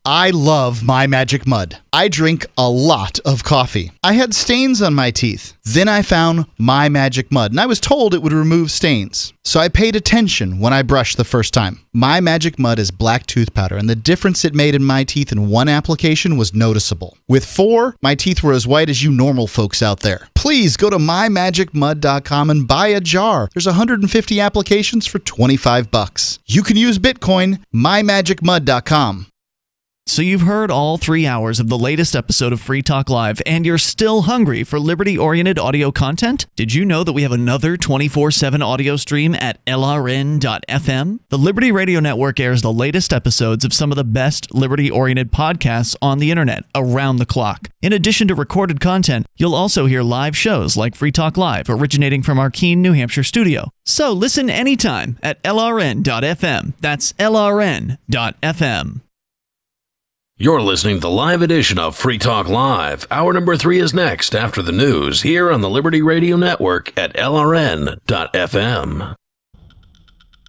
Speaker 5: I love My Magic Mud. I drink a lot of coffee. I had stains on my teeth. Then I found My Magic Mud, and I was told it would remove stains. So I paid attention when I brushed the first time. My Magic Mud is black tooth powder, and the difference it made in my teeth in one application was noticeable. With 4, my teeth were as white as you normal folks out there. Please go to mymagicmud.com and buy a jar. There's 150 applications for $25. You can use Bitcoin, mymagicmud.com.
Speaker 8: So you've heard all 3 hours of the latest episode of Free Talk Live, and you're still hungry for liberty-oriented audio content? Did you know that we have another 24/7 audio stream at LRN.FM? The Liberty Radio Network airs the latest episodes of some of the best liberty-oriented podcasts on the internet around the clock. In addition to recorded content, you'll also hear live shows like Free Talk Live, originating from our Keene, New Hampshire studio. So listen anytime at LRN.FM. That's LRN.FM.
Speaker 4: You're listening to the live edition of Free Talk Live. Hour number 3 is next after the news here on the Liberty Radio Network at LRN.FM.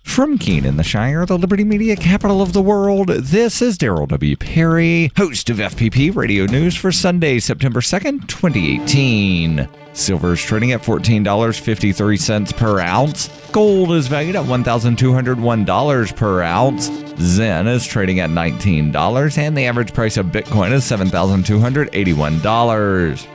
Speaker 22: From Keene in the Shire, the Liberty Media capital of the world, this is Darryl W. Perry, host of FPP Radio News for Sunday, September 2nd, 2018. Silver is trading at $14.53 per ounce. Gold is valued at $1,201 per ounce. Zen is trading at $19, and the average price of Bitcoin is $7,281.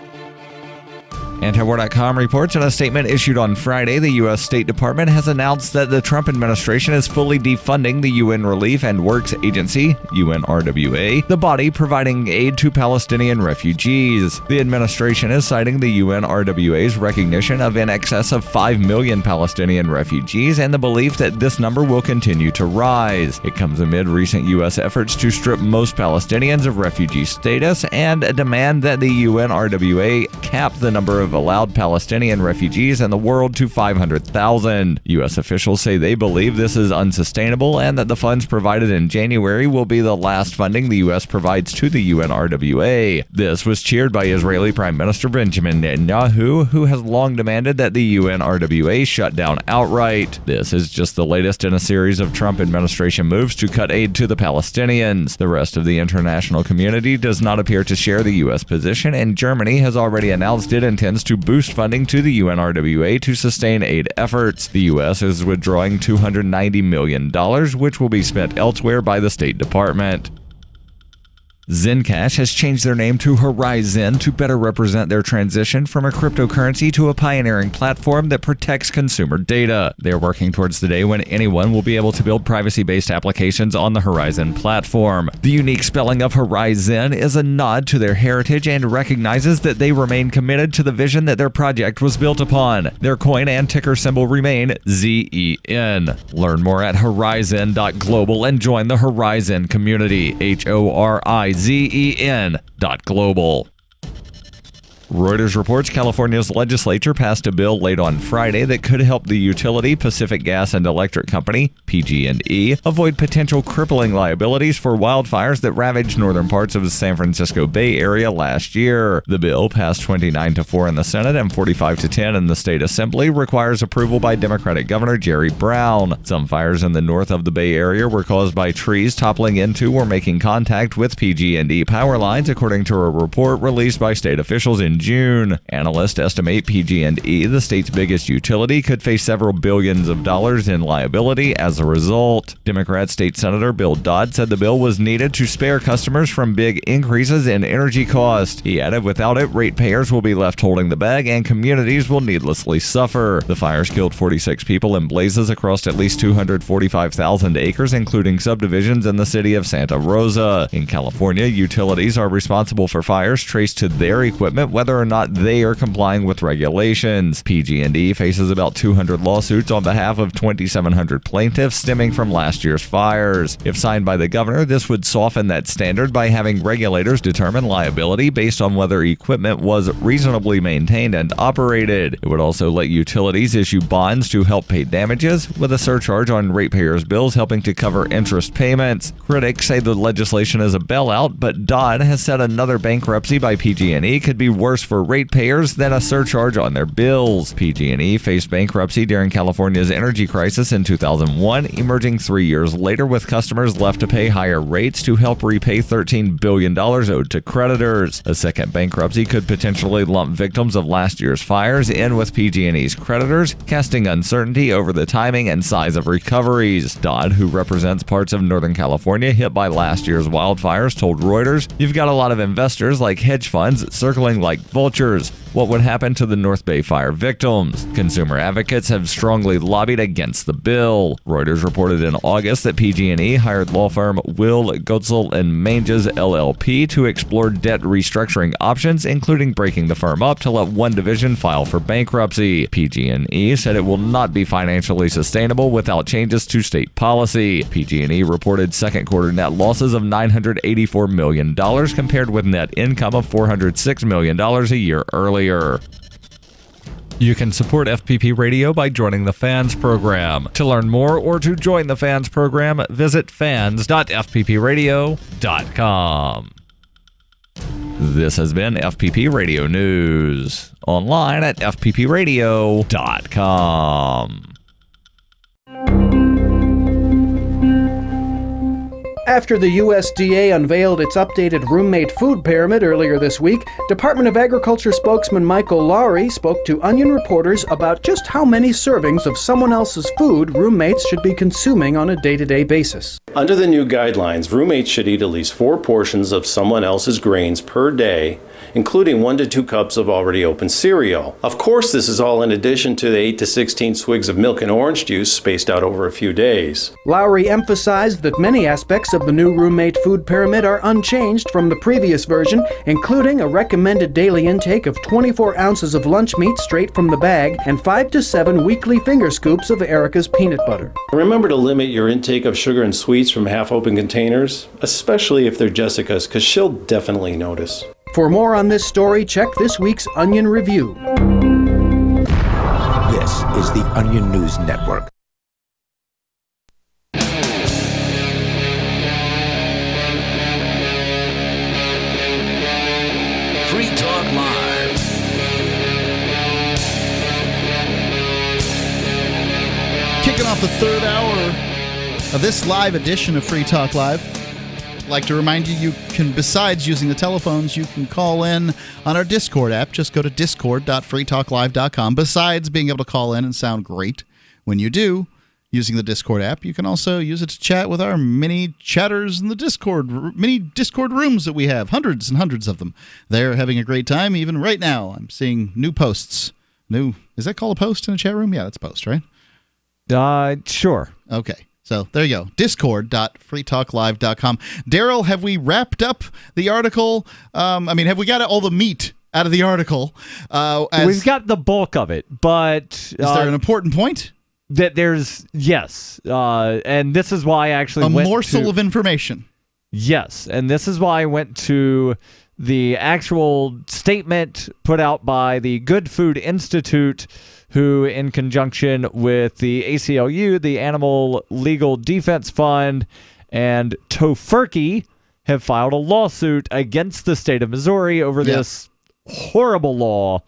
Speaker 22: Antiwar.com reports in a statement issued on Friday, the U.S. State Department has announced that the Trump administration is fully defunding the UN Relief and Works Agency, UNRWA, the body providing aid to Palestinian refugees. The administration is citing the UNRWA's recognition of in excess of 5 million Palestinian refugees and the belief that this number will continue to rise. It comes amid recent U.S. efforts to strip most Palestinians of refugee status and a demand that the UNRWA cap the number of allowed Palestinian refugees in the world to 500,000. U.S. officials say they believe this is unsustainable and that the funds provided in January will be the last funding the U.S. provides to the UNRWA. This was cheered by Israeli Prime Minister Benjamin Netanyahu, who has long demanded that the UNRWA shut down outright. This is just the latest in a series of Trump administration moves to cut aid to the Palestinians. The rest of the international community does not appear to share the U.S. position, and Germany has already announced it intends to boost funding to the UNRWA to sustain aid efforts. The U.S. is withdrawing $290 million, which will be spent elsewhere by the State Department. Zencash has changed their name to Horizon to better represent their transition from a cryptocurrency to a pioneering platform that protects consumer data. They're working towards the day when anyone will be able to build privacy-based applications on the Horizon platform. The unique spelling of Horizon is a nod to their heritage and recognizes that they remain committed to the vision that their project was built upon. Their coin and ticker symbol remain ZEN. Learn more at horizon.global and join the Horizon community. HORIZEN.global. Reuters reports California's legislature passed a bill late on Friday that could help the utility Pacific Gas and Electric Company, PG&E, avoid potential crippling liabilities for wildfires that ravaged northern parts of the San Francisco Bay Area last year. The bill, passed 29-4 in the Senate and 45-10 in the state assembly, requires approval by Democratic Governor Jerry Brown. Some fires in the north of the Bay Area were caused by trees toppling into or making contact with PG&E power lines, according to a report released by state officials in June. Analysts estimate PG&E, the state's biggest utility, could face several billions of dollars in liability as a result. Democrat State Senator Bill Dodd said the bill was needed to spare customers from big increases in energy costs. He added, without it, ratepayers will be left holding the bag and communities will needlessly suffer. The fires killed 46 people in blazes across at least 245,000 acres, including subdivisions in the city of Santa Rosa. In California, utilities are responsible for fires traced to their equipment, whether or not they are complying with regulations. PG&E faces about 200 lawsuits on behalf of 2,700 plaintiffs stemming from last year's fires. If signed by the governor, this would soften that standard by having regulators determine liability based on whether equipment was reasonably maintained and operated. It would also let utilities issue bonds to help pay damages, with a surcharge on ratepayers' bills helping to cover interest payments. Critics say the legislation is a bailout, but Dodd has said another bankruptcy by PG&E could be worse for ratepayers than a surcharge on their bills. PG&E faced bankruptcy during California's energy crisis in 2001, emerging 3 years later with customers left to pay higher rates to help repay $13 billion owed to creditors. A second bankruptcy could potentially lump victims of last year's fires in with PG&E's creditors, casting uncertainty over the timing and size of recoveries. Dodd, who represents parts of Northern California hit by last year's wildfires, told Reuters, "You've got a lot of investors like hedge funds circling like vultures. What would happen to the North Bay fire victims? Consumer advocates have strongly lobbied against the bill." Reuters reported in August that PG&E hired law firm Will, Gutzel & Manges LLP to explore debt restructuring options, including breaking the firm up to let one division file for bankruptcy. PG&E said it will not be financially sustainable without changes to state policy. PG&E reported second quarter net losses of $984 million compared with net income of $406 million a year earlier. You can support FPP Radio by joining the Fans program. To learn more or to join the Fans program, visit fans.fppradio.com. This has been FPP Radio News, online at fppradio.com.
Speaker 9: After the USDA unveiled its updated roommate food pyramid earlier this week, Department of Agriculture spokesman Michael Lowry spoke to Onion reporters about just how many servings of someone else's food roommates should be consuming on a day-to-day basis.
Speaker 10: Under the new guidelines, roommates should eat at least 4 portions of someone else's grains per day, including 1 to 2 cups of already opened cereal. Of course, this is all in addition to the 8 to 16 swigs of milk and orange juice spaced out over a few days.
Speaker 9: Lowry emphasized that many aspects of the new roommate food pyramid are unchanged from the previous version, including a recommended daily intake of 24 ounces of lunch meat straight from the bag and 5 to 7 weekly finger scoops of Erica's peanut butter.
Speaker 10: Remember to limit your intake of sugar and sweets from half-open containers, especially if they're Jessica's, because she'll definitely notice.
Speaker 9: For more on this story, check this week's Onion Review.
Speaker 11: This is the Onion News Network.
Speaker 4: Free Talk Live.
Speaker 5: Kicking off the third hour of this live edition of Free Talk Live. I'd like to remind you, you can, besides using the telephones, you can call in on our Discord app. Just go to discord.freetalklive.com. Besides being able to call in and sound great when you do, using the Discord app, you can also use it to chat with our mini chatters in the mini Discord rooms that we have. Hundreds and hundreds of them. They're having a great time. Even right now, I'm seeing new posts. Is that called a post in a chat room? Yeah, that's a post, right?
Speaker 18: Sure.
Speaker 5: Okay. So there you go. Discord.freetalklive.com. Darryl, have we wrapped up the article? Have we got all the meat out of the article?
Speaker 18: We've got the bulk of it, but...
Speaker 5: Is there an important point?
Speaker 18: That there's... Yes. And this is why I actually
Speaker 5: went
Speaker 18: to...
Speaker 5: A morsel of information.
Speaker 18: Yes. And this is why I went to the actual statement put out by the Good Food Institute, who, in conjunction with the ACLU, the Animal Legal Defense Fund, and Tofurky, have filed a lawsuit against the state of Missouri over this horrible law.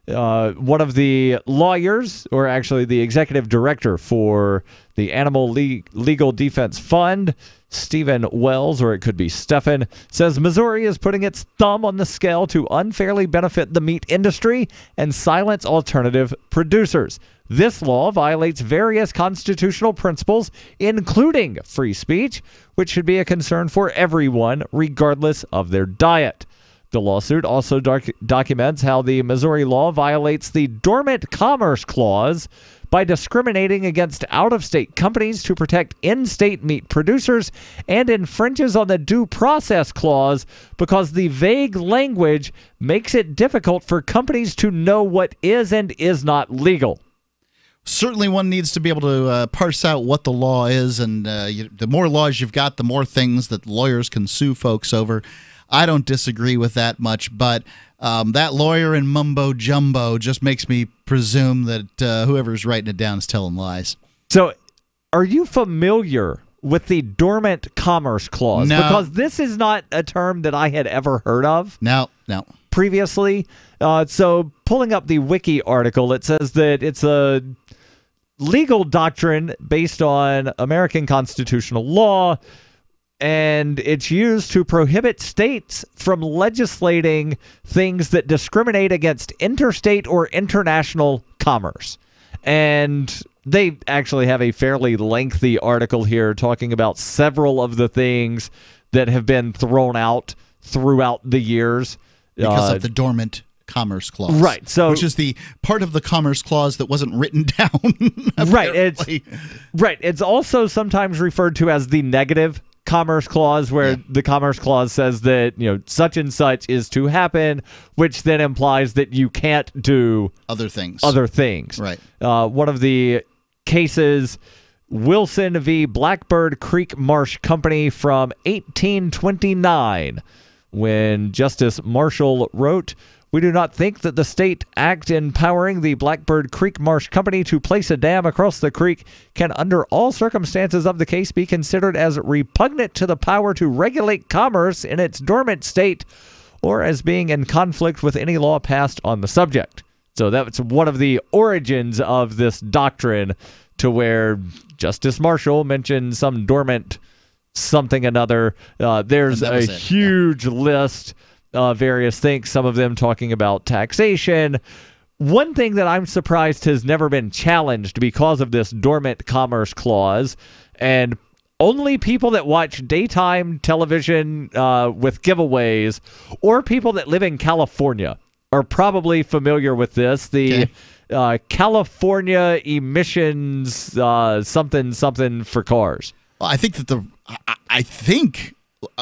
Speaker 18: One of the lawyers, or actually the executive director for the Animal Legal Defense Fund, Stephen Wells, or it could be Stephan, says Missouri is putting its thumb on the scale to unfairly benefit the meat industry and silence alternative producers. This law violates various constitutional principles, including free speech, which should be a concern for everyone, regardless of their diet. The lawsuit also documents how the Missouri law violates the Dormant Commerce Clause by discriminating against out-of-state companies to protect in-state meat producers, and infringes on the Due Process Clause because the vague language makes it difficult for companies to know what is and is not legal.
Speaker 5: Certainly one needs to be able to parse out what the law is, and the more laws you've got, the more things that lawyers can sue folks over. I don't disagree with that much, but that lawyer in mumbo jumbo just makes me presume that whoever's writing it down is telling lies.
Speaker 18: So, are you familiar with the Dormant Commerce Clause?
Speaker 5: No.
Speaker 18: Because this is not a term that I had ever heard of.
Speaker 5: No.
Speaker 18: Previously. So, pulling up the wiki article, it says that it's a legal doctrine based on American constitutional law, and it's used to prohibit states from legislating things that discriminate against interstate or international commerce. And they actually have a fairly lengthy article here talking about several of the things that have been thrown out throughout the years.
Speaker 5: Because of the Dormant Commerce Clause.
Speaker 18: Right. So,
Speaker 5: which is the part of the Commerce Clause that wasn't written down.
Speaker 18: Right. It's also sometimes referred to as the negative Commerce Clause, where the Commerce Clause says that, such and such is to happen, which then implies that you can't do
Speaker 5: other things.
Speaker 18: Right. One of the cases, Wilson v. Blackbird Creek Marsh Company from 1829, when Justice Marshall wrote, "We do not think that the state act empowering the Blackbird Creek Marsh Company to place a dam across the creek can under all circumstances of the case be considered as repugnant to the power to regulate commerce in its dormant state or as being in conflict with any law passed on the subject." So that's one of the origins of this doctrine, to where Justice Marshall mentioned some dormant something another. There's a huge list various things, some of them talking about taxation. One thing that I'm surprised has never been challenged because of this Dormant Commerce Clause, and only people that watch daytime television with giveaways or people that live in California are probably familiar with this. The California emissions something for cars.
Speaker 5: Well, I think that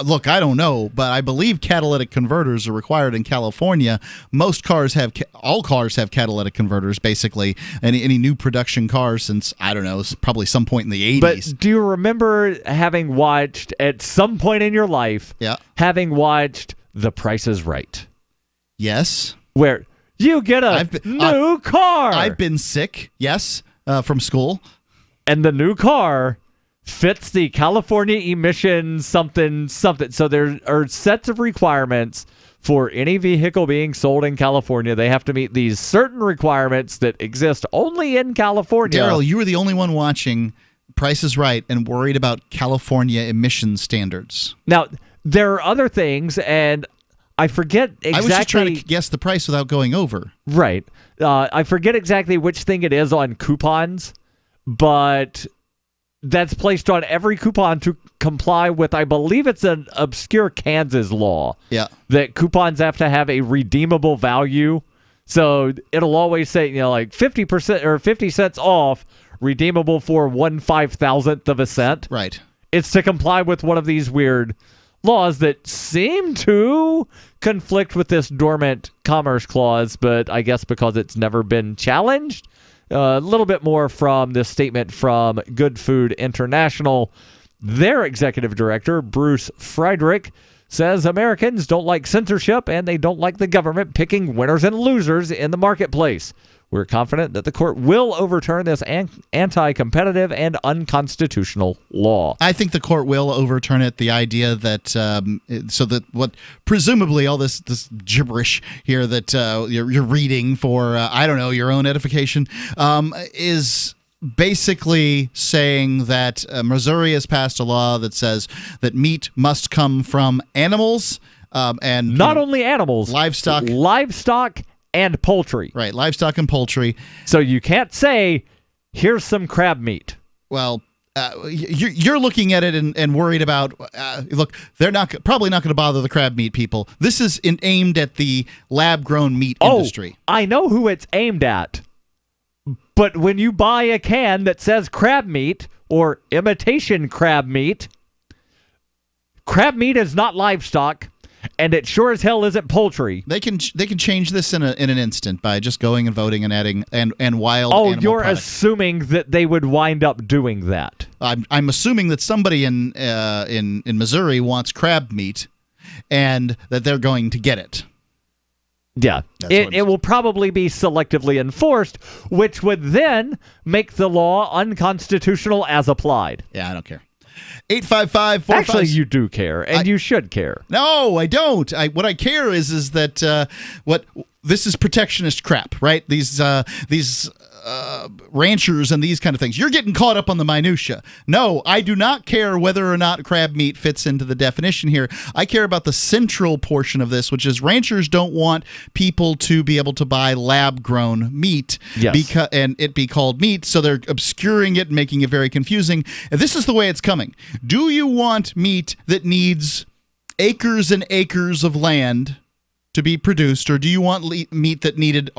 Speaker 5: look, I don't know, but I believe catalytic converters are required in California. Most cars have, all cars have catalytic converters, basically. Any new production cars since, I don't know, probably some point in the 80s.
Speaker 18: But do you remember having watched, at some point in your life, having watched The Price is Right?
Speaker 5: Yes.
Speaker 18: Where you get a new car.
Speaker 5: I've been sick, yes, from school.
Speaker 18: And the new car fits the California emissions something. So there are sets of requirements for any vehicle being sold in California. They have to meet these certain requirements that exist only in California.
Speaker 5: Darryl, you were the only one watching Price is Right and worried about California emission standards.
Speaker 18: Now, there are other things, and I forget exactly.
Speaker 5: I was just trying to guess the price without going over.
Speaker 18: Right. I forget exactly which thing it is on coupons, but that's placed on every coupon to comply with, I believe it's an obscure Kansas law.
Speaker 5: Yeah.
Speaker 18: That coupons have to have a redeemable value. So it'll always say, like 50% or 50 cents off, redeemable for 1/5000th of a cent.
Speaker 5: Right.
Speaker 18: It's to comply with one of these weird laws that seem to conflict with this dormant commerce clause, but I guess because it's never been challenged. A little bit more from this statement from Good Food International. Their executive director, Bruce Friedrich, says Americans don't like censorship and they don't like the government picking winners and losers in the marketplace. We're confident that the court will overturn this anti-competitive and unconstitutional law.
Speaker 5: I think the court will overturn it. The idea that so that what presumably all this gibberish here that you're reading for I don't know, your own edification is basically saying that Missouri has passed a law that says that meat must come from animals and
Speaker 18: not only animals,
Speaker 5: livestock
Speaker 18: and poultry.
Speaker 5: Right, livestock and poultry.
Speaker 18: So you can't say, here's some crab meat.
Speaker 5: Well, you're looking at it and worried about, look, they're probably not going to bother the crab meat people. This is aimed at the lab-grown meat industry.
Speaker 18: I know who it's aimed at. But when you buy a can that says crab meat or imitation crab meat is not livestock. And it sure as hell isn't poultry.
Speaker 5: They can change this in an instant by just going and voting and adding and wild.
Speaker 18: Oh,
Speaker 5: animal
Speaker 18: you're
Speaker 5: products.
Speaker 18: assuming that they would wind up doing that.
Speaker 5: I'm assuming that somebody in Missouri wants crab meat, and that they're going to get it.
Speaker 18: Yeah, it will probably be selectively enforced, which would then make the law unconstitutional as applied.
Speaker 5: Yeah, I don't care. 855-456.
Speaker 18: Actually, you do care, and you should care.
Speaker 5: No, I don't. What I care is that this is protectionist crap, right? These ranchers and these kind of things. You're getting caught up on the minutia. No, I do not care whether or not crab meat fits into the definition here. I care about the central portion of this, which is ranchers don't want people to be able to buy lab-grown meat and it be called meat, so they're obscuring it and making it very confusing. And this is the way it's coming. Do you want meat that needs acres and acres of land to be produced, or do you want meat that needed,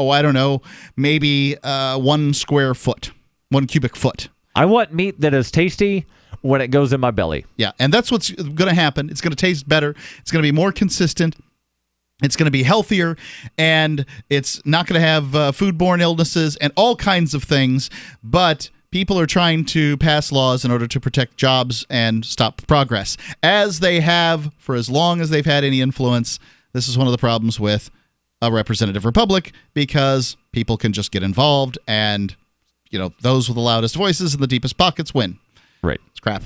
Speaker 5: maybe 1 square foot, 1 cubic foot?
Speaker 18: I want meat that is tasty when it goes in my belly.
Speaker 5: Yeah, and that's what's going to happen. It's going to taste better. It's going to be more consistent. It's going to be healthier, and it's not going to have foodborne illnesses and all kinds of things, but people are trying to pass laws in order to protect jobs and stop progress, as they have for as long as they've had any influence. This is one of the problems with a representative republic, because people can just get involved and, those with the loudest voices and the deepest pockets win.
Speaker 18: Right.
Speaker 5: It's crap.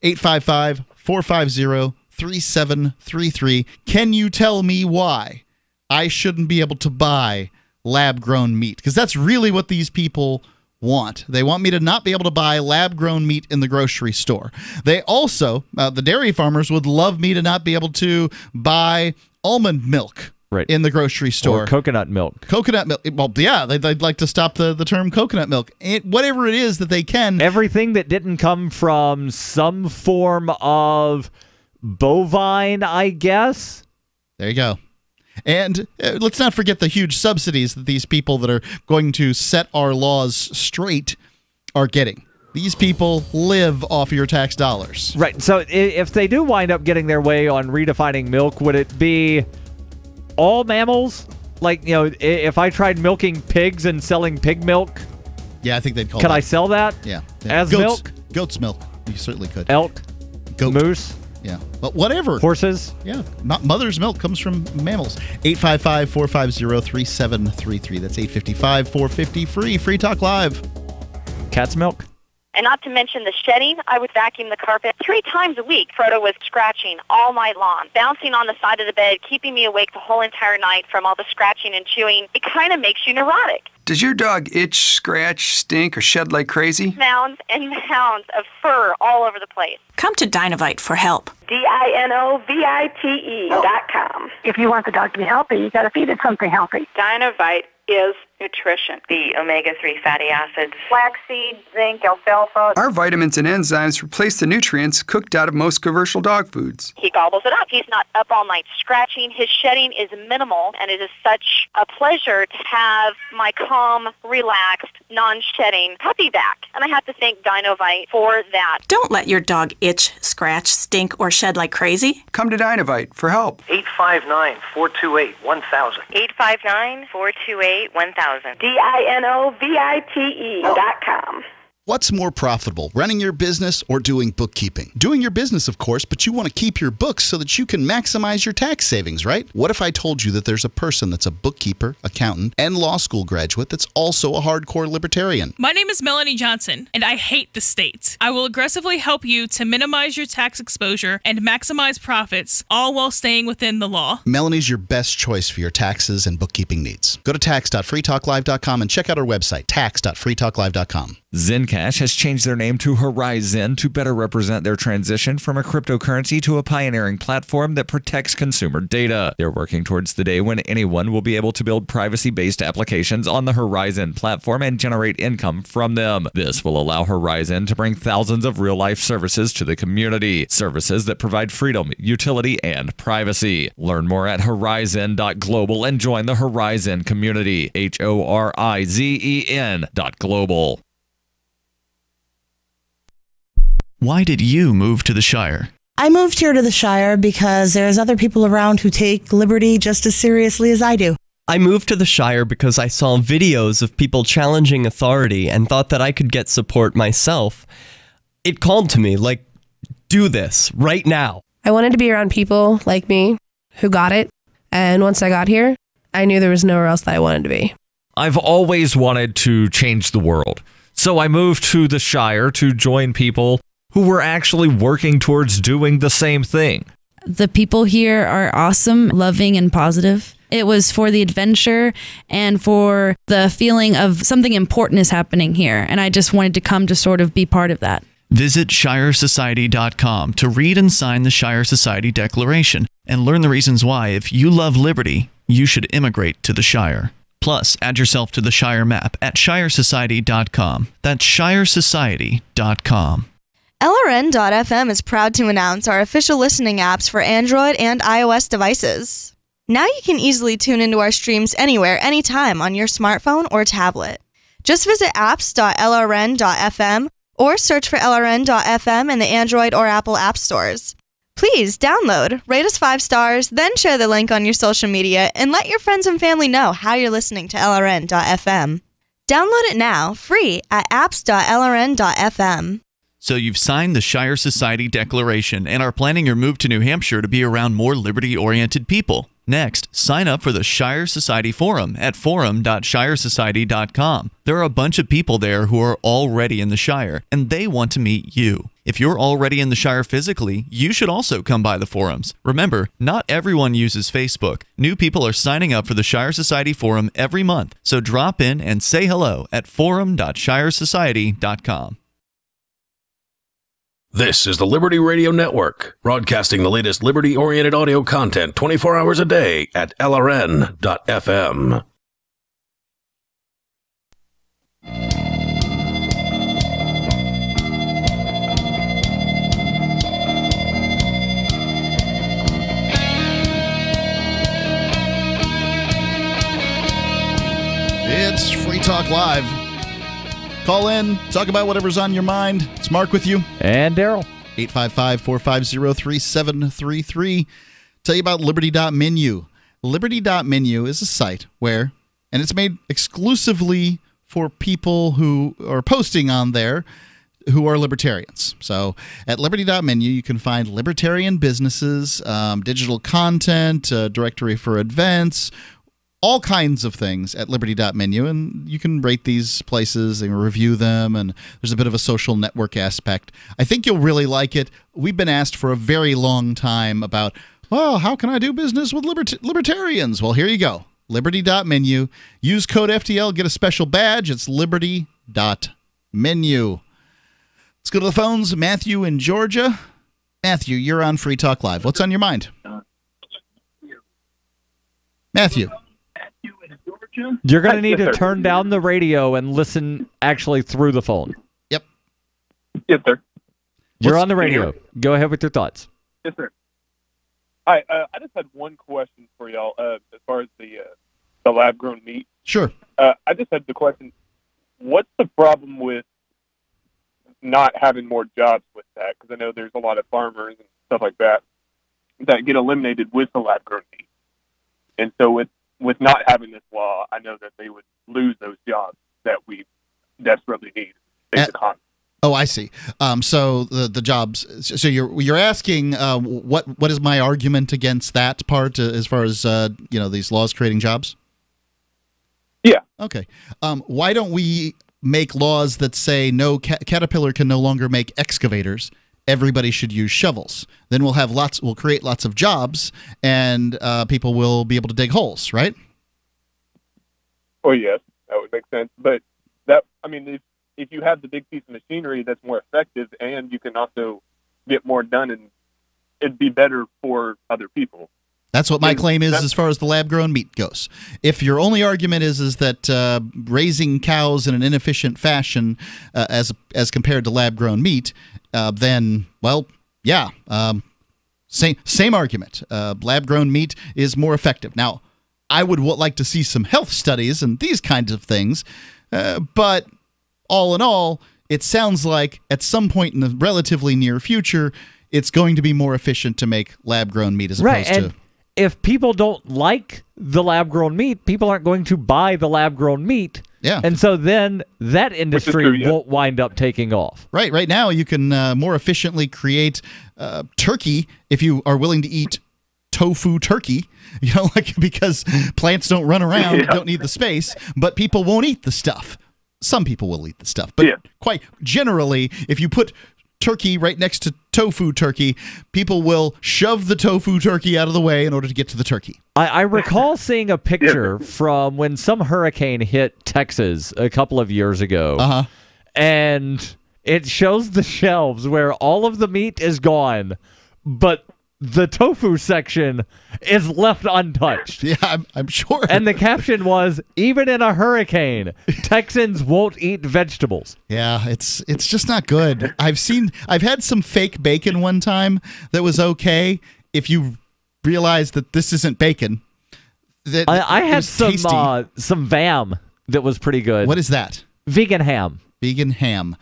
Speaker 5: 855-450-3733. Can you tell me why I shouldn't be able to buy lab-grown meat? Because that's really what these people want. They want me to not be able to buy lab-grown meat in the grocery store. They also, the dairy farmers would love me to not be able to buy almond milk
Speaker 18: Right.
Speaker 5: in the grocery store.
Speaker 18: Or coconut milk.
Speaker 5: Coconut milk. Well, yeah, they'd like to stop the term coconut milk. Whatever it is that they can.
Speaker 18: Everything that didn't come from some form of bovine, I guess.
Speaker 5: There you go. And let's not forget the huge subsidies that these people that are going to set our laws straight are getting. These people live off your tax dollars.
Speaker 18: Right. So if they do wind up getting their way on redefining milk, would it be all mammals? Like, if I tried milking pigs and selling pig milk?
Speaker 5: Yeah, I think they'd call
Speaker 18: Could
Speaker 5: that.
Speaker 18: I sell that?
Speaker 5: Yeah.
Speaker 18: As milk?
Speaker 5: Goat's milk. You certainly could.
Speaker 18: Elk?
Speaker 5: Goat.
Speaker 18: Moose?
Speaker 5: Yeah. But whatever.
Speaker 18: Horses?
Speaker 5: Yeah. Mother's milk comes from mammals. 855-450-3733. That's 855-450-FREE. Free Talk Live.
Speaker 18: Cat's milk?
Speaker 12: And not to mention the shedding, I would vacuum the carpet 3 times a week. Frodo was scratching all night long, bouncing on the side of the bed, keeping me awake the whole entire night from all the scratching and chewing. It kind of makes you neurotic.
Speaker 15: Does your dog itch, scratch, stink, or shed like crazy?
Speaker 12: Mounds and mounds of fur all over the place.
Speaker 23: Come to Dinovite for help.
Speaker 12: DINOVITE.com.
Speaker 24: If you want the dog to be healthy, you got to feed it something healthy.
Speaker 12: Dinovite is nutrition.
Speaker 25: The omega-3 fatty acids.
Speaker 12: Flaxseed, zinc, alfalfa.
Speaker 15: Our vitamins and enzymes replace the nutrients cooked out of most commercial dog foods.
Speaker 12: He gobbles it up. He's not up all night scratching. His shedding is minimal, and it is such a pleasure to have my calm, relaxed, non-shedding puppy back. And I have to thank Dinovite for that.
Speaker 23: Don't let your dog itch, scratch, stink, or shed like crazy.
Speaker 15: Come to Dinovite for help.
Speaker 24: 859-428-1000.
Speaker 12: 859-428-1000. DINOVITE.com.
Speaker 5: What's more profitable, running your business or doing bookkeeping? Doing your business, of course, but you want to keep your books so that you can maximize your tax savings, right? What if I told you that there's a person that's a bookkeeper, accountant, and law school graduate that's also a hardcore libertarian?
Speaker 13: My name is Melanie Johnson, and I hate the state. I will aggressively help you to minimize your tax exposure and maximize profits, all while staying within the law.
Speaker 5: Melanie's your best choice for your taxes and bookkeeping needs. Go to tax.freetalklive.com and check out our website, tax.freetalklive.com.
Speaker 22: Zencash has changed their name to Horizon to better represent their transition from a cryptocurrency to a pioneering platform that protects consumer data. They're working towards the day when anyone will be able to build privacy-based applications on the Horizon platform and generate income from them. This will allow Horizon to bring thousands of real-life services to the community, services that provide freedom, utility, and privacy. Learn more at horizon.global and join the Horizon community, HORIZEN.global.
Speaker 8: Why did you move to the Shire?
Speaker 26: I moved here to the Shire because there's other people around who take liberty just as seriously as I do.
Speaker 27: I moved to the Shire because I saw videos of people challenging authority and thought that I could get support myself. It called to me, like, do this right now.
Speaker 28: I wanted to be around people like me who got it, and once I got here, I knew there was nowhere else that I wanted to be.
Speaker 22: I've always wanted to change the world, so I moved to the Shire to join people who were actually working towards doing the same thing.
Speaker 29: The people here are awesome, loving, and positive. It was for the adventure and for the feeling of something important is happening here, and I just wanted to come to sort of be part of that.
Speaker 8: Visit ShireSociety.com to read and sign the Shire Society Declaration and learn the reasons why, if you love liberty, you should immigrate to the Shire. Plus, add yourself to the Shire map at ShireSociety.com. That's ShireSociety.com.
Speaker 30: LRN.FM is proud to announce our official listening apps for Android and iOS devices. Now you can easily tune into our streams anywhere, anytime on your smartphone or tablet. Just visit apps.lrn.fm or search for LRN.FM in the Android or Apple app stores. Please download, rate us 5 stars, then share the link on your social media and let your friends and family know how you're listening to LRN.FM. Download it now, free at apps.lrn.fm.
Speaker 8: So you've signed the Shire Society Declaration and are planning your move to New Hampshire to be around more liberty-oriented people. Next, sign up for the Shire Society Forum at forum.shiresociety.com. There are a bunch of people there who are already in the Shire, and they want to meet you. If you're already in the Shire physically, you should also come by the forums. Remember, not everyone uses Facebook. New people are signing up for the Shire Society Forum every month, so drop in and say hello at forum.shiresociety.com.
Speaker 4: This is the Liberty Radio Network, broadcasting the latest liberty-oriented audio content 24 hours a day at LRN.FM.
Speaker 5: It's Free Talk Live. Call in, talk about whatever's on your mind. It's Mark with you.
Speaker 18: And Darryl.
Speaker 5: 855-450-3733. Tell you about Liberty.menu. Liberty.menu is a site where, and it's made exclusively for people who are posting on there who are libertarians. So at Liberty.menu, you can find libertarian businesses, digital content, directory for events, all kinds of things at Liberty.menu, and you can rate these places and review them, and there's a bit of a social network aspect. I think you'll really like it. We've been asked for a very long time about, well, how can I do business with libertarians? Well, here you go. Liberty.menu. Use code FTL, get a special badge. It's Liberty.menu. Let's go to the phones. Matthew in Georgia. Matthew, you're on Free Talk Live. What's on your mind? Matthew.
Speaker 18: You're going to need to turn down the radio and listen actually through the phone.
Speaker 5: Yep.
Speaker 1: Yes, sir.
Speaker 18: You're on the radio. Go ahead with your thoughts.
Speaker 1: Yes, sir. Hi, I just had one question for y'all as far as the lab-grown meat.
Speaker 5: Sure.
Speaker 1: I just had the question, what's the problem with not having more jobs with that? Because I know there's a lot of farmers and stuff like that that get eliminated with the lab-grown meat. And so with not having this law, I know that they would lose those jobs that we desperately need.
Speaker 5: Oh, I see. So the jobs. So you're asking what is my argument against that part as far as these laws creating jobs?
Speaker 1: Yeah.
Speaker 5: Okay. Why don't we make laws that say no Caterpillar can no longer make excavators? Everybody should use shovels. Then we'll create lots of jobs, and people will be able to dig holes, right?
Speaker 1: Oh yes, that would make sense. But if you have the big piece of machinery that's more effective, and you can also get more done, and it'd be better for other people.
Speaker 5: That's what my claim is as far as the lab-grown meat goes. If your only argument is that raising cows in an inefficient fashion as compared to lab-grown meat, then, well, yeah, same argument. Lab-grown meat is more effective. Now, I would like to see some health studies and these kinds of things, but all in all, it sounds like at some point in the relatively near future, it's going to be more efficient to make lab-grown meat as opposed to...
Speaker 18: If people don't like the lab-grown meat, people aren't going to buy the lab-grown meat.
Speaker 5: Yeah.
Speaker 18: And so then that industry won't wind up taking off.
Speaker 5: Right. Right now, you can more efficiently create turkey if you are willing to eat tofu turkey, because plants don't run around, don't need the space, but people won't eat the stuff. Some people will eat the stuff. But quite generally, if you put turkey right next to tofu turkey, people will shove the tofu turkey out of the way in order to get to the turkey.
Speaker 18: I recall seeing a picture from when some hurricane hit Texas a couple of years ago, and it shows the shelves where all of the meat is gone, but the tofu section is left untouched.
Speaker 5: Yeah, I'm sure.
Speaker 18: And the caption was, even in a hurricane, Texans won't eat vegetables.
Speaker 5: Yeah, it's just not good. I've had some fake bacon one time that was okay if you realize that this isn't bacon.
Speaker 18: I had some VAM that was pretty good.
Speaker 5: What is that?
Speaker 18: Vegan ham.
Speaker 5: Vegan ham.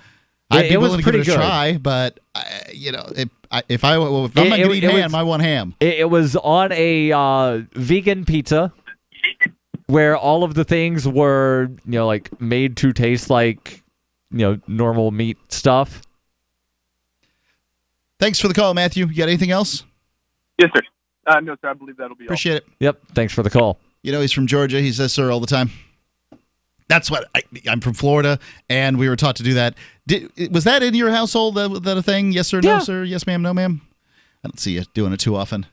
Speaker 5: I'd be willing to give it a try, but if I'm going to eat ham, I want ham.
Speaker 18: It was on a vegan pizza where all of the things were, made to taste like, normal meat stuff.
Speaker 5: Thanks for the call, Matthew. You got anything else?
Speaker 1: Yes, sir. No, sir. I believe that'll be
Speaker 5: Appreciate it.
Speaker 18: Yep. Thanks for the call.
Speaker 5: He's from Georgia. He says sir all the time. That's what I'm from Florida, and we were taught to do that. Was that in your household, that a thing? Yes or no, sir? Yes, ma'am, no, ma'am? I don't see you doing it too often.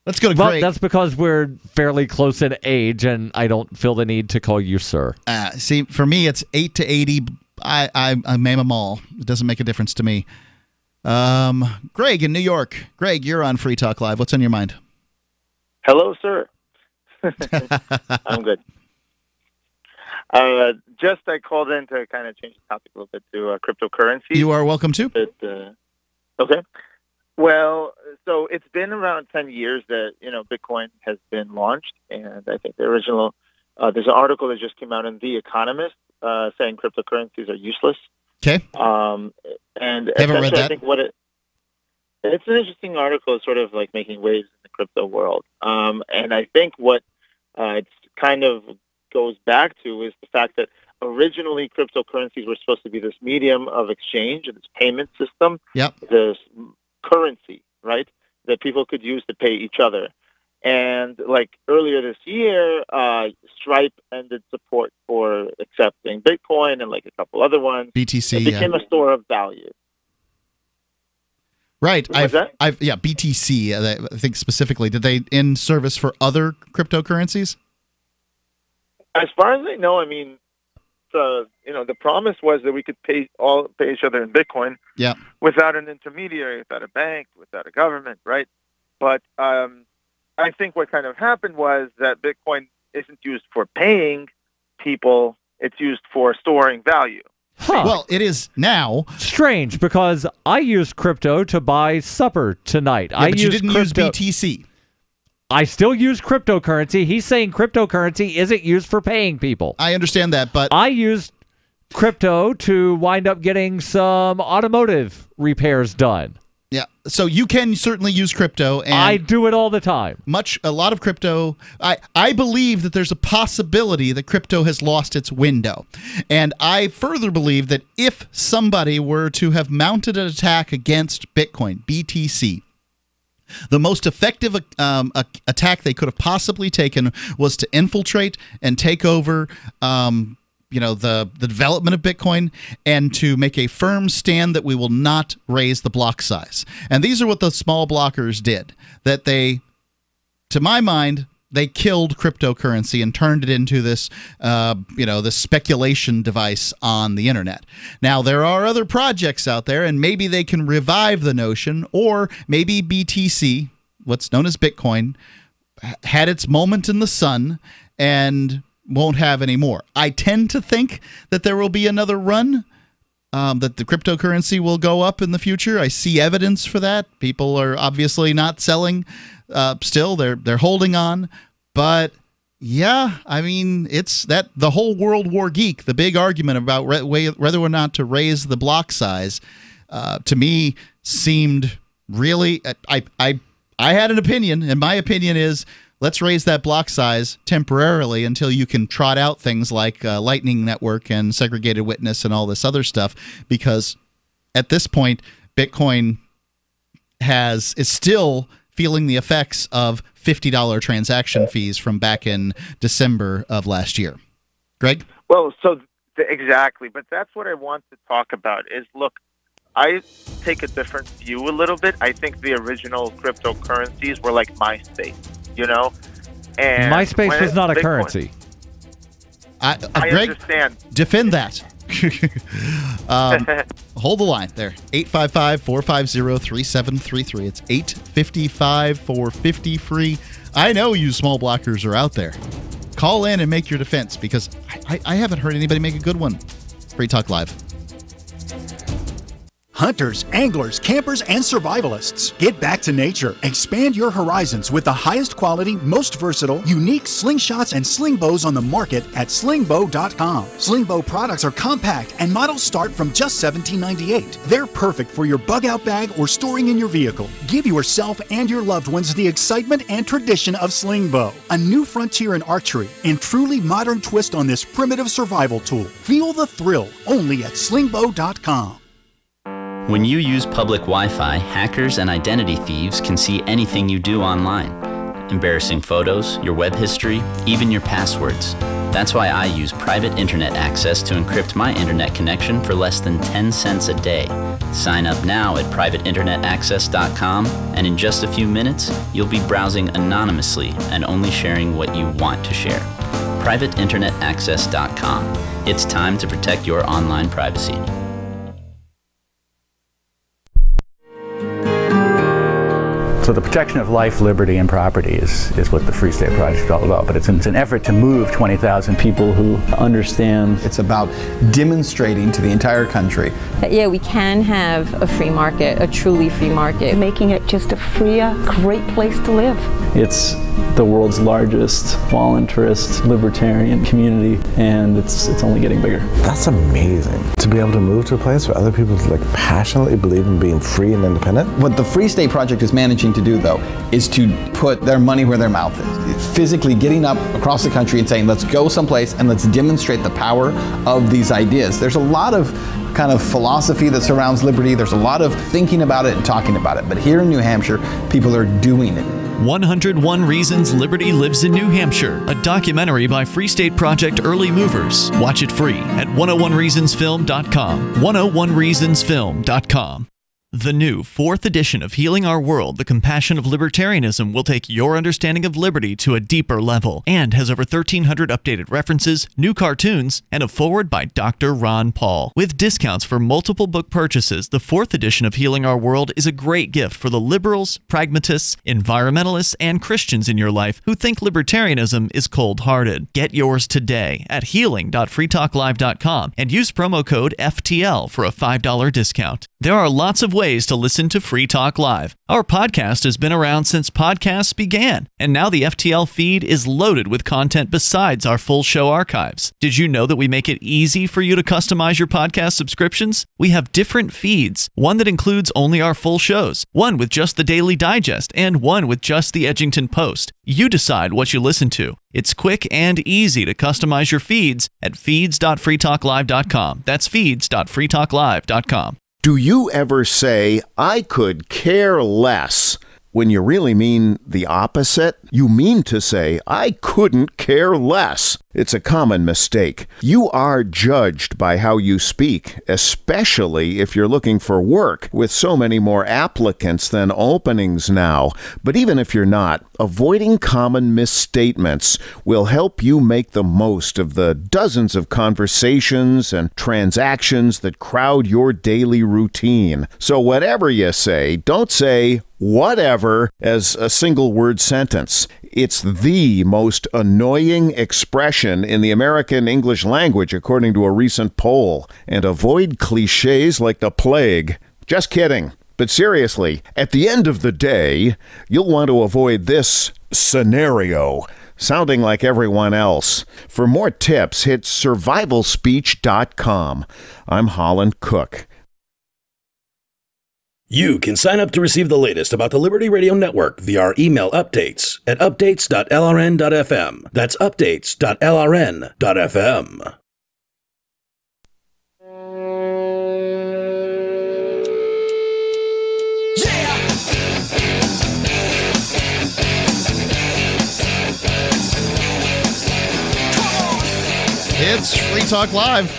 Speaker 5: Let's go to Greg.
Speaker 18: That's because we're fairly close in age, and I don't feel the need to call you sir.
Speaker 5: See, for me, it's 8 to 80. I ma'am them all. It doesn't make a difference to me. Greg in New York. Greg, you're on Free Talk Live. What's on your mind?
Speaker 2: Hello, sir. I'm good. Just I called in to kind of change the topic a little bit to cryptocurrency.
Speaker 5: You are welcome to.
Speaker 2: Okay. Well, so it's been around 10 years that, Bitcoin has been launched. And I think the original, there's an article that just came out in The Economist saying cryptocurrencies are useless.
Speaker 5: Okay.
Speaker 2: And
Speaker 5: haven't read that.
Speaker 2: I think it's an interesting article, sort of like making waves in the crypto world. And I think what it's kind of goes back to is the fact that originally cryptocurrencies were supposed to be this medium of exchange, this payment system, this currency, right, that people could use to pay each other. And like earlier this year, Stripe ended support for accepting Bitcoin and like a couple other ones.
Speaker 5: BTC
Speaker 2: it became a store of value.
Speaker 5: Right. BTC, I think specifically. Did they end service for other cryptocurrencies?
Speaker 2: As far as I know, I mean, the promise was that we could pay each other in Bitcoin without an intermediary, without a bank, without a government, right? But I think what kind of happened was that Bitcoin isn't used for paying people, it's used for storing value.
Speaker 18: Huh.
Speaker 5: Well, it is now.
Speaker 18: Strange, because I used crypto to buy supper tonight.
Speaker 5: But you didn't use BTC.
Speaker 18: I still use cryptocurrency. He's saying cryptocurrency isn't used for paying people.
Speaker 5: I understand that, but
Speaker 18: I used crypto to wind up getting some automotive repairs done.
Speaker 5: Yeah, so you can certainly use crypto, and
Speaker 18: I do it all the time.
Speaker 5: A lot of crypto. I believe that there's a possibility that crypto has lost its window, and I further believe that if somebody were to have mounted an attack against Bitcoin, BTC, the most effective attack they could have possibly taken was to infiltrate and take over the development of Bitcoin, and to make a firm stand that we will not raise the block size. And these are what the small blockers did. That they, to my mind, they killed cryptocurrency and turned it into this, this speculation device on the internet. Now, there are other projects out there, and maybe they can revive the notion, or maybe BTC, what's known as Bitcoin, had its moment in the sun and won't have any more. I tend to think that there will be another run, that the cryptocurrency will go up in the future. I see evidence for that. People are obviously not selling still. They're holding on. But yeah, I mean, it's that the whole World War geek, the big argument about whether or not to raise the block size, to me seemed really, I had an opinion, and my opinion is, let's raise that block size temporarily until you can trot out things like Lightning Network and segregated witness and all this other stuff, because at this point, Bitcoin is still feeling the effects of $50 transaction fees from back in December of last year. Greg?
Speaker 2: Well, exactly, but that's what I want to talk about is, look, I take a different view a little bit. I think the original cryptocurrencies were like MySpace. And
Speaker 18: MySpace was not a currency.
Speaker 2: I
Speaker 5: Greg,
Speaker 2: understand.
Speaker 5: Defend that. Hold the line there. 855-450-3733. It's 855-450-FREE. I know you small blockers are out there. Call in and make your defense, because I haven't heard anybody make a good one. Free Talk Live.
Speaker 3: Hunters, anglers, campers, and survivalists. Get back to nature. Expand your horizons with the highest quality, most versatile, unique slingshots and sling bows on the market at slingbow.com. Slingbow products are compact and models start from just $17.98. They're perfect for your bug out bag or storing in your vehicle. Give yourself and your loved ones the excitement and tradition of Slingbow, a new frontier in archery and truly modern twist on this primitive survival tool. Feel the thrill only at slingbow.com.
Speaker 6: When you use public Wi-Fi, hackers and identity thieves can see anything you do online. Embarrassing photos, your web history, even your passwords. That's why I use private internet access to encrypt my internet connection for less than 10 cents a day. Sign up now at privateinternetaccess.com, and in just a few minutes, you'll be browsing anonymously and only sharing what you want to share. privateinternetaccess.com. It's time to protect your online privacy.
Speaker 7: So the protection of life, liberty, and property is what the Free State Project is all about. But it's an effort to move 20,000 people who understand.
Speaker 9: It's about demonstrating to the entire country
Speaker 10: that, yeah, we can have a free market, a truly free market.
Speaker 24: Making it just a freer, great place to live.
Speaker 7: It's the world's largest voluntarist libertarian community, and it's only getting bigger.
Speaker 11: That's amazing. To be able to move to a place where other people passionately believe in being free and independent.
Speaker 9: What the Free State Project is managing to do, though, is to put their money where their mouth is. Physically getting up across the country and saying, let's go someplace and let's demonstrate the power of these ideas. There's a lot of kind of philosophy that surrounds liberty. There's a lot of thinking about it and talking about it. But here in New Hampshire, people are doing it.
Speaker 8: 101 Reasons Liberty Lives in New Hampshire, a documentary by Free State Project Early Movers. Watch it free at 101reasonsfilm.com. 101reasonsfilm.com. The new 4th edition of Healing Our World, The Compassion of Libertarianism, will take your understanding of liberty to a deeper level and has over 1,300 updated references, new cartoons, and a foreword by Dr. Ron Paul. With discounts for multiple book purchases, the 4th edition of Healing Our World is a great gift for the liberals, pragmatists, environmentalists, and Christians in your life who think libertarianism is cold-hearted. Get yours today at healing.freetalklive.com and use promo code FTL for a $5 discount. There are lots of ways to listen to Free Talk Live. Our podcast has been around since podcasts began, and now the FTL feed is loaded with content besides our full show archives. Did you know that we make it easy for you to customize your podcast subscriptions? We have different feeds, one that includes only our full shows, one with just the Daily Digest, and one with just the Edgington Post. You decide what you listen to. It's quick and easy to customize your feeds at feeds.freetalklive.com. That's feeds.freetalklive.com.
Speaker 14: Do you ever say, I could care less, when you really mean the opposite? You mean to say, I couldn't care less. It's a common mistake. You are judged by how you speak, especially if you're looking for work, with so many more applicants than openings now. But even if you're not, avoiding common misstatements will help you make the most of the dozens of conversations and transactions that crowd your daily routine. So whatever you say, don't say whatever as a single word sentence. It's the most annoying expression in the American English language, according to a recent poll. And avoid cliches like the plague. Just kidding. But seriously, at the end of the day, you'll want to avoid this scenario, sounding like everyone else. For more tips, hit survivalspeech.com. I'm Holland Cook.
Speaker 4: You can sign up to receive the latest about the Liberty Radio Network via our email updates at updates.lrn.fm. That's updates.lrn.fm.
Speaker 5: It's Free Talk Live.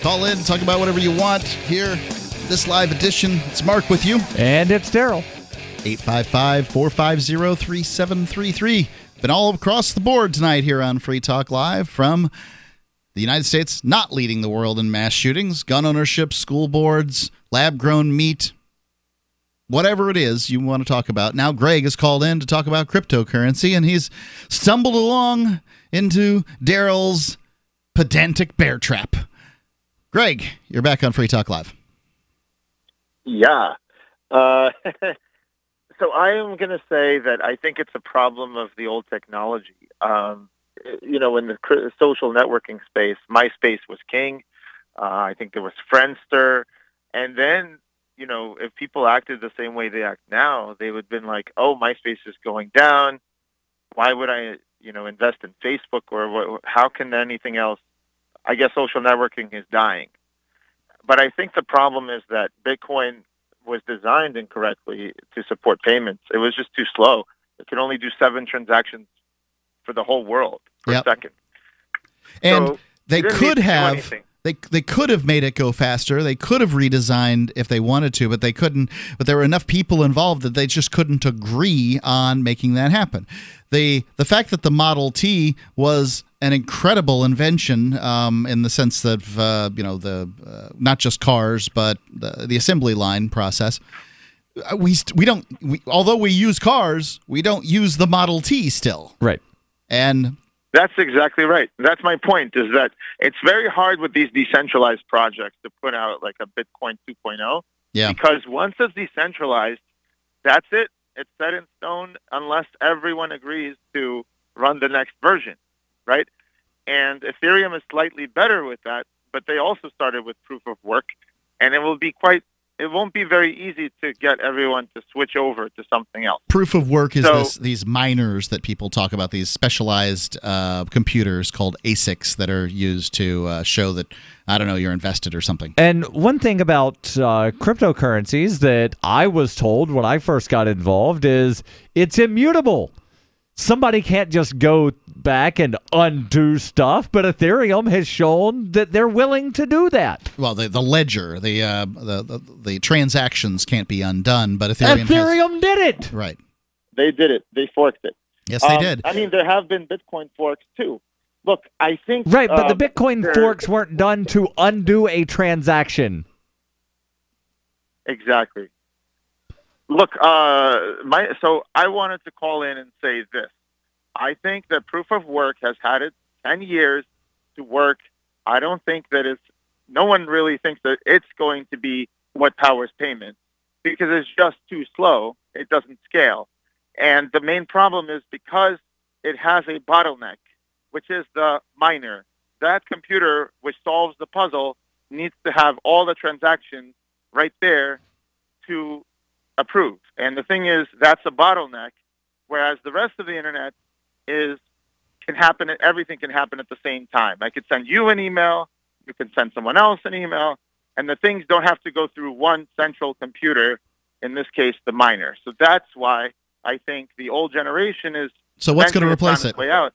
Speaker 5: Call in, talk about whatever you want here. This live edition. It's Mark with you.
Speaker 18: And it's Darryl.
Speaker 5: 855-450-3733. Been all across the board tonight here on Free Talk Live, from the United States not leading the world in mass shootings, gun ownership, school boards, lab-grown meat, whatever it is you want to talk about. Now Greg has called in to talk about cryptocurrency, and he's stumbled along into Darryl's pedantic bear trap. Greg, you're back on Free Talk Live.
Speaker 2: Yeah. So I am going to say that I think it's a problem of the old technology. In the social networking space, MySpace was king. I think there was Friendster. And then, if people acted the same way they act now, they would have been like, oh, MySpace is going down. Why would I, invest in Facebook? Or how can anything else? I guess social networking is dying. But I think the problem is that Bitcoin was designed incorrectly to support payments. It was just too slow. It could only do 7 transactions for the whole world per second.
Speaker 5: And
Speaker 2: so
Speaker 5: they could have they could have made it go faster. They could have redesigned if they wanted to, but they couldn't. But there were enough people involved that they just couldn't agree on making that happen. The fact that the Model T was an incredible invention in the sense that not just cars, but the assembly line process. Although we use cars, we don't use the Model T still.
Speaker 18: Right.
Speaker 5: And
Speaker 2: that's exactly right. That's my point, is that it's very hard with these decentralized projects to put out like a Bitcoin 2.0.
Speaker 5: Yeah.
Speaker 2: Because once it's decentralized, that's it. It's set in stone unless everyone agrees to run the next version, right? And Ethereum is slightly better with that, but they also started with proof of work, and it won't be very easy to get everyone to switch over to something else.
Speaker 5: Proof of work is these miners that people talk about, these specialized computers called ASICs that are used to show that, I don't know, you're invested or something.
Speaker 18: And one thing about cryptocurrencies that I was told when I first got involved is it's immutable. Somebody can't just go back and undo stuff, but Ethereum has shown that they're willing to do that.
Speaker 5: Well, the ledger, the transactions can't be undone, but Ethereum
Speaker 18: did it.
Speaker 5: Right.
Speaker 2: They did it. They forked it.
Speaker 5: Yes, they did.
Speaker 2: I mean, there have been Bitcoin forks too. Look, I think
Speaker 18: right, but the Bitcoin forks weren't done to undo a transaction.
Speaker 2: Exactly. Look, so I wanted to call in and say this. I think that proof of work has had it 10 years to work. I don't think that no one really thinks that it's going to be what powers payment because it's just too slow. It doesn't scale. And the main problem is because it has a bottleneck, which is the miner. That computer, which solves the puzzle, needs to have all the transactions right there to approve. And the thing is, that's a bottleneck, whereas the rest of the internet everything can happen at the same time. I could send you an email, you can send someone else an email, and the things don't have to go through one central computer, in this case, the miner. So that's why I think the old generation is...
Speaker 5: So what's going to replace it?
Speaker 2: Way out.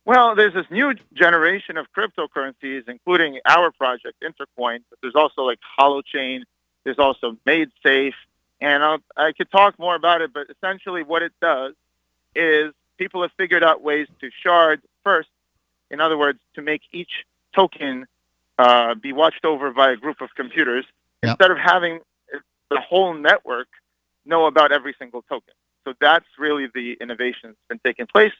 Speaker 2: Well, there's this new generation of cryptocurrencies, including our project, Intercoin, but there's also like Holochain, there's also Made Safe, and I could talk more about it, but essentially what it does is people have figured out ways to shard first. In other words, to make each token be watched over by a group of computers instead of having the whole network know about every single token. So that's really the innovation that's been taking place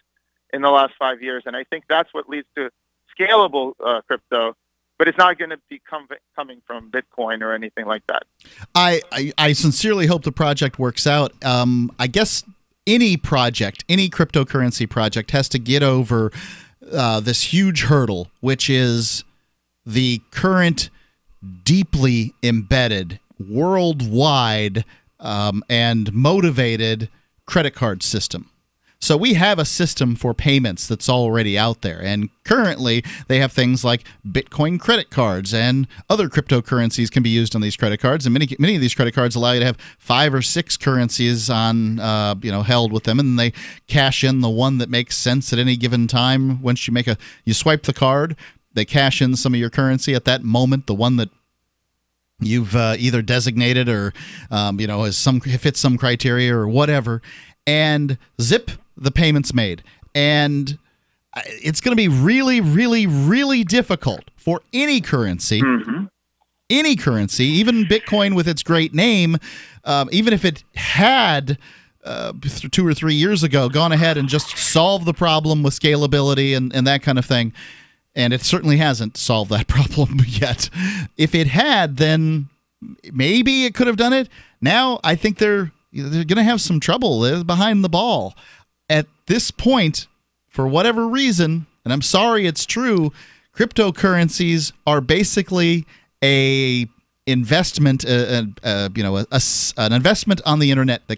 Speaker 2: in the last 5 years, and I think that's what leads to scalable crypto, but it's not going to be coming from Bitcoin or anything like that.
Speaker 5: I sincerely hope the project works out. I guess any cryptocurrency project has to get over this huge hurdle, which is the current deeply embedded, worldwide, and motivated credit card system. So we have a system for payments that's already out there, and currently they have things like Bitcoin credit cards, and other cryptocurrencies can be used on these credit cards, and many of these credit cards allow you to have 5 or 6 currencies on held with them, and they cash in the one that makes sense at any given time. Once you swipe the card, they cash in some of your currency at that moment, the one that you've either designated or fits some criteria or whatever, and zip, the payments made. And it's going to be really, really, really difficult for any currency, even Bitcoin with its great name, even if it had 2 or 3 years ago gone ahead and just solved the problem with scalability and that kind of thing. And it certainly hasn't solved that problem yet. If it had, then maybe it could have done it. Now I think they're going to have some trouble. They're behind the ball. At this point, for whatever reason, and I'm sorry it's true, cryptocurrencies are basically an investment, an investment on the internet an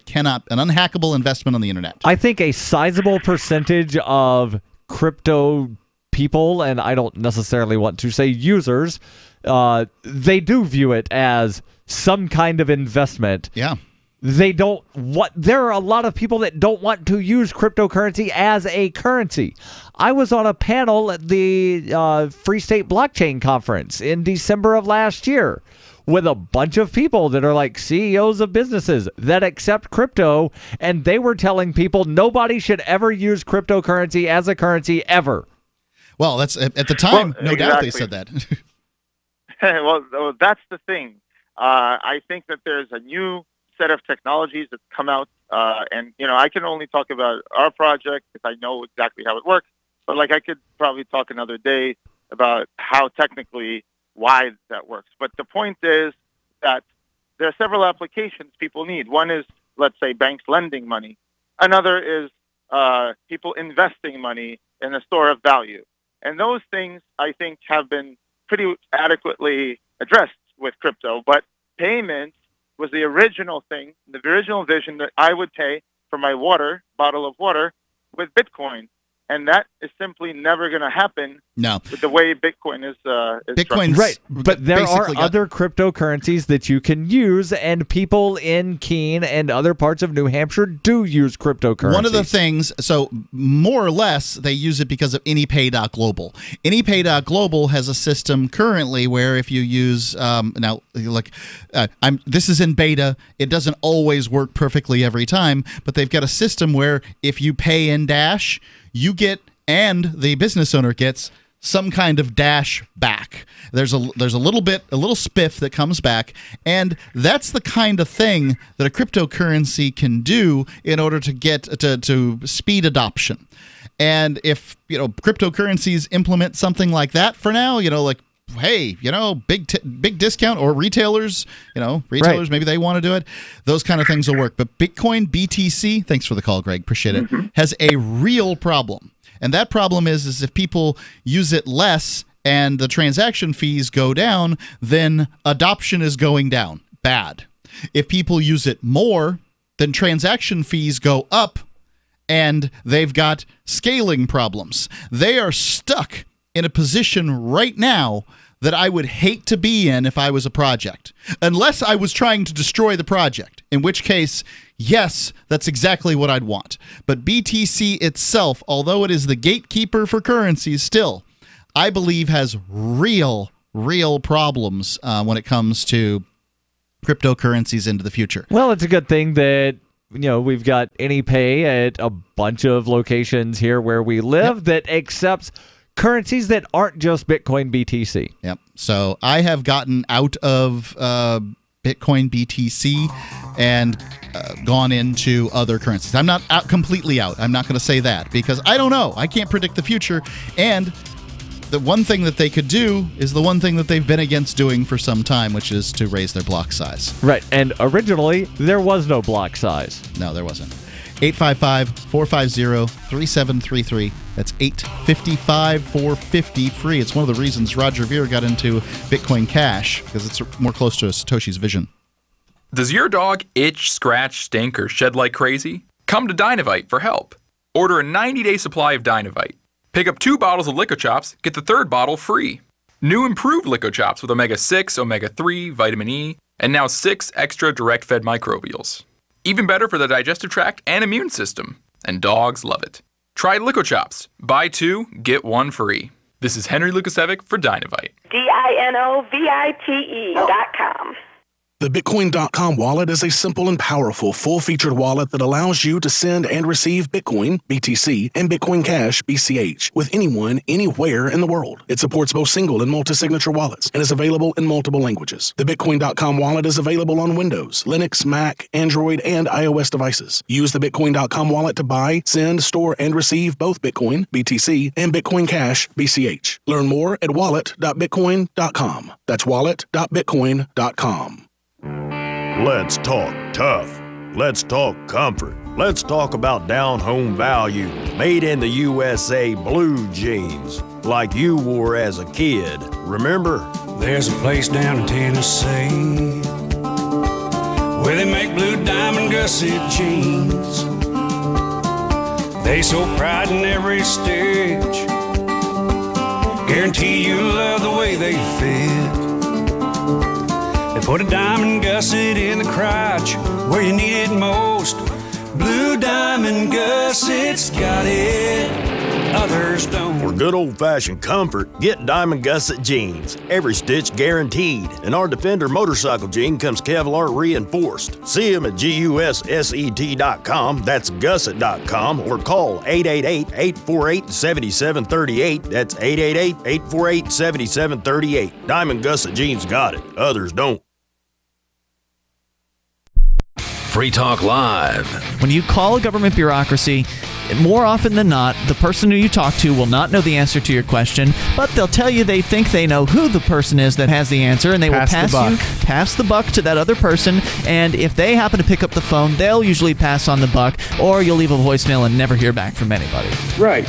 Speaker 5: unhackable investment on the internet.
Speaker 18: I think a sizable percentage of crypto people, and I don't necessarily want to say users, they do view it as some kind of investment.
Speaker 5: Yeah.
Speaker 18: There are a lot of people that don't want to use cryptocurrency as a currency. I was on a panel at the Free State Blockchain Conference in December of last year with a bunch of people that are like CEOs of businesses that accept crypto, and they were telling people nobody should ever use cryptocurrency as a currency ever.
Speaker 5: Well, that's at the time, no doubt they said that.
Speaker 2: Well, that's the thing. I think that there's a new set of technologies that come out. And, I can only talk about our project because I know exactly how it works. But, I could probably talk another day about how technically why that works. But the point is that there are several applications people need. One is, let's say, banks lending money. Another is people investing money in a store of value. And those things, I think, have been pretty adequately addressed with crypto. But payments was the original thing, the original vision that I would pay for my bottle of water, with Bitcoin. And that is simply never going to happen.
Speaker 5: No,
Speaker 2: with the way Bitcoin is
Speaker 5: Bitcoin's
Speaker 18: right. But there are other cryptocurrencies that you can use, and people in Keene and other parts of New Hampshire do use cryptocurrencies.
Speaker 5: One of the things, so more or less, they use it because of AnyPay.global. AnyPay.global has a system currently where if you use this is in beta. It doesn't always work perfectly every time, but they've got a system where if you pay in Dash, you get, and the business owner gets, some kind of Dash back. There's a little spiff that comes back, and that's the kind of thing that a cryptocurrency can do in order to get to speed adoption. And if cryptocurrencies implement something like that for now, hey, big discount, or retailers, right. Maybe they want to do it. Those kind of things will work. But Bitcoin, BTC, thanks for the call, Greg, appreciate it, has a real problem. And that problem is if people use it less and the transaction fees go down, then adoption is going down. Bad. If people use it more, then transaction fees go up, and they've got scaling problems. They are stuck in a position right now that I would hate to be in if I was a project, unless I was trying to destroy the project, in which case, yes, that's exactly what I'd want. But BTC itself, although it is the gatekeeper for currencies still, I believe has real problems when it comes to cryptocurrencies into the future.
Speaker 18: Well, it's a good thing that we've got AnyPay at a bunch of locations here where we live that accepts currencies that aren't just Bitcoin BTC.
Speaker 5: Yep. So I have gotten out of Bitcoin BTC and gone into other currencies. I'm not completely out. I'm not going to say that because I don't know. I can't predict the future. And the one thing that they could do is the one thing that they've been against doing for some time, which is to raise their block size.
Speaker 18: Right. And originally, there was no block size.
Speaker 5: No, there wasn't. 855-450-3733. That's 855-450-FREE. It's one of the reasons Roger Ver got into Bitcoin Cash, because it's more close to Satoshi's vision.
Speaker 12: Does your dog itch, scratch, stink, or shed like crazy? Come to Dynavite for help. Order a 90-day supply of Dynavite. Pick up 2 bottles of Lico Chops, get the 3rd bottle free. New improved Lico Chops with omega-6, omega-3, vitamin E, and now 6 extra direct-fed microbials. Even better for the digestive tract and immune system. And dogs love it. Try Lico Chops. Buy 2, get 1 free. This is Henry Lukasevic for Dynavite.
Speaker 13: DINOVITE.com.
Speaker 15: The Bitcoin.com wallet is a simple and powerful, full-featured wallet that allows you to send and receive Bitcoin, BTC, and Bitcoin Cash, BCH, with anyone, anywhere in the world. It supports both single and multi-signature wallets and is available in multiple languages. The Bitcoin.com wallet is available on Windows, Linux, Mac, Android, and iOS devices. Use the Bitcoin.com wallet to buy, send, store, and receive both Bitcoin, BTC, and Bitcoin Cash, BCH. Learn more at wallet.bitcoin.com. That's wallet.bitcoin.com.
Speaker 16: Let's talk tough. Let's talk comfort. Let's talk about down-home value. Made in the USA blue jeans, like you wore as a kid. Remember?
Speaker 17: There's a place down in Tennessee where they make blue diamond gusset jeans. They so pride in every stitch, guarantee you love the way they fit. They put a diamond gusset in the crotch where you need it most. Blue diamond gussets got it, others don't.
Speaker 16: For good old-fashioned comfort, get Diamond Gusset jeans. Every stitch guaranteed. And our Defender motorcycle jean comes Kevlar reinforced. See them at GUSSET.com, that's gusset.com, or call 888-848-7738. That's 888-848-7738. Diamond Gusset jeans got it, others don't.
Speaker 4: Free Talk Live.
Speaker 8: When you call a government bureaucracy, more often than not, the person who you talk to will not know the answer to your question, but they'll tell you they think they know who the person is that has the answer, and they will pass the buck to that other person, and if they happen to pick up the phone, they'll usually pass on the buck, or you'll leave a voicemail and never hear back from anybody.
Speaker 13: Right.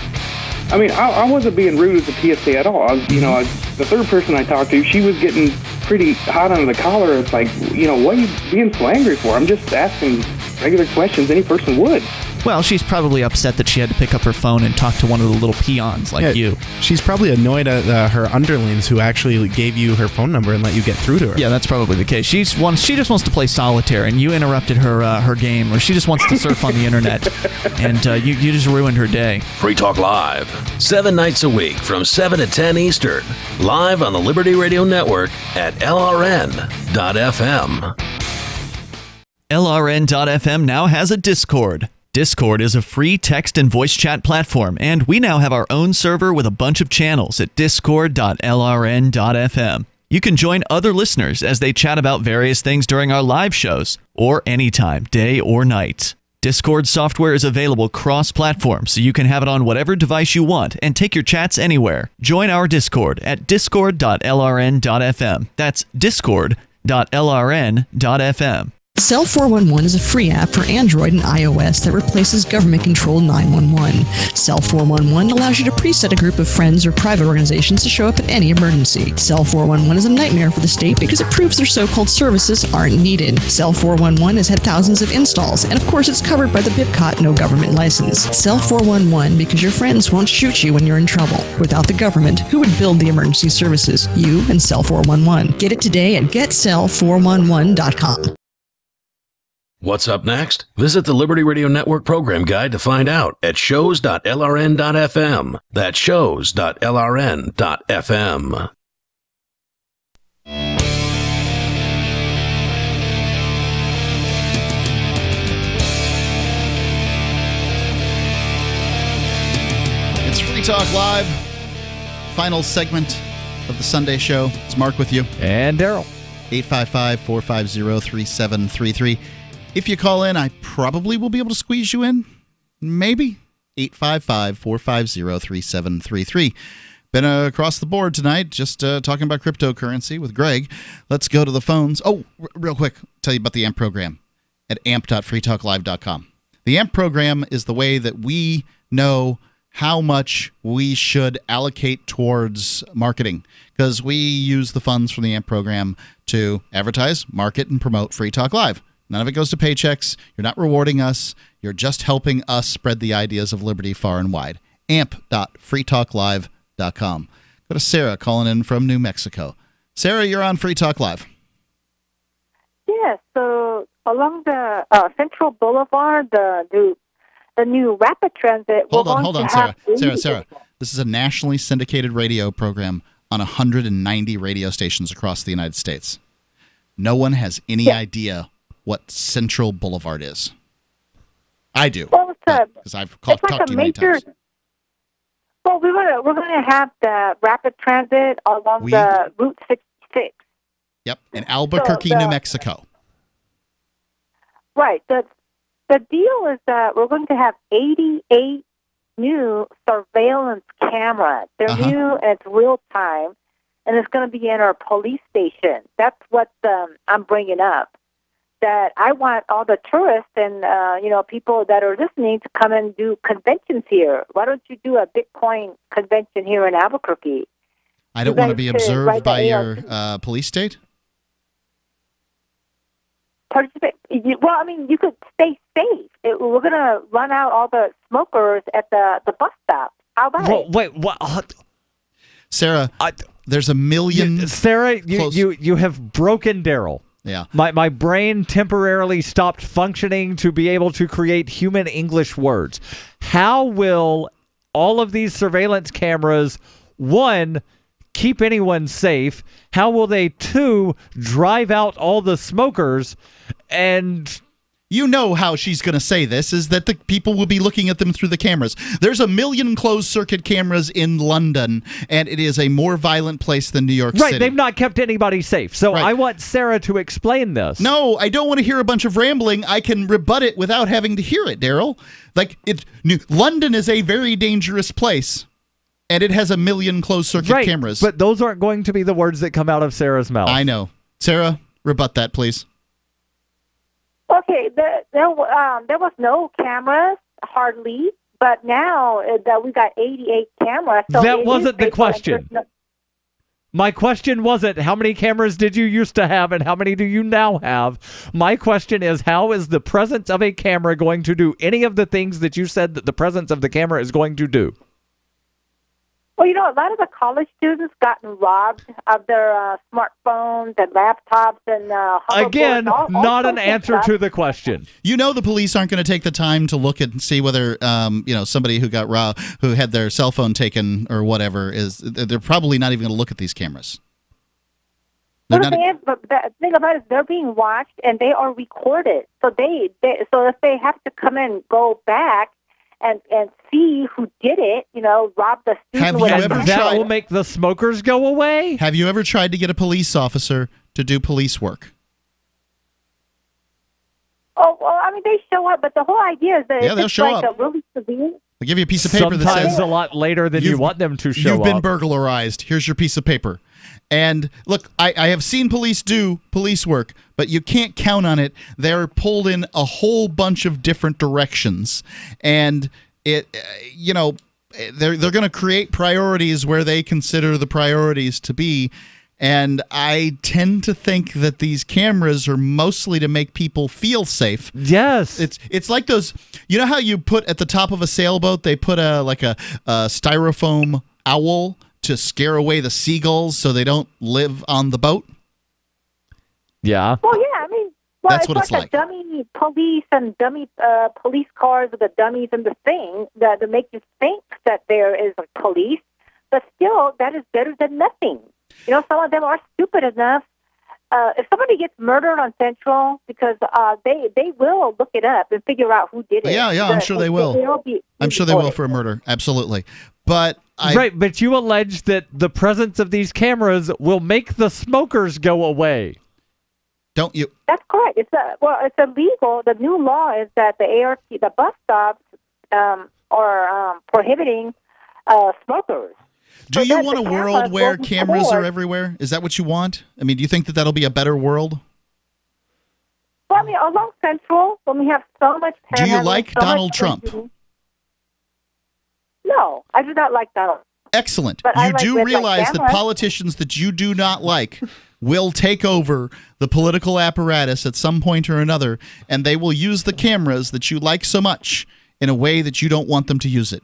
Speaker 13: I mean, I wasn't being rude at the PSA at all. The third person I talked to, she was getting pretty hot under the collar. It's like, what are you being so angry for? I'm just asking regular questions any person would.
Speaker 8: Well, she's probably upset that she had to pick up her phone and talk to one of the little peons like you.
Speaker 19: She's probably annoyed at her underlings who actually gave you her phone number and let you get through to her.
Speaker 8: Yeah, that's probably the case. She just wants to play solitaire, and you interrupted her game, or she just wants to surf on the internet, and you just ruined her day.
Speaker 4: Free Talk Live, 7 nights a week from 7 to 10 Eastern, live on the Liberty Radio Network at LRN.FM.
Speaker 8: LRN.FM now has a Discord. Discord is a free text and voice chat platform, and we now have our own server with a bunch of channels at discord.lrn.fm. You can join other listeners as they chat about various things during our live shows, or anytime, day or night. Discord software is available cross-platform, so you can have it on whatever device you want and take your chats anywhere. Join our Discord at discord.lrn.fm. That's discord.lrn.fm.
Speaker 20: Cell 411 is a free app for Android and iOS that replaces government-controlled 911. Cell 411 allows you to preset a group of friends or private organizations to show up in any emergency. Cell 411 is a nightmare for the state because it proves their so-called services aren't needed. Cell 411 has had thousands of installs, and of course it's covered by the BIPCOT no government license. Cell 411 because your friends won't shoot you when you're in trouble. Without the government, who would build the emergency services? You and Cell 411. Get it today at getcell411.com.
Speaker 4: What's up next? Visit the Liberty Radio Network program guide to find out at shows.lrn.fm. That's shows.lrn.fm.
Speaker 5: It's Free Talk Live. Final segment of the Sunday show. It's Mark with you.
Speaker 18: And Darryl.
Speaker 5: 855-450-3733. If you call in, I probably will be able to squeeze you in. Maybe. 855-450-3733. Been across the board tonight, just talking about cryptocurrency with Greg. Let's go to the phones. Oh, real quick, tell you about the AMP program at amp.freetalklive.com. The AMP program is the way that we know how much we should allocate towards marketing, because we use the funds from the AMP program to advertise, market, and promote Free Talk Live. None of it goes to paychecks. You're not rewarding us. You're just helping us spread the ideas of liberty far and wide. amp.freetalklive.com. Go to Sarah calling in from New Mexico. Sarah, you're on Free Talk Live.
Speaker 21: Yeah, so along the Central Boulevard, the new rapid transit.
Speaker 5: Hold on, Sarah. This is a nationally syndicated radio program on 190 radio stations across the United States. No one has any idea what Central Boulevard is. I do, because I've talked to you many times.
Speaker 21: Well, we're gonna have the rapid transit along the Route 66.
Speaker 5: Yep, in Albuquerque, New Mexico.
Speaker 21: Right. The deal is that we're going to have 88 new surveillance cameras. They're new and it's real time, and it's going to be in our police station. That's what I'm bringing up. That I want all the tourists and people that are listening to come and do conventions here. Why don't you do a Bitcoin convention here in Albuquerque?
Speaker 5: I don't want to be observed by your police state.
Speaker 21: Participate. Well, I mean, you could stay safe. We're going to run out all the smokers at the bus stop. How about it?
Speaker 18: Wait, what?
Speaker 5: Sarah, there's a million.
Speaker 18: Sarah, you have broken Darryl.
Speaker 5: Yeah.
Speaker 18: My brain temporarily stopped functioning to be able to create human English words. How will all of these surveillance cameras, one, keep anyone safe? How will they, two, drive out all the smokers? And
Speaker 5: You know how she's going to say this, is that the people will be looking at them through the cameras. There's 1 million closed-circuit cameras in London, and it is a more violent place than New York City.
Speaker 18: Right, they've not kept anybody safe. So I want Sarah to explain this.
Speaker 5: No, I don't want to hear a bunch of rambling. I can rebut it without having to hear it, Darryl. London is a very dangerous place, and it has 1 million closed-circuit cameras.
Speaker 18: But those aren't going to be the words that come out of Sarah's mouth.
Speaker 5: I know. Sarah, rebut that, please.
Speaker 21: Okay, there was no cameras, hardly, but now that we got 88 cameras. So
Speaker 18: that wasn't the question. My question wasn't how many cameras did you used to have and how many do you now have. My question is, how is the presence of a camera going to do any of the things that you said that the presence of the camera is going to do?
Speaker 21: Well, a lot of the college students gotten robbed of their smartphones and laptops and
Speaker 18: again, not an answer to the question.
Speaker 5: The police aren't going to take the time to look and see whether somebody who got robbed, who had their cell phone taken or whatever, they're probably not even going to look at these cameras.
Speaker 21: But the thing about it is they're being watched and they are recorded. So so if they have to come and go back and see who did it, rob the student.
Speaker 5: Have you ever tried?
Speaker 18: That will make the smokers go away?
Speaker 5: Have you ever tried to get a police officer to do police work?
Speaker 21: Oh, well, I mean, they show up, but the whole idea is that
Speaker 5: they'll show up.
Speaker 21: A really severe.
Speaker 5: They give you a piece of paper that says...
Speaker 18: Sometimes a lot later than you want them to show up.
Speaker 5: You've been burglarized. Here's your piece of paper. And look, I have seen police do police work, but you can't count on it. They're pulled in a whole bunch of different directions. And they're going to create priorities where they consider the priorities to be. And I tend to think that these cameras are mostly to make people feel safe.
Speaker 18: Yes.
Speaker 5: It's like those, how you put at the top of a sailboat, they put a styrofoam owl to scare away the seagulls so they don't live on the boat?
Speaker 18: Yeah.
Speaker 21: Well, yeah, I mean,
Speaker 5: that's what it's like.
Speaker 21: A dummy police and dummy police cars with the dummies and the thing that to make you think that there is a police, but still, that is better than nothing. Some of them are stupid enough. If somebody gets murdered on Central, because they will look it up and figure out who did it.
Speaker 5: Yeah, I'm sure they will. I'm sure they will for a murder, absolutely. But
Speaker 18: but you allege that the presence of these cameras will make the smokers go away.
Speaker 5: Don't you?
Speaker 21: That's correct. It's illegal. The new law is that the bus stops are prohibiting smokers.
Speaker 5: Do you want a world where cameras are everywhere? Is that what you want? I mean, do you think that that'll be a better world?
Speaker 21: Well, I mean, along Central, when we have so much...
Speaker 5: Do you like Donald Trump?
Speaker 21: No, I do not like Donald Trump.
Speaker 5: Excellent. You do realize that politicians that you do not like will take over the political apparatus at some point or another, and they will use the cameras that you like so much in a way that you don't want them to use it.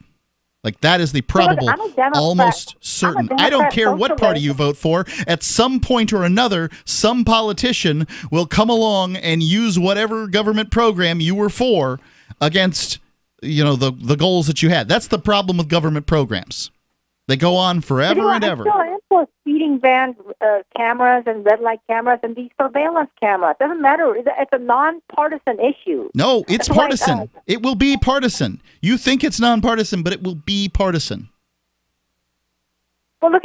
Speaker 5: Like, that is the probable, almost certain. I don't care what party you vote for. At some point or another, some politician will come along and use whatever government program you were for against, the goals that you had. That's the problem with government programs. They go on forever and ever.
Speaker 21: I am for speeding ban cameras and red light cameras and these surveillance cameras. It doesn't matter. It's a nonpartisan issue.
Speaker 5: No, it's partisan. It will be partisan. You think it's nonpartisan, but it will be partisan.
Speaker 21: Well,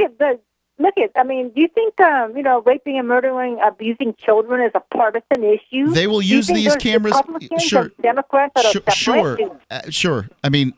Speaker 21: I mean, do you think, raping and murdering, abusing children is a partisan issue?
Speaker 5: They will use these cameras.
Speaker 21: Sure. Democrats that
Speaker 5: sure. I mean,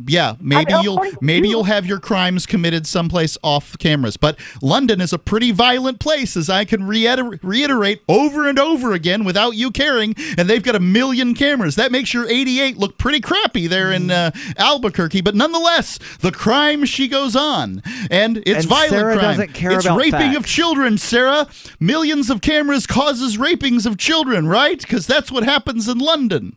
Speaker 5: yeah, maybe you'll have your crimes committed someplace off cameras, but London is a pretty violent place, as I can reiterate over and over again without you caring, and they've got 1 million cameras. That makes your 88 look pretty crappy there in Albuquerque, but nonetheless, the crime she goes on, and it's violent
Speaker 18: Sarah
Speaker 5: crime.
Speaker 18: It's
Speaker 5: raping of children, Sarah. Millions of cameras causes rapings of children, right? Because that's what happens in London.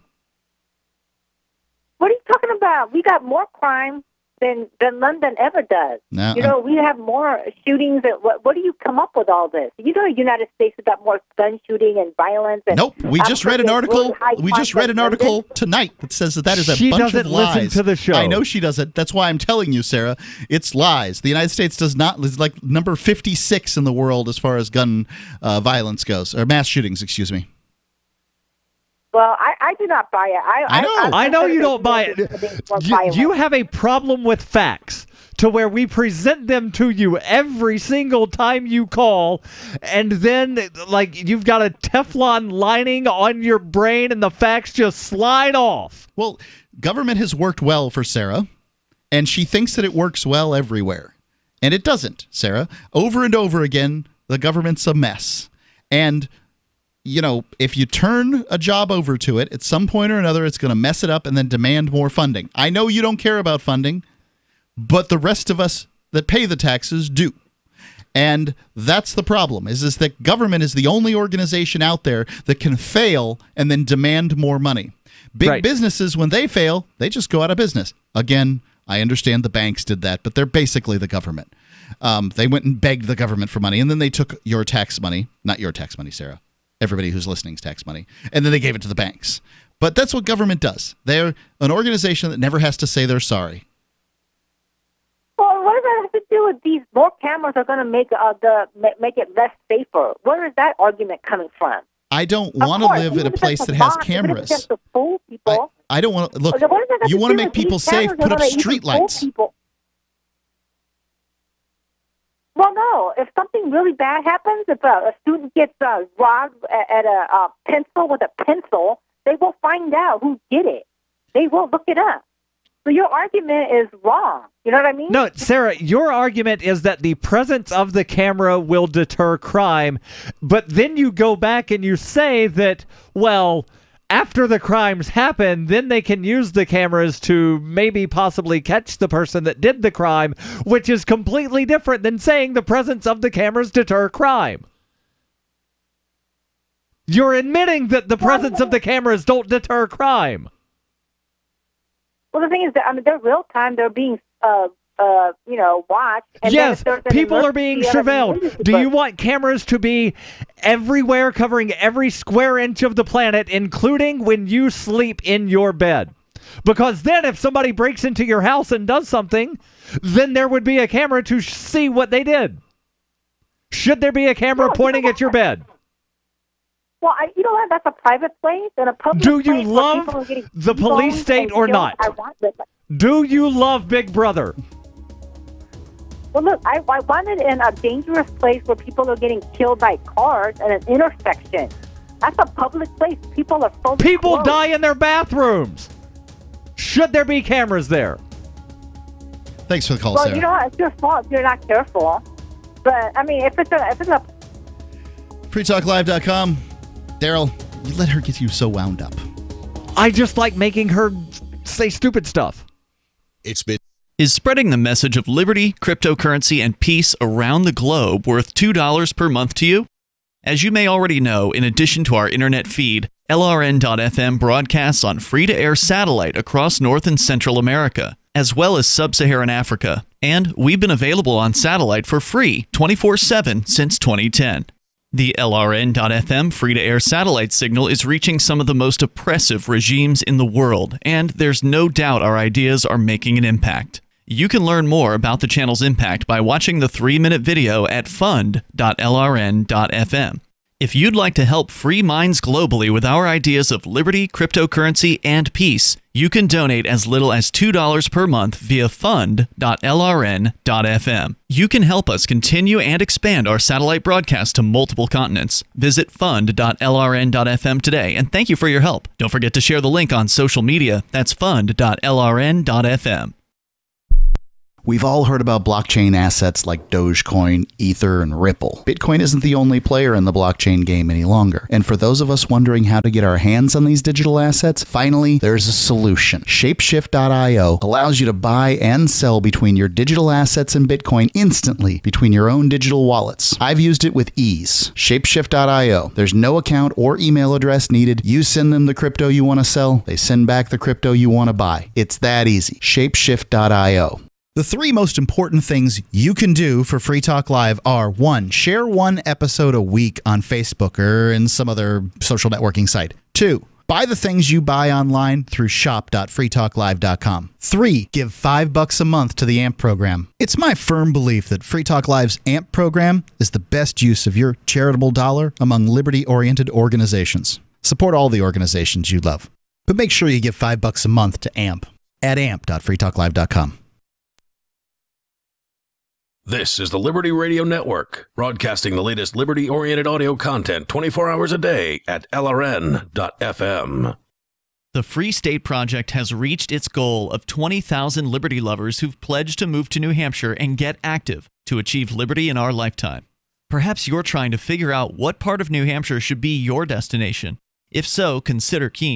Speaker 21: What are you talking about? We got more crime than London ever does.
Speaker 5: No,
Speaker 21: we have more shootings. What do you come up with all this? The United States has got more gun shooting and violence. And
Speaker 5: nope. We just read an article. We just read an article tonight that says that is a bunch of lies. She doesn't
Speaker 18: listen to the show.
Speaker 5: I know she doesn't. That's why I'm telling you, Sarah. It's lies. The United States does not. Is like number 56 in the world as far as gun violence goes, or mass shootings. Excuse me.
Speaker 21: Well, I do not buy it.
Speaker 18: I know you don't buy it. You have a problem with facts to where we present them to you every single time you call, and then like you've got a Teflon lining on your brain and the facts just slide off.
Speaker 5: Well, government has worked well for Sarah, and she thinks that it works well everywhere. And it doesn't, Sarah. Over and over again, the government's a mess. And if you turn a job over to it, at some point or another, it's going to mess it up and then demand more funding. I know you don't care about funding, but the rest of us that pay the taxes do. And that's the problem, is that government is the only organization out there that can fail and then demand more money. Big businesses, when they fail, they just go out of business. Again, I understand the banks did that, but they're basically the government. They went and begged the government for money, and then they took your tax money. Not your tax money, Sarah. Everybody who's listening's tax money. And then they gave it to the banks. But that's what government does. They're an organization that never has to say they're sorry.
Speaker 21: Well, what does that have to do with these? More cameras are going to make it less safer. Where is that argument coming from?
Speaker 5: I don't want to live in a place that has cameras. I don't want to look. You want to make people safe? Put up street lights.
Speaker 21: Well, no. If something really bad happens, if a student gets robbed at a pencil with a pencil, they will find out who did it. They will look it up. So your argument is wrong. You know what I mean?
Speaker 18: No, Sarah, your argument is that the presence of the camera will deter crime, but then you go back and you say that, well, after the crimes happen, then they can use the cameras to maybe possibly catch the person that did the crime, which is completely different than saying the presence of the cameras deter crime. You're admitting that the presence of the cameras don't deter crime.
Speaker 21: Well, the thing is that they're real time. They're being, watched. And
Speaker 18: yes, people are being surveilled. Do you want cameras to be everywhere, covering every square inch of the planet, including when you sleep in your bed? Because then, if somebody breaks into your house and does something, then there would be a camera to see what they did. Should there be a camera pointing at your bed?
Speaker 21: Well, you know what? That's a private place and a public place.
Speaker 18: Do you love the police state or not? Do you love Big Brother?
Speaker 21: Well, look, I want it in a dangerous place where people are getting killed by cars at an intersection. That's a public place. People are fully
Speaker 18: People
Speaker 21: close.
Speaker 18: die in their bathrooms. Should there be cameras there?
Speaker 5: Thanks for the call,
Speaker 21: Sarah.
Speaker 5: Sarah.
Speaker 21: You know what? It's your fault if you're not careful. But, if it's a
Speaker 5: freetalklive.com. Darryl, you let her get you so wound up.
Speaker 18: I just like making her say stupid stuff.
Speaker 8: Is spreading the message of liberty, cryptocurrency, and peace around the globe worth $2 per month to you? As you may already know, in addition to our internet feed, LRN.FM broadcasts on free-to-air satellite across North and Central America, as well as Sub-Saharan Africa. And we've been available on satellite for free 24/7 since 2010. The LRN.FM free-to-air satellite signal is reaching some of the most oppressive regimes in the world, and there's no doubt our ideas are making an impact. You can learn more about the channel's impact by watching the 3-minute video at fund.lrn.fm. If you'd like to help free minds globally with our ideas of liberty, cryptocurrency, and peace, you can donate as little as $2 per month via fund.lrn.fm. You can help us continue and expand our satellite broadcast to multiple continents. Visit fund.lrn.fm today, and thank you for your help. Don't forget to share the link on social media. That's fund.lrn.fm.
Speaker 5: We've all heard about blockchain assets like Dogecoin, Ether, and Ripple. Bitcoin isn't the only player in the blockchain game any longer. And for those of us wondering how to get our hands on these digital assets, finally, there's a solution. Shapeshift.io allows you to buy and sell between your digital assets and Bitcoin instantly between your own digital wallets. I've used it with ease. Shapeshift.io. There's no account or email address needed. You send them the crypto you want to sell. They send back the crypto you want to buy. It's that easy. Shapeshift.io. The 3 most important things you can do for Free Talk Live are 1. Share 1 episode a week on Facebook or in some other social networking site. 2. Buy the things you buy online through shop.freetalklive.com. 3. Give $5 a month to the AMP program. It's my firm belief that Free Talk Live's AMP program is the best use of your charitable dollar among liberty-oriented organizations. Support all the organizations you love. But make sure you give $5 a month to AMP at amp.freetalklive.com.
Speaker 4: This is the Liberty Radio Network, broadcasting the latest liberty-oriented audio content 24 hours a day at LRN.FM.
Speaker 8: The Free State Project has reached its goal of 20,000 liberty lovers who've pledged to move to New Hampshire and get active to achieve liberty in our lifetime. Perhaps you're trying to figure out what part of New Hampshire should be your destination. If so, consider Keene.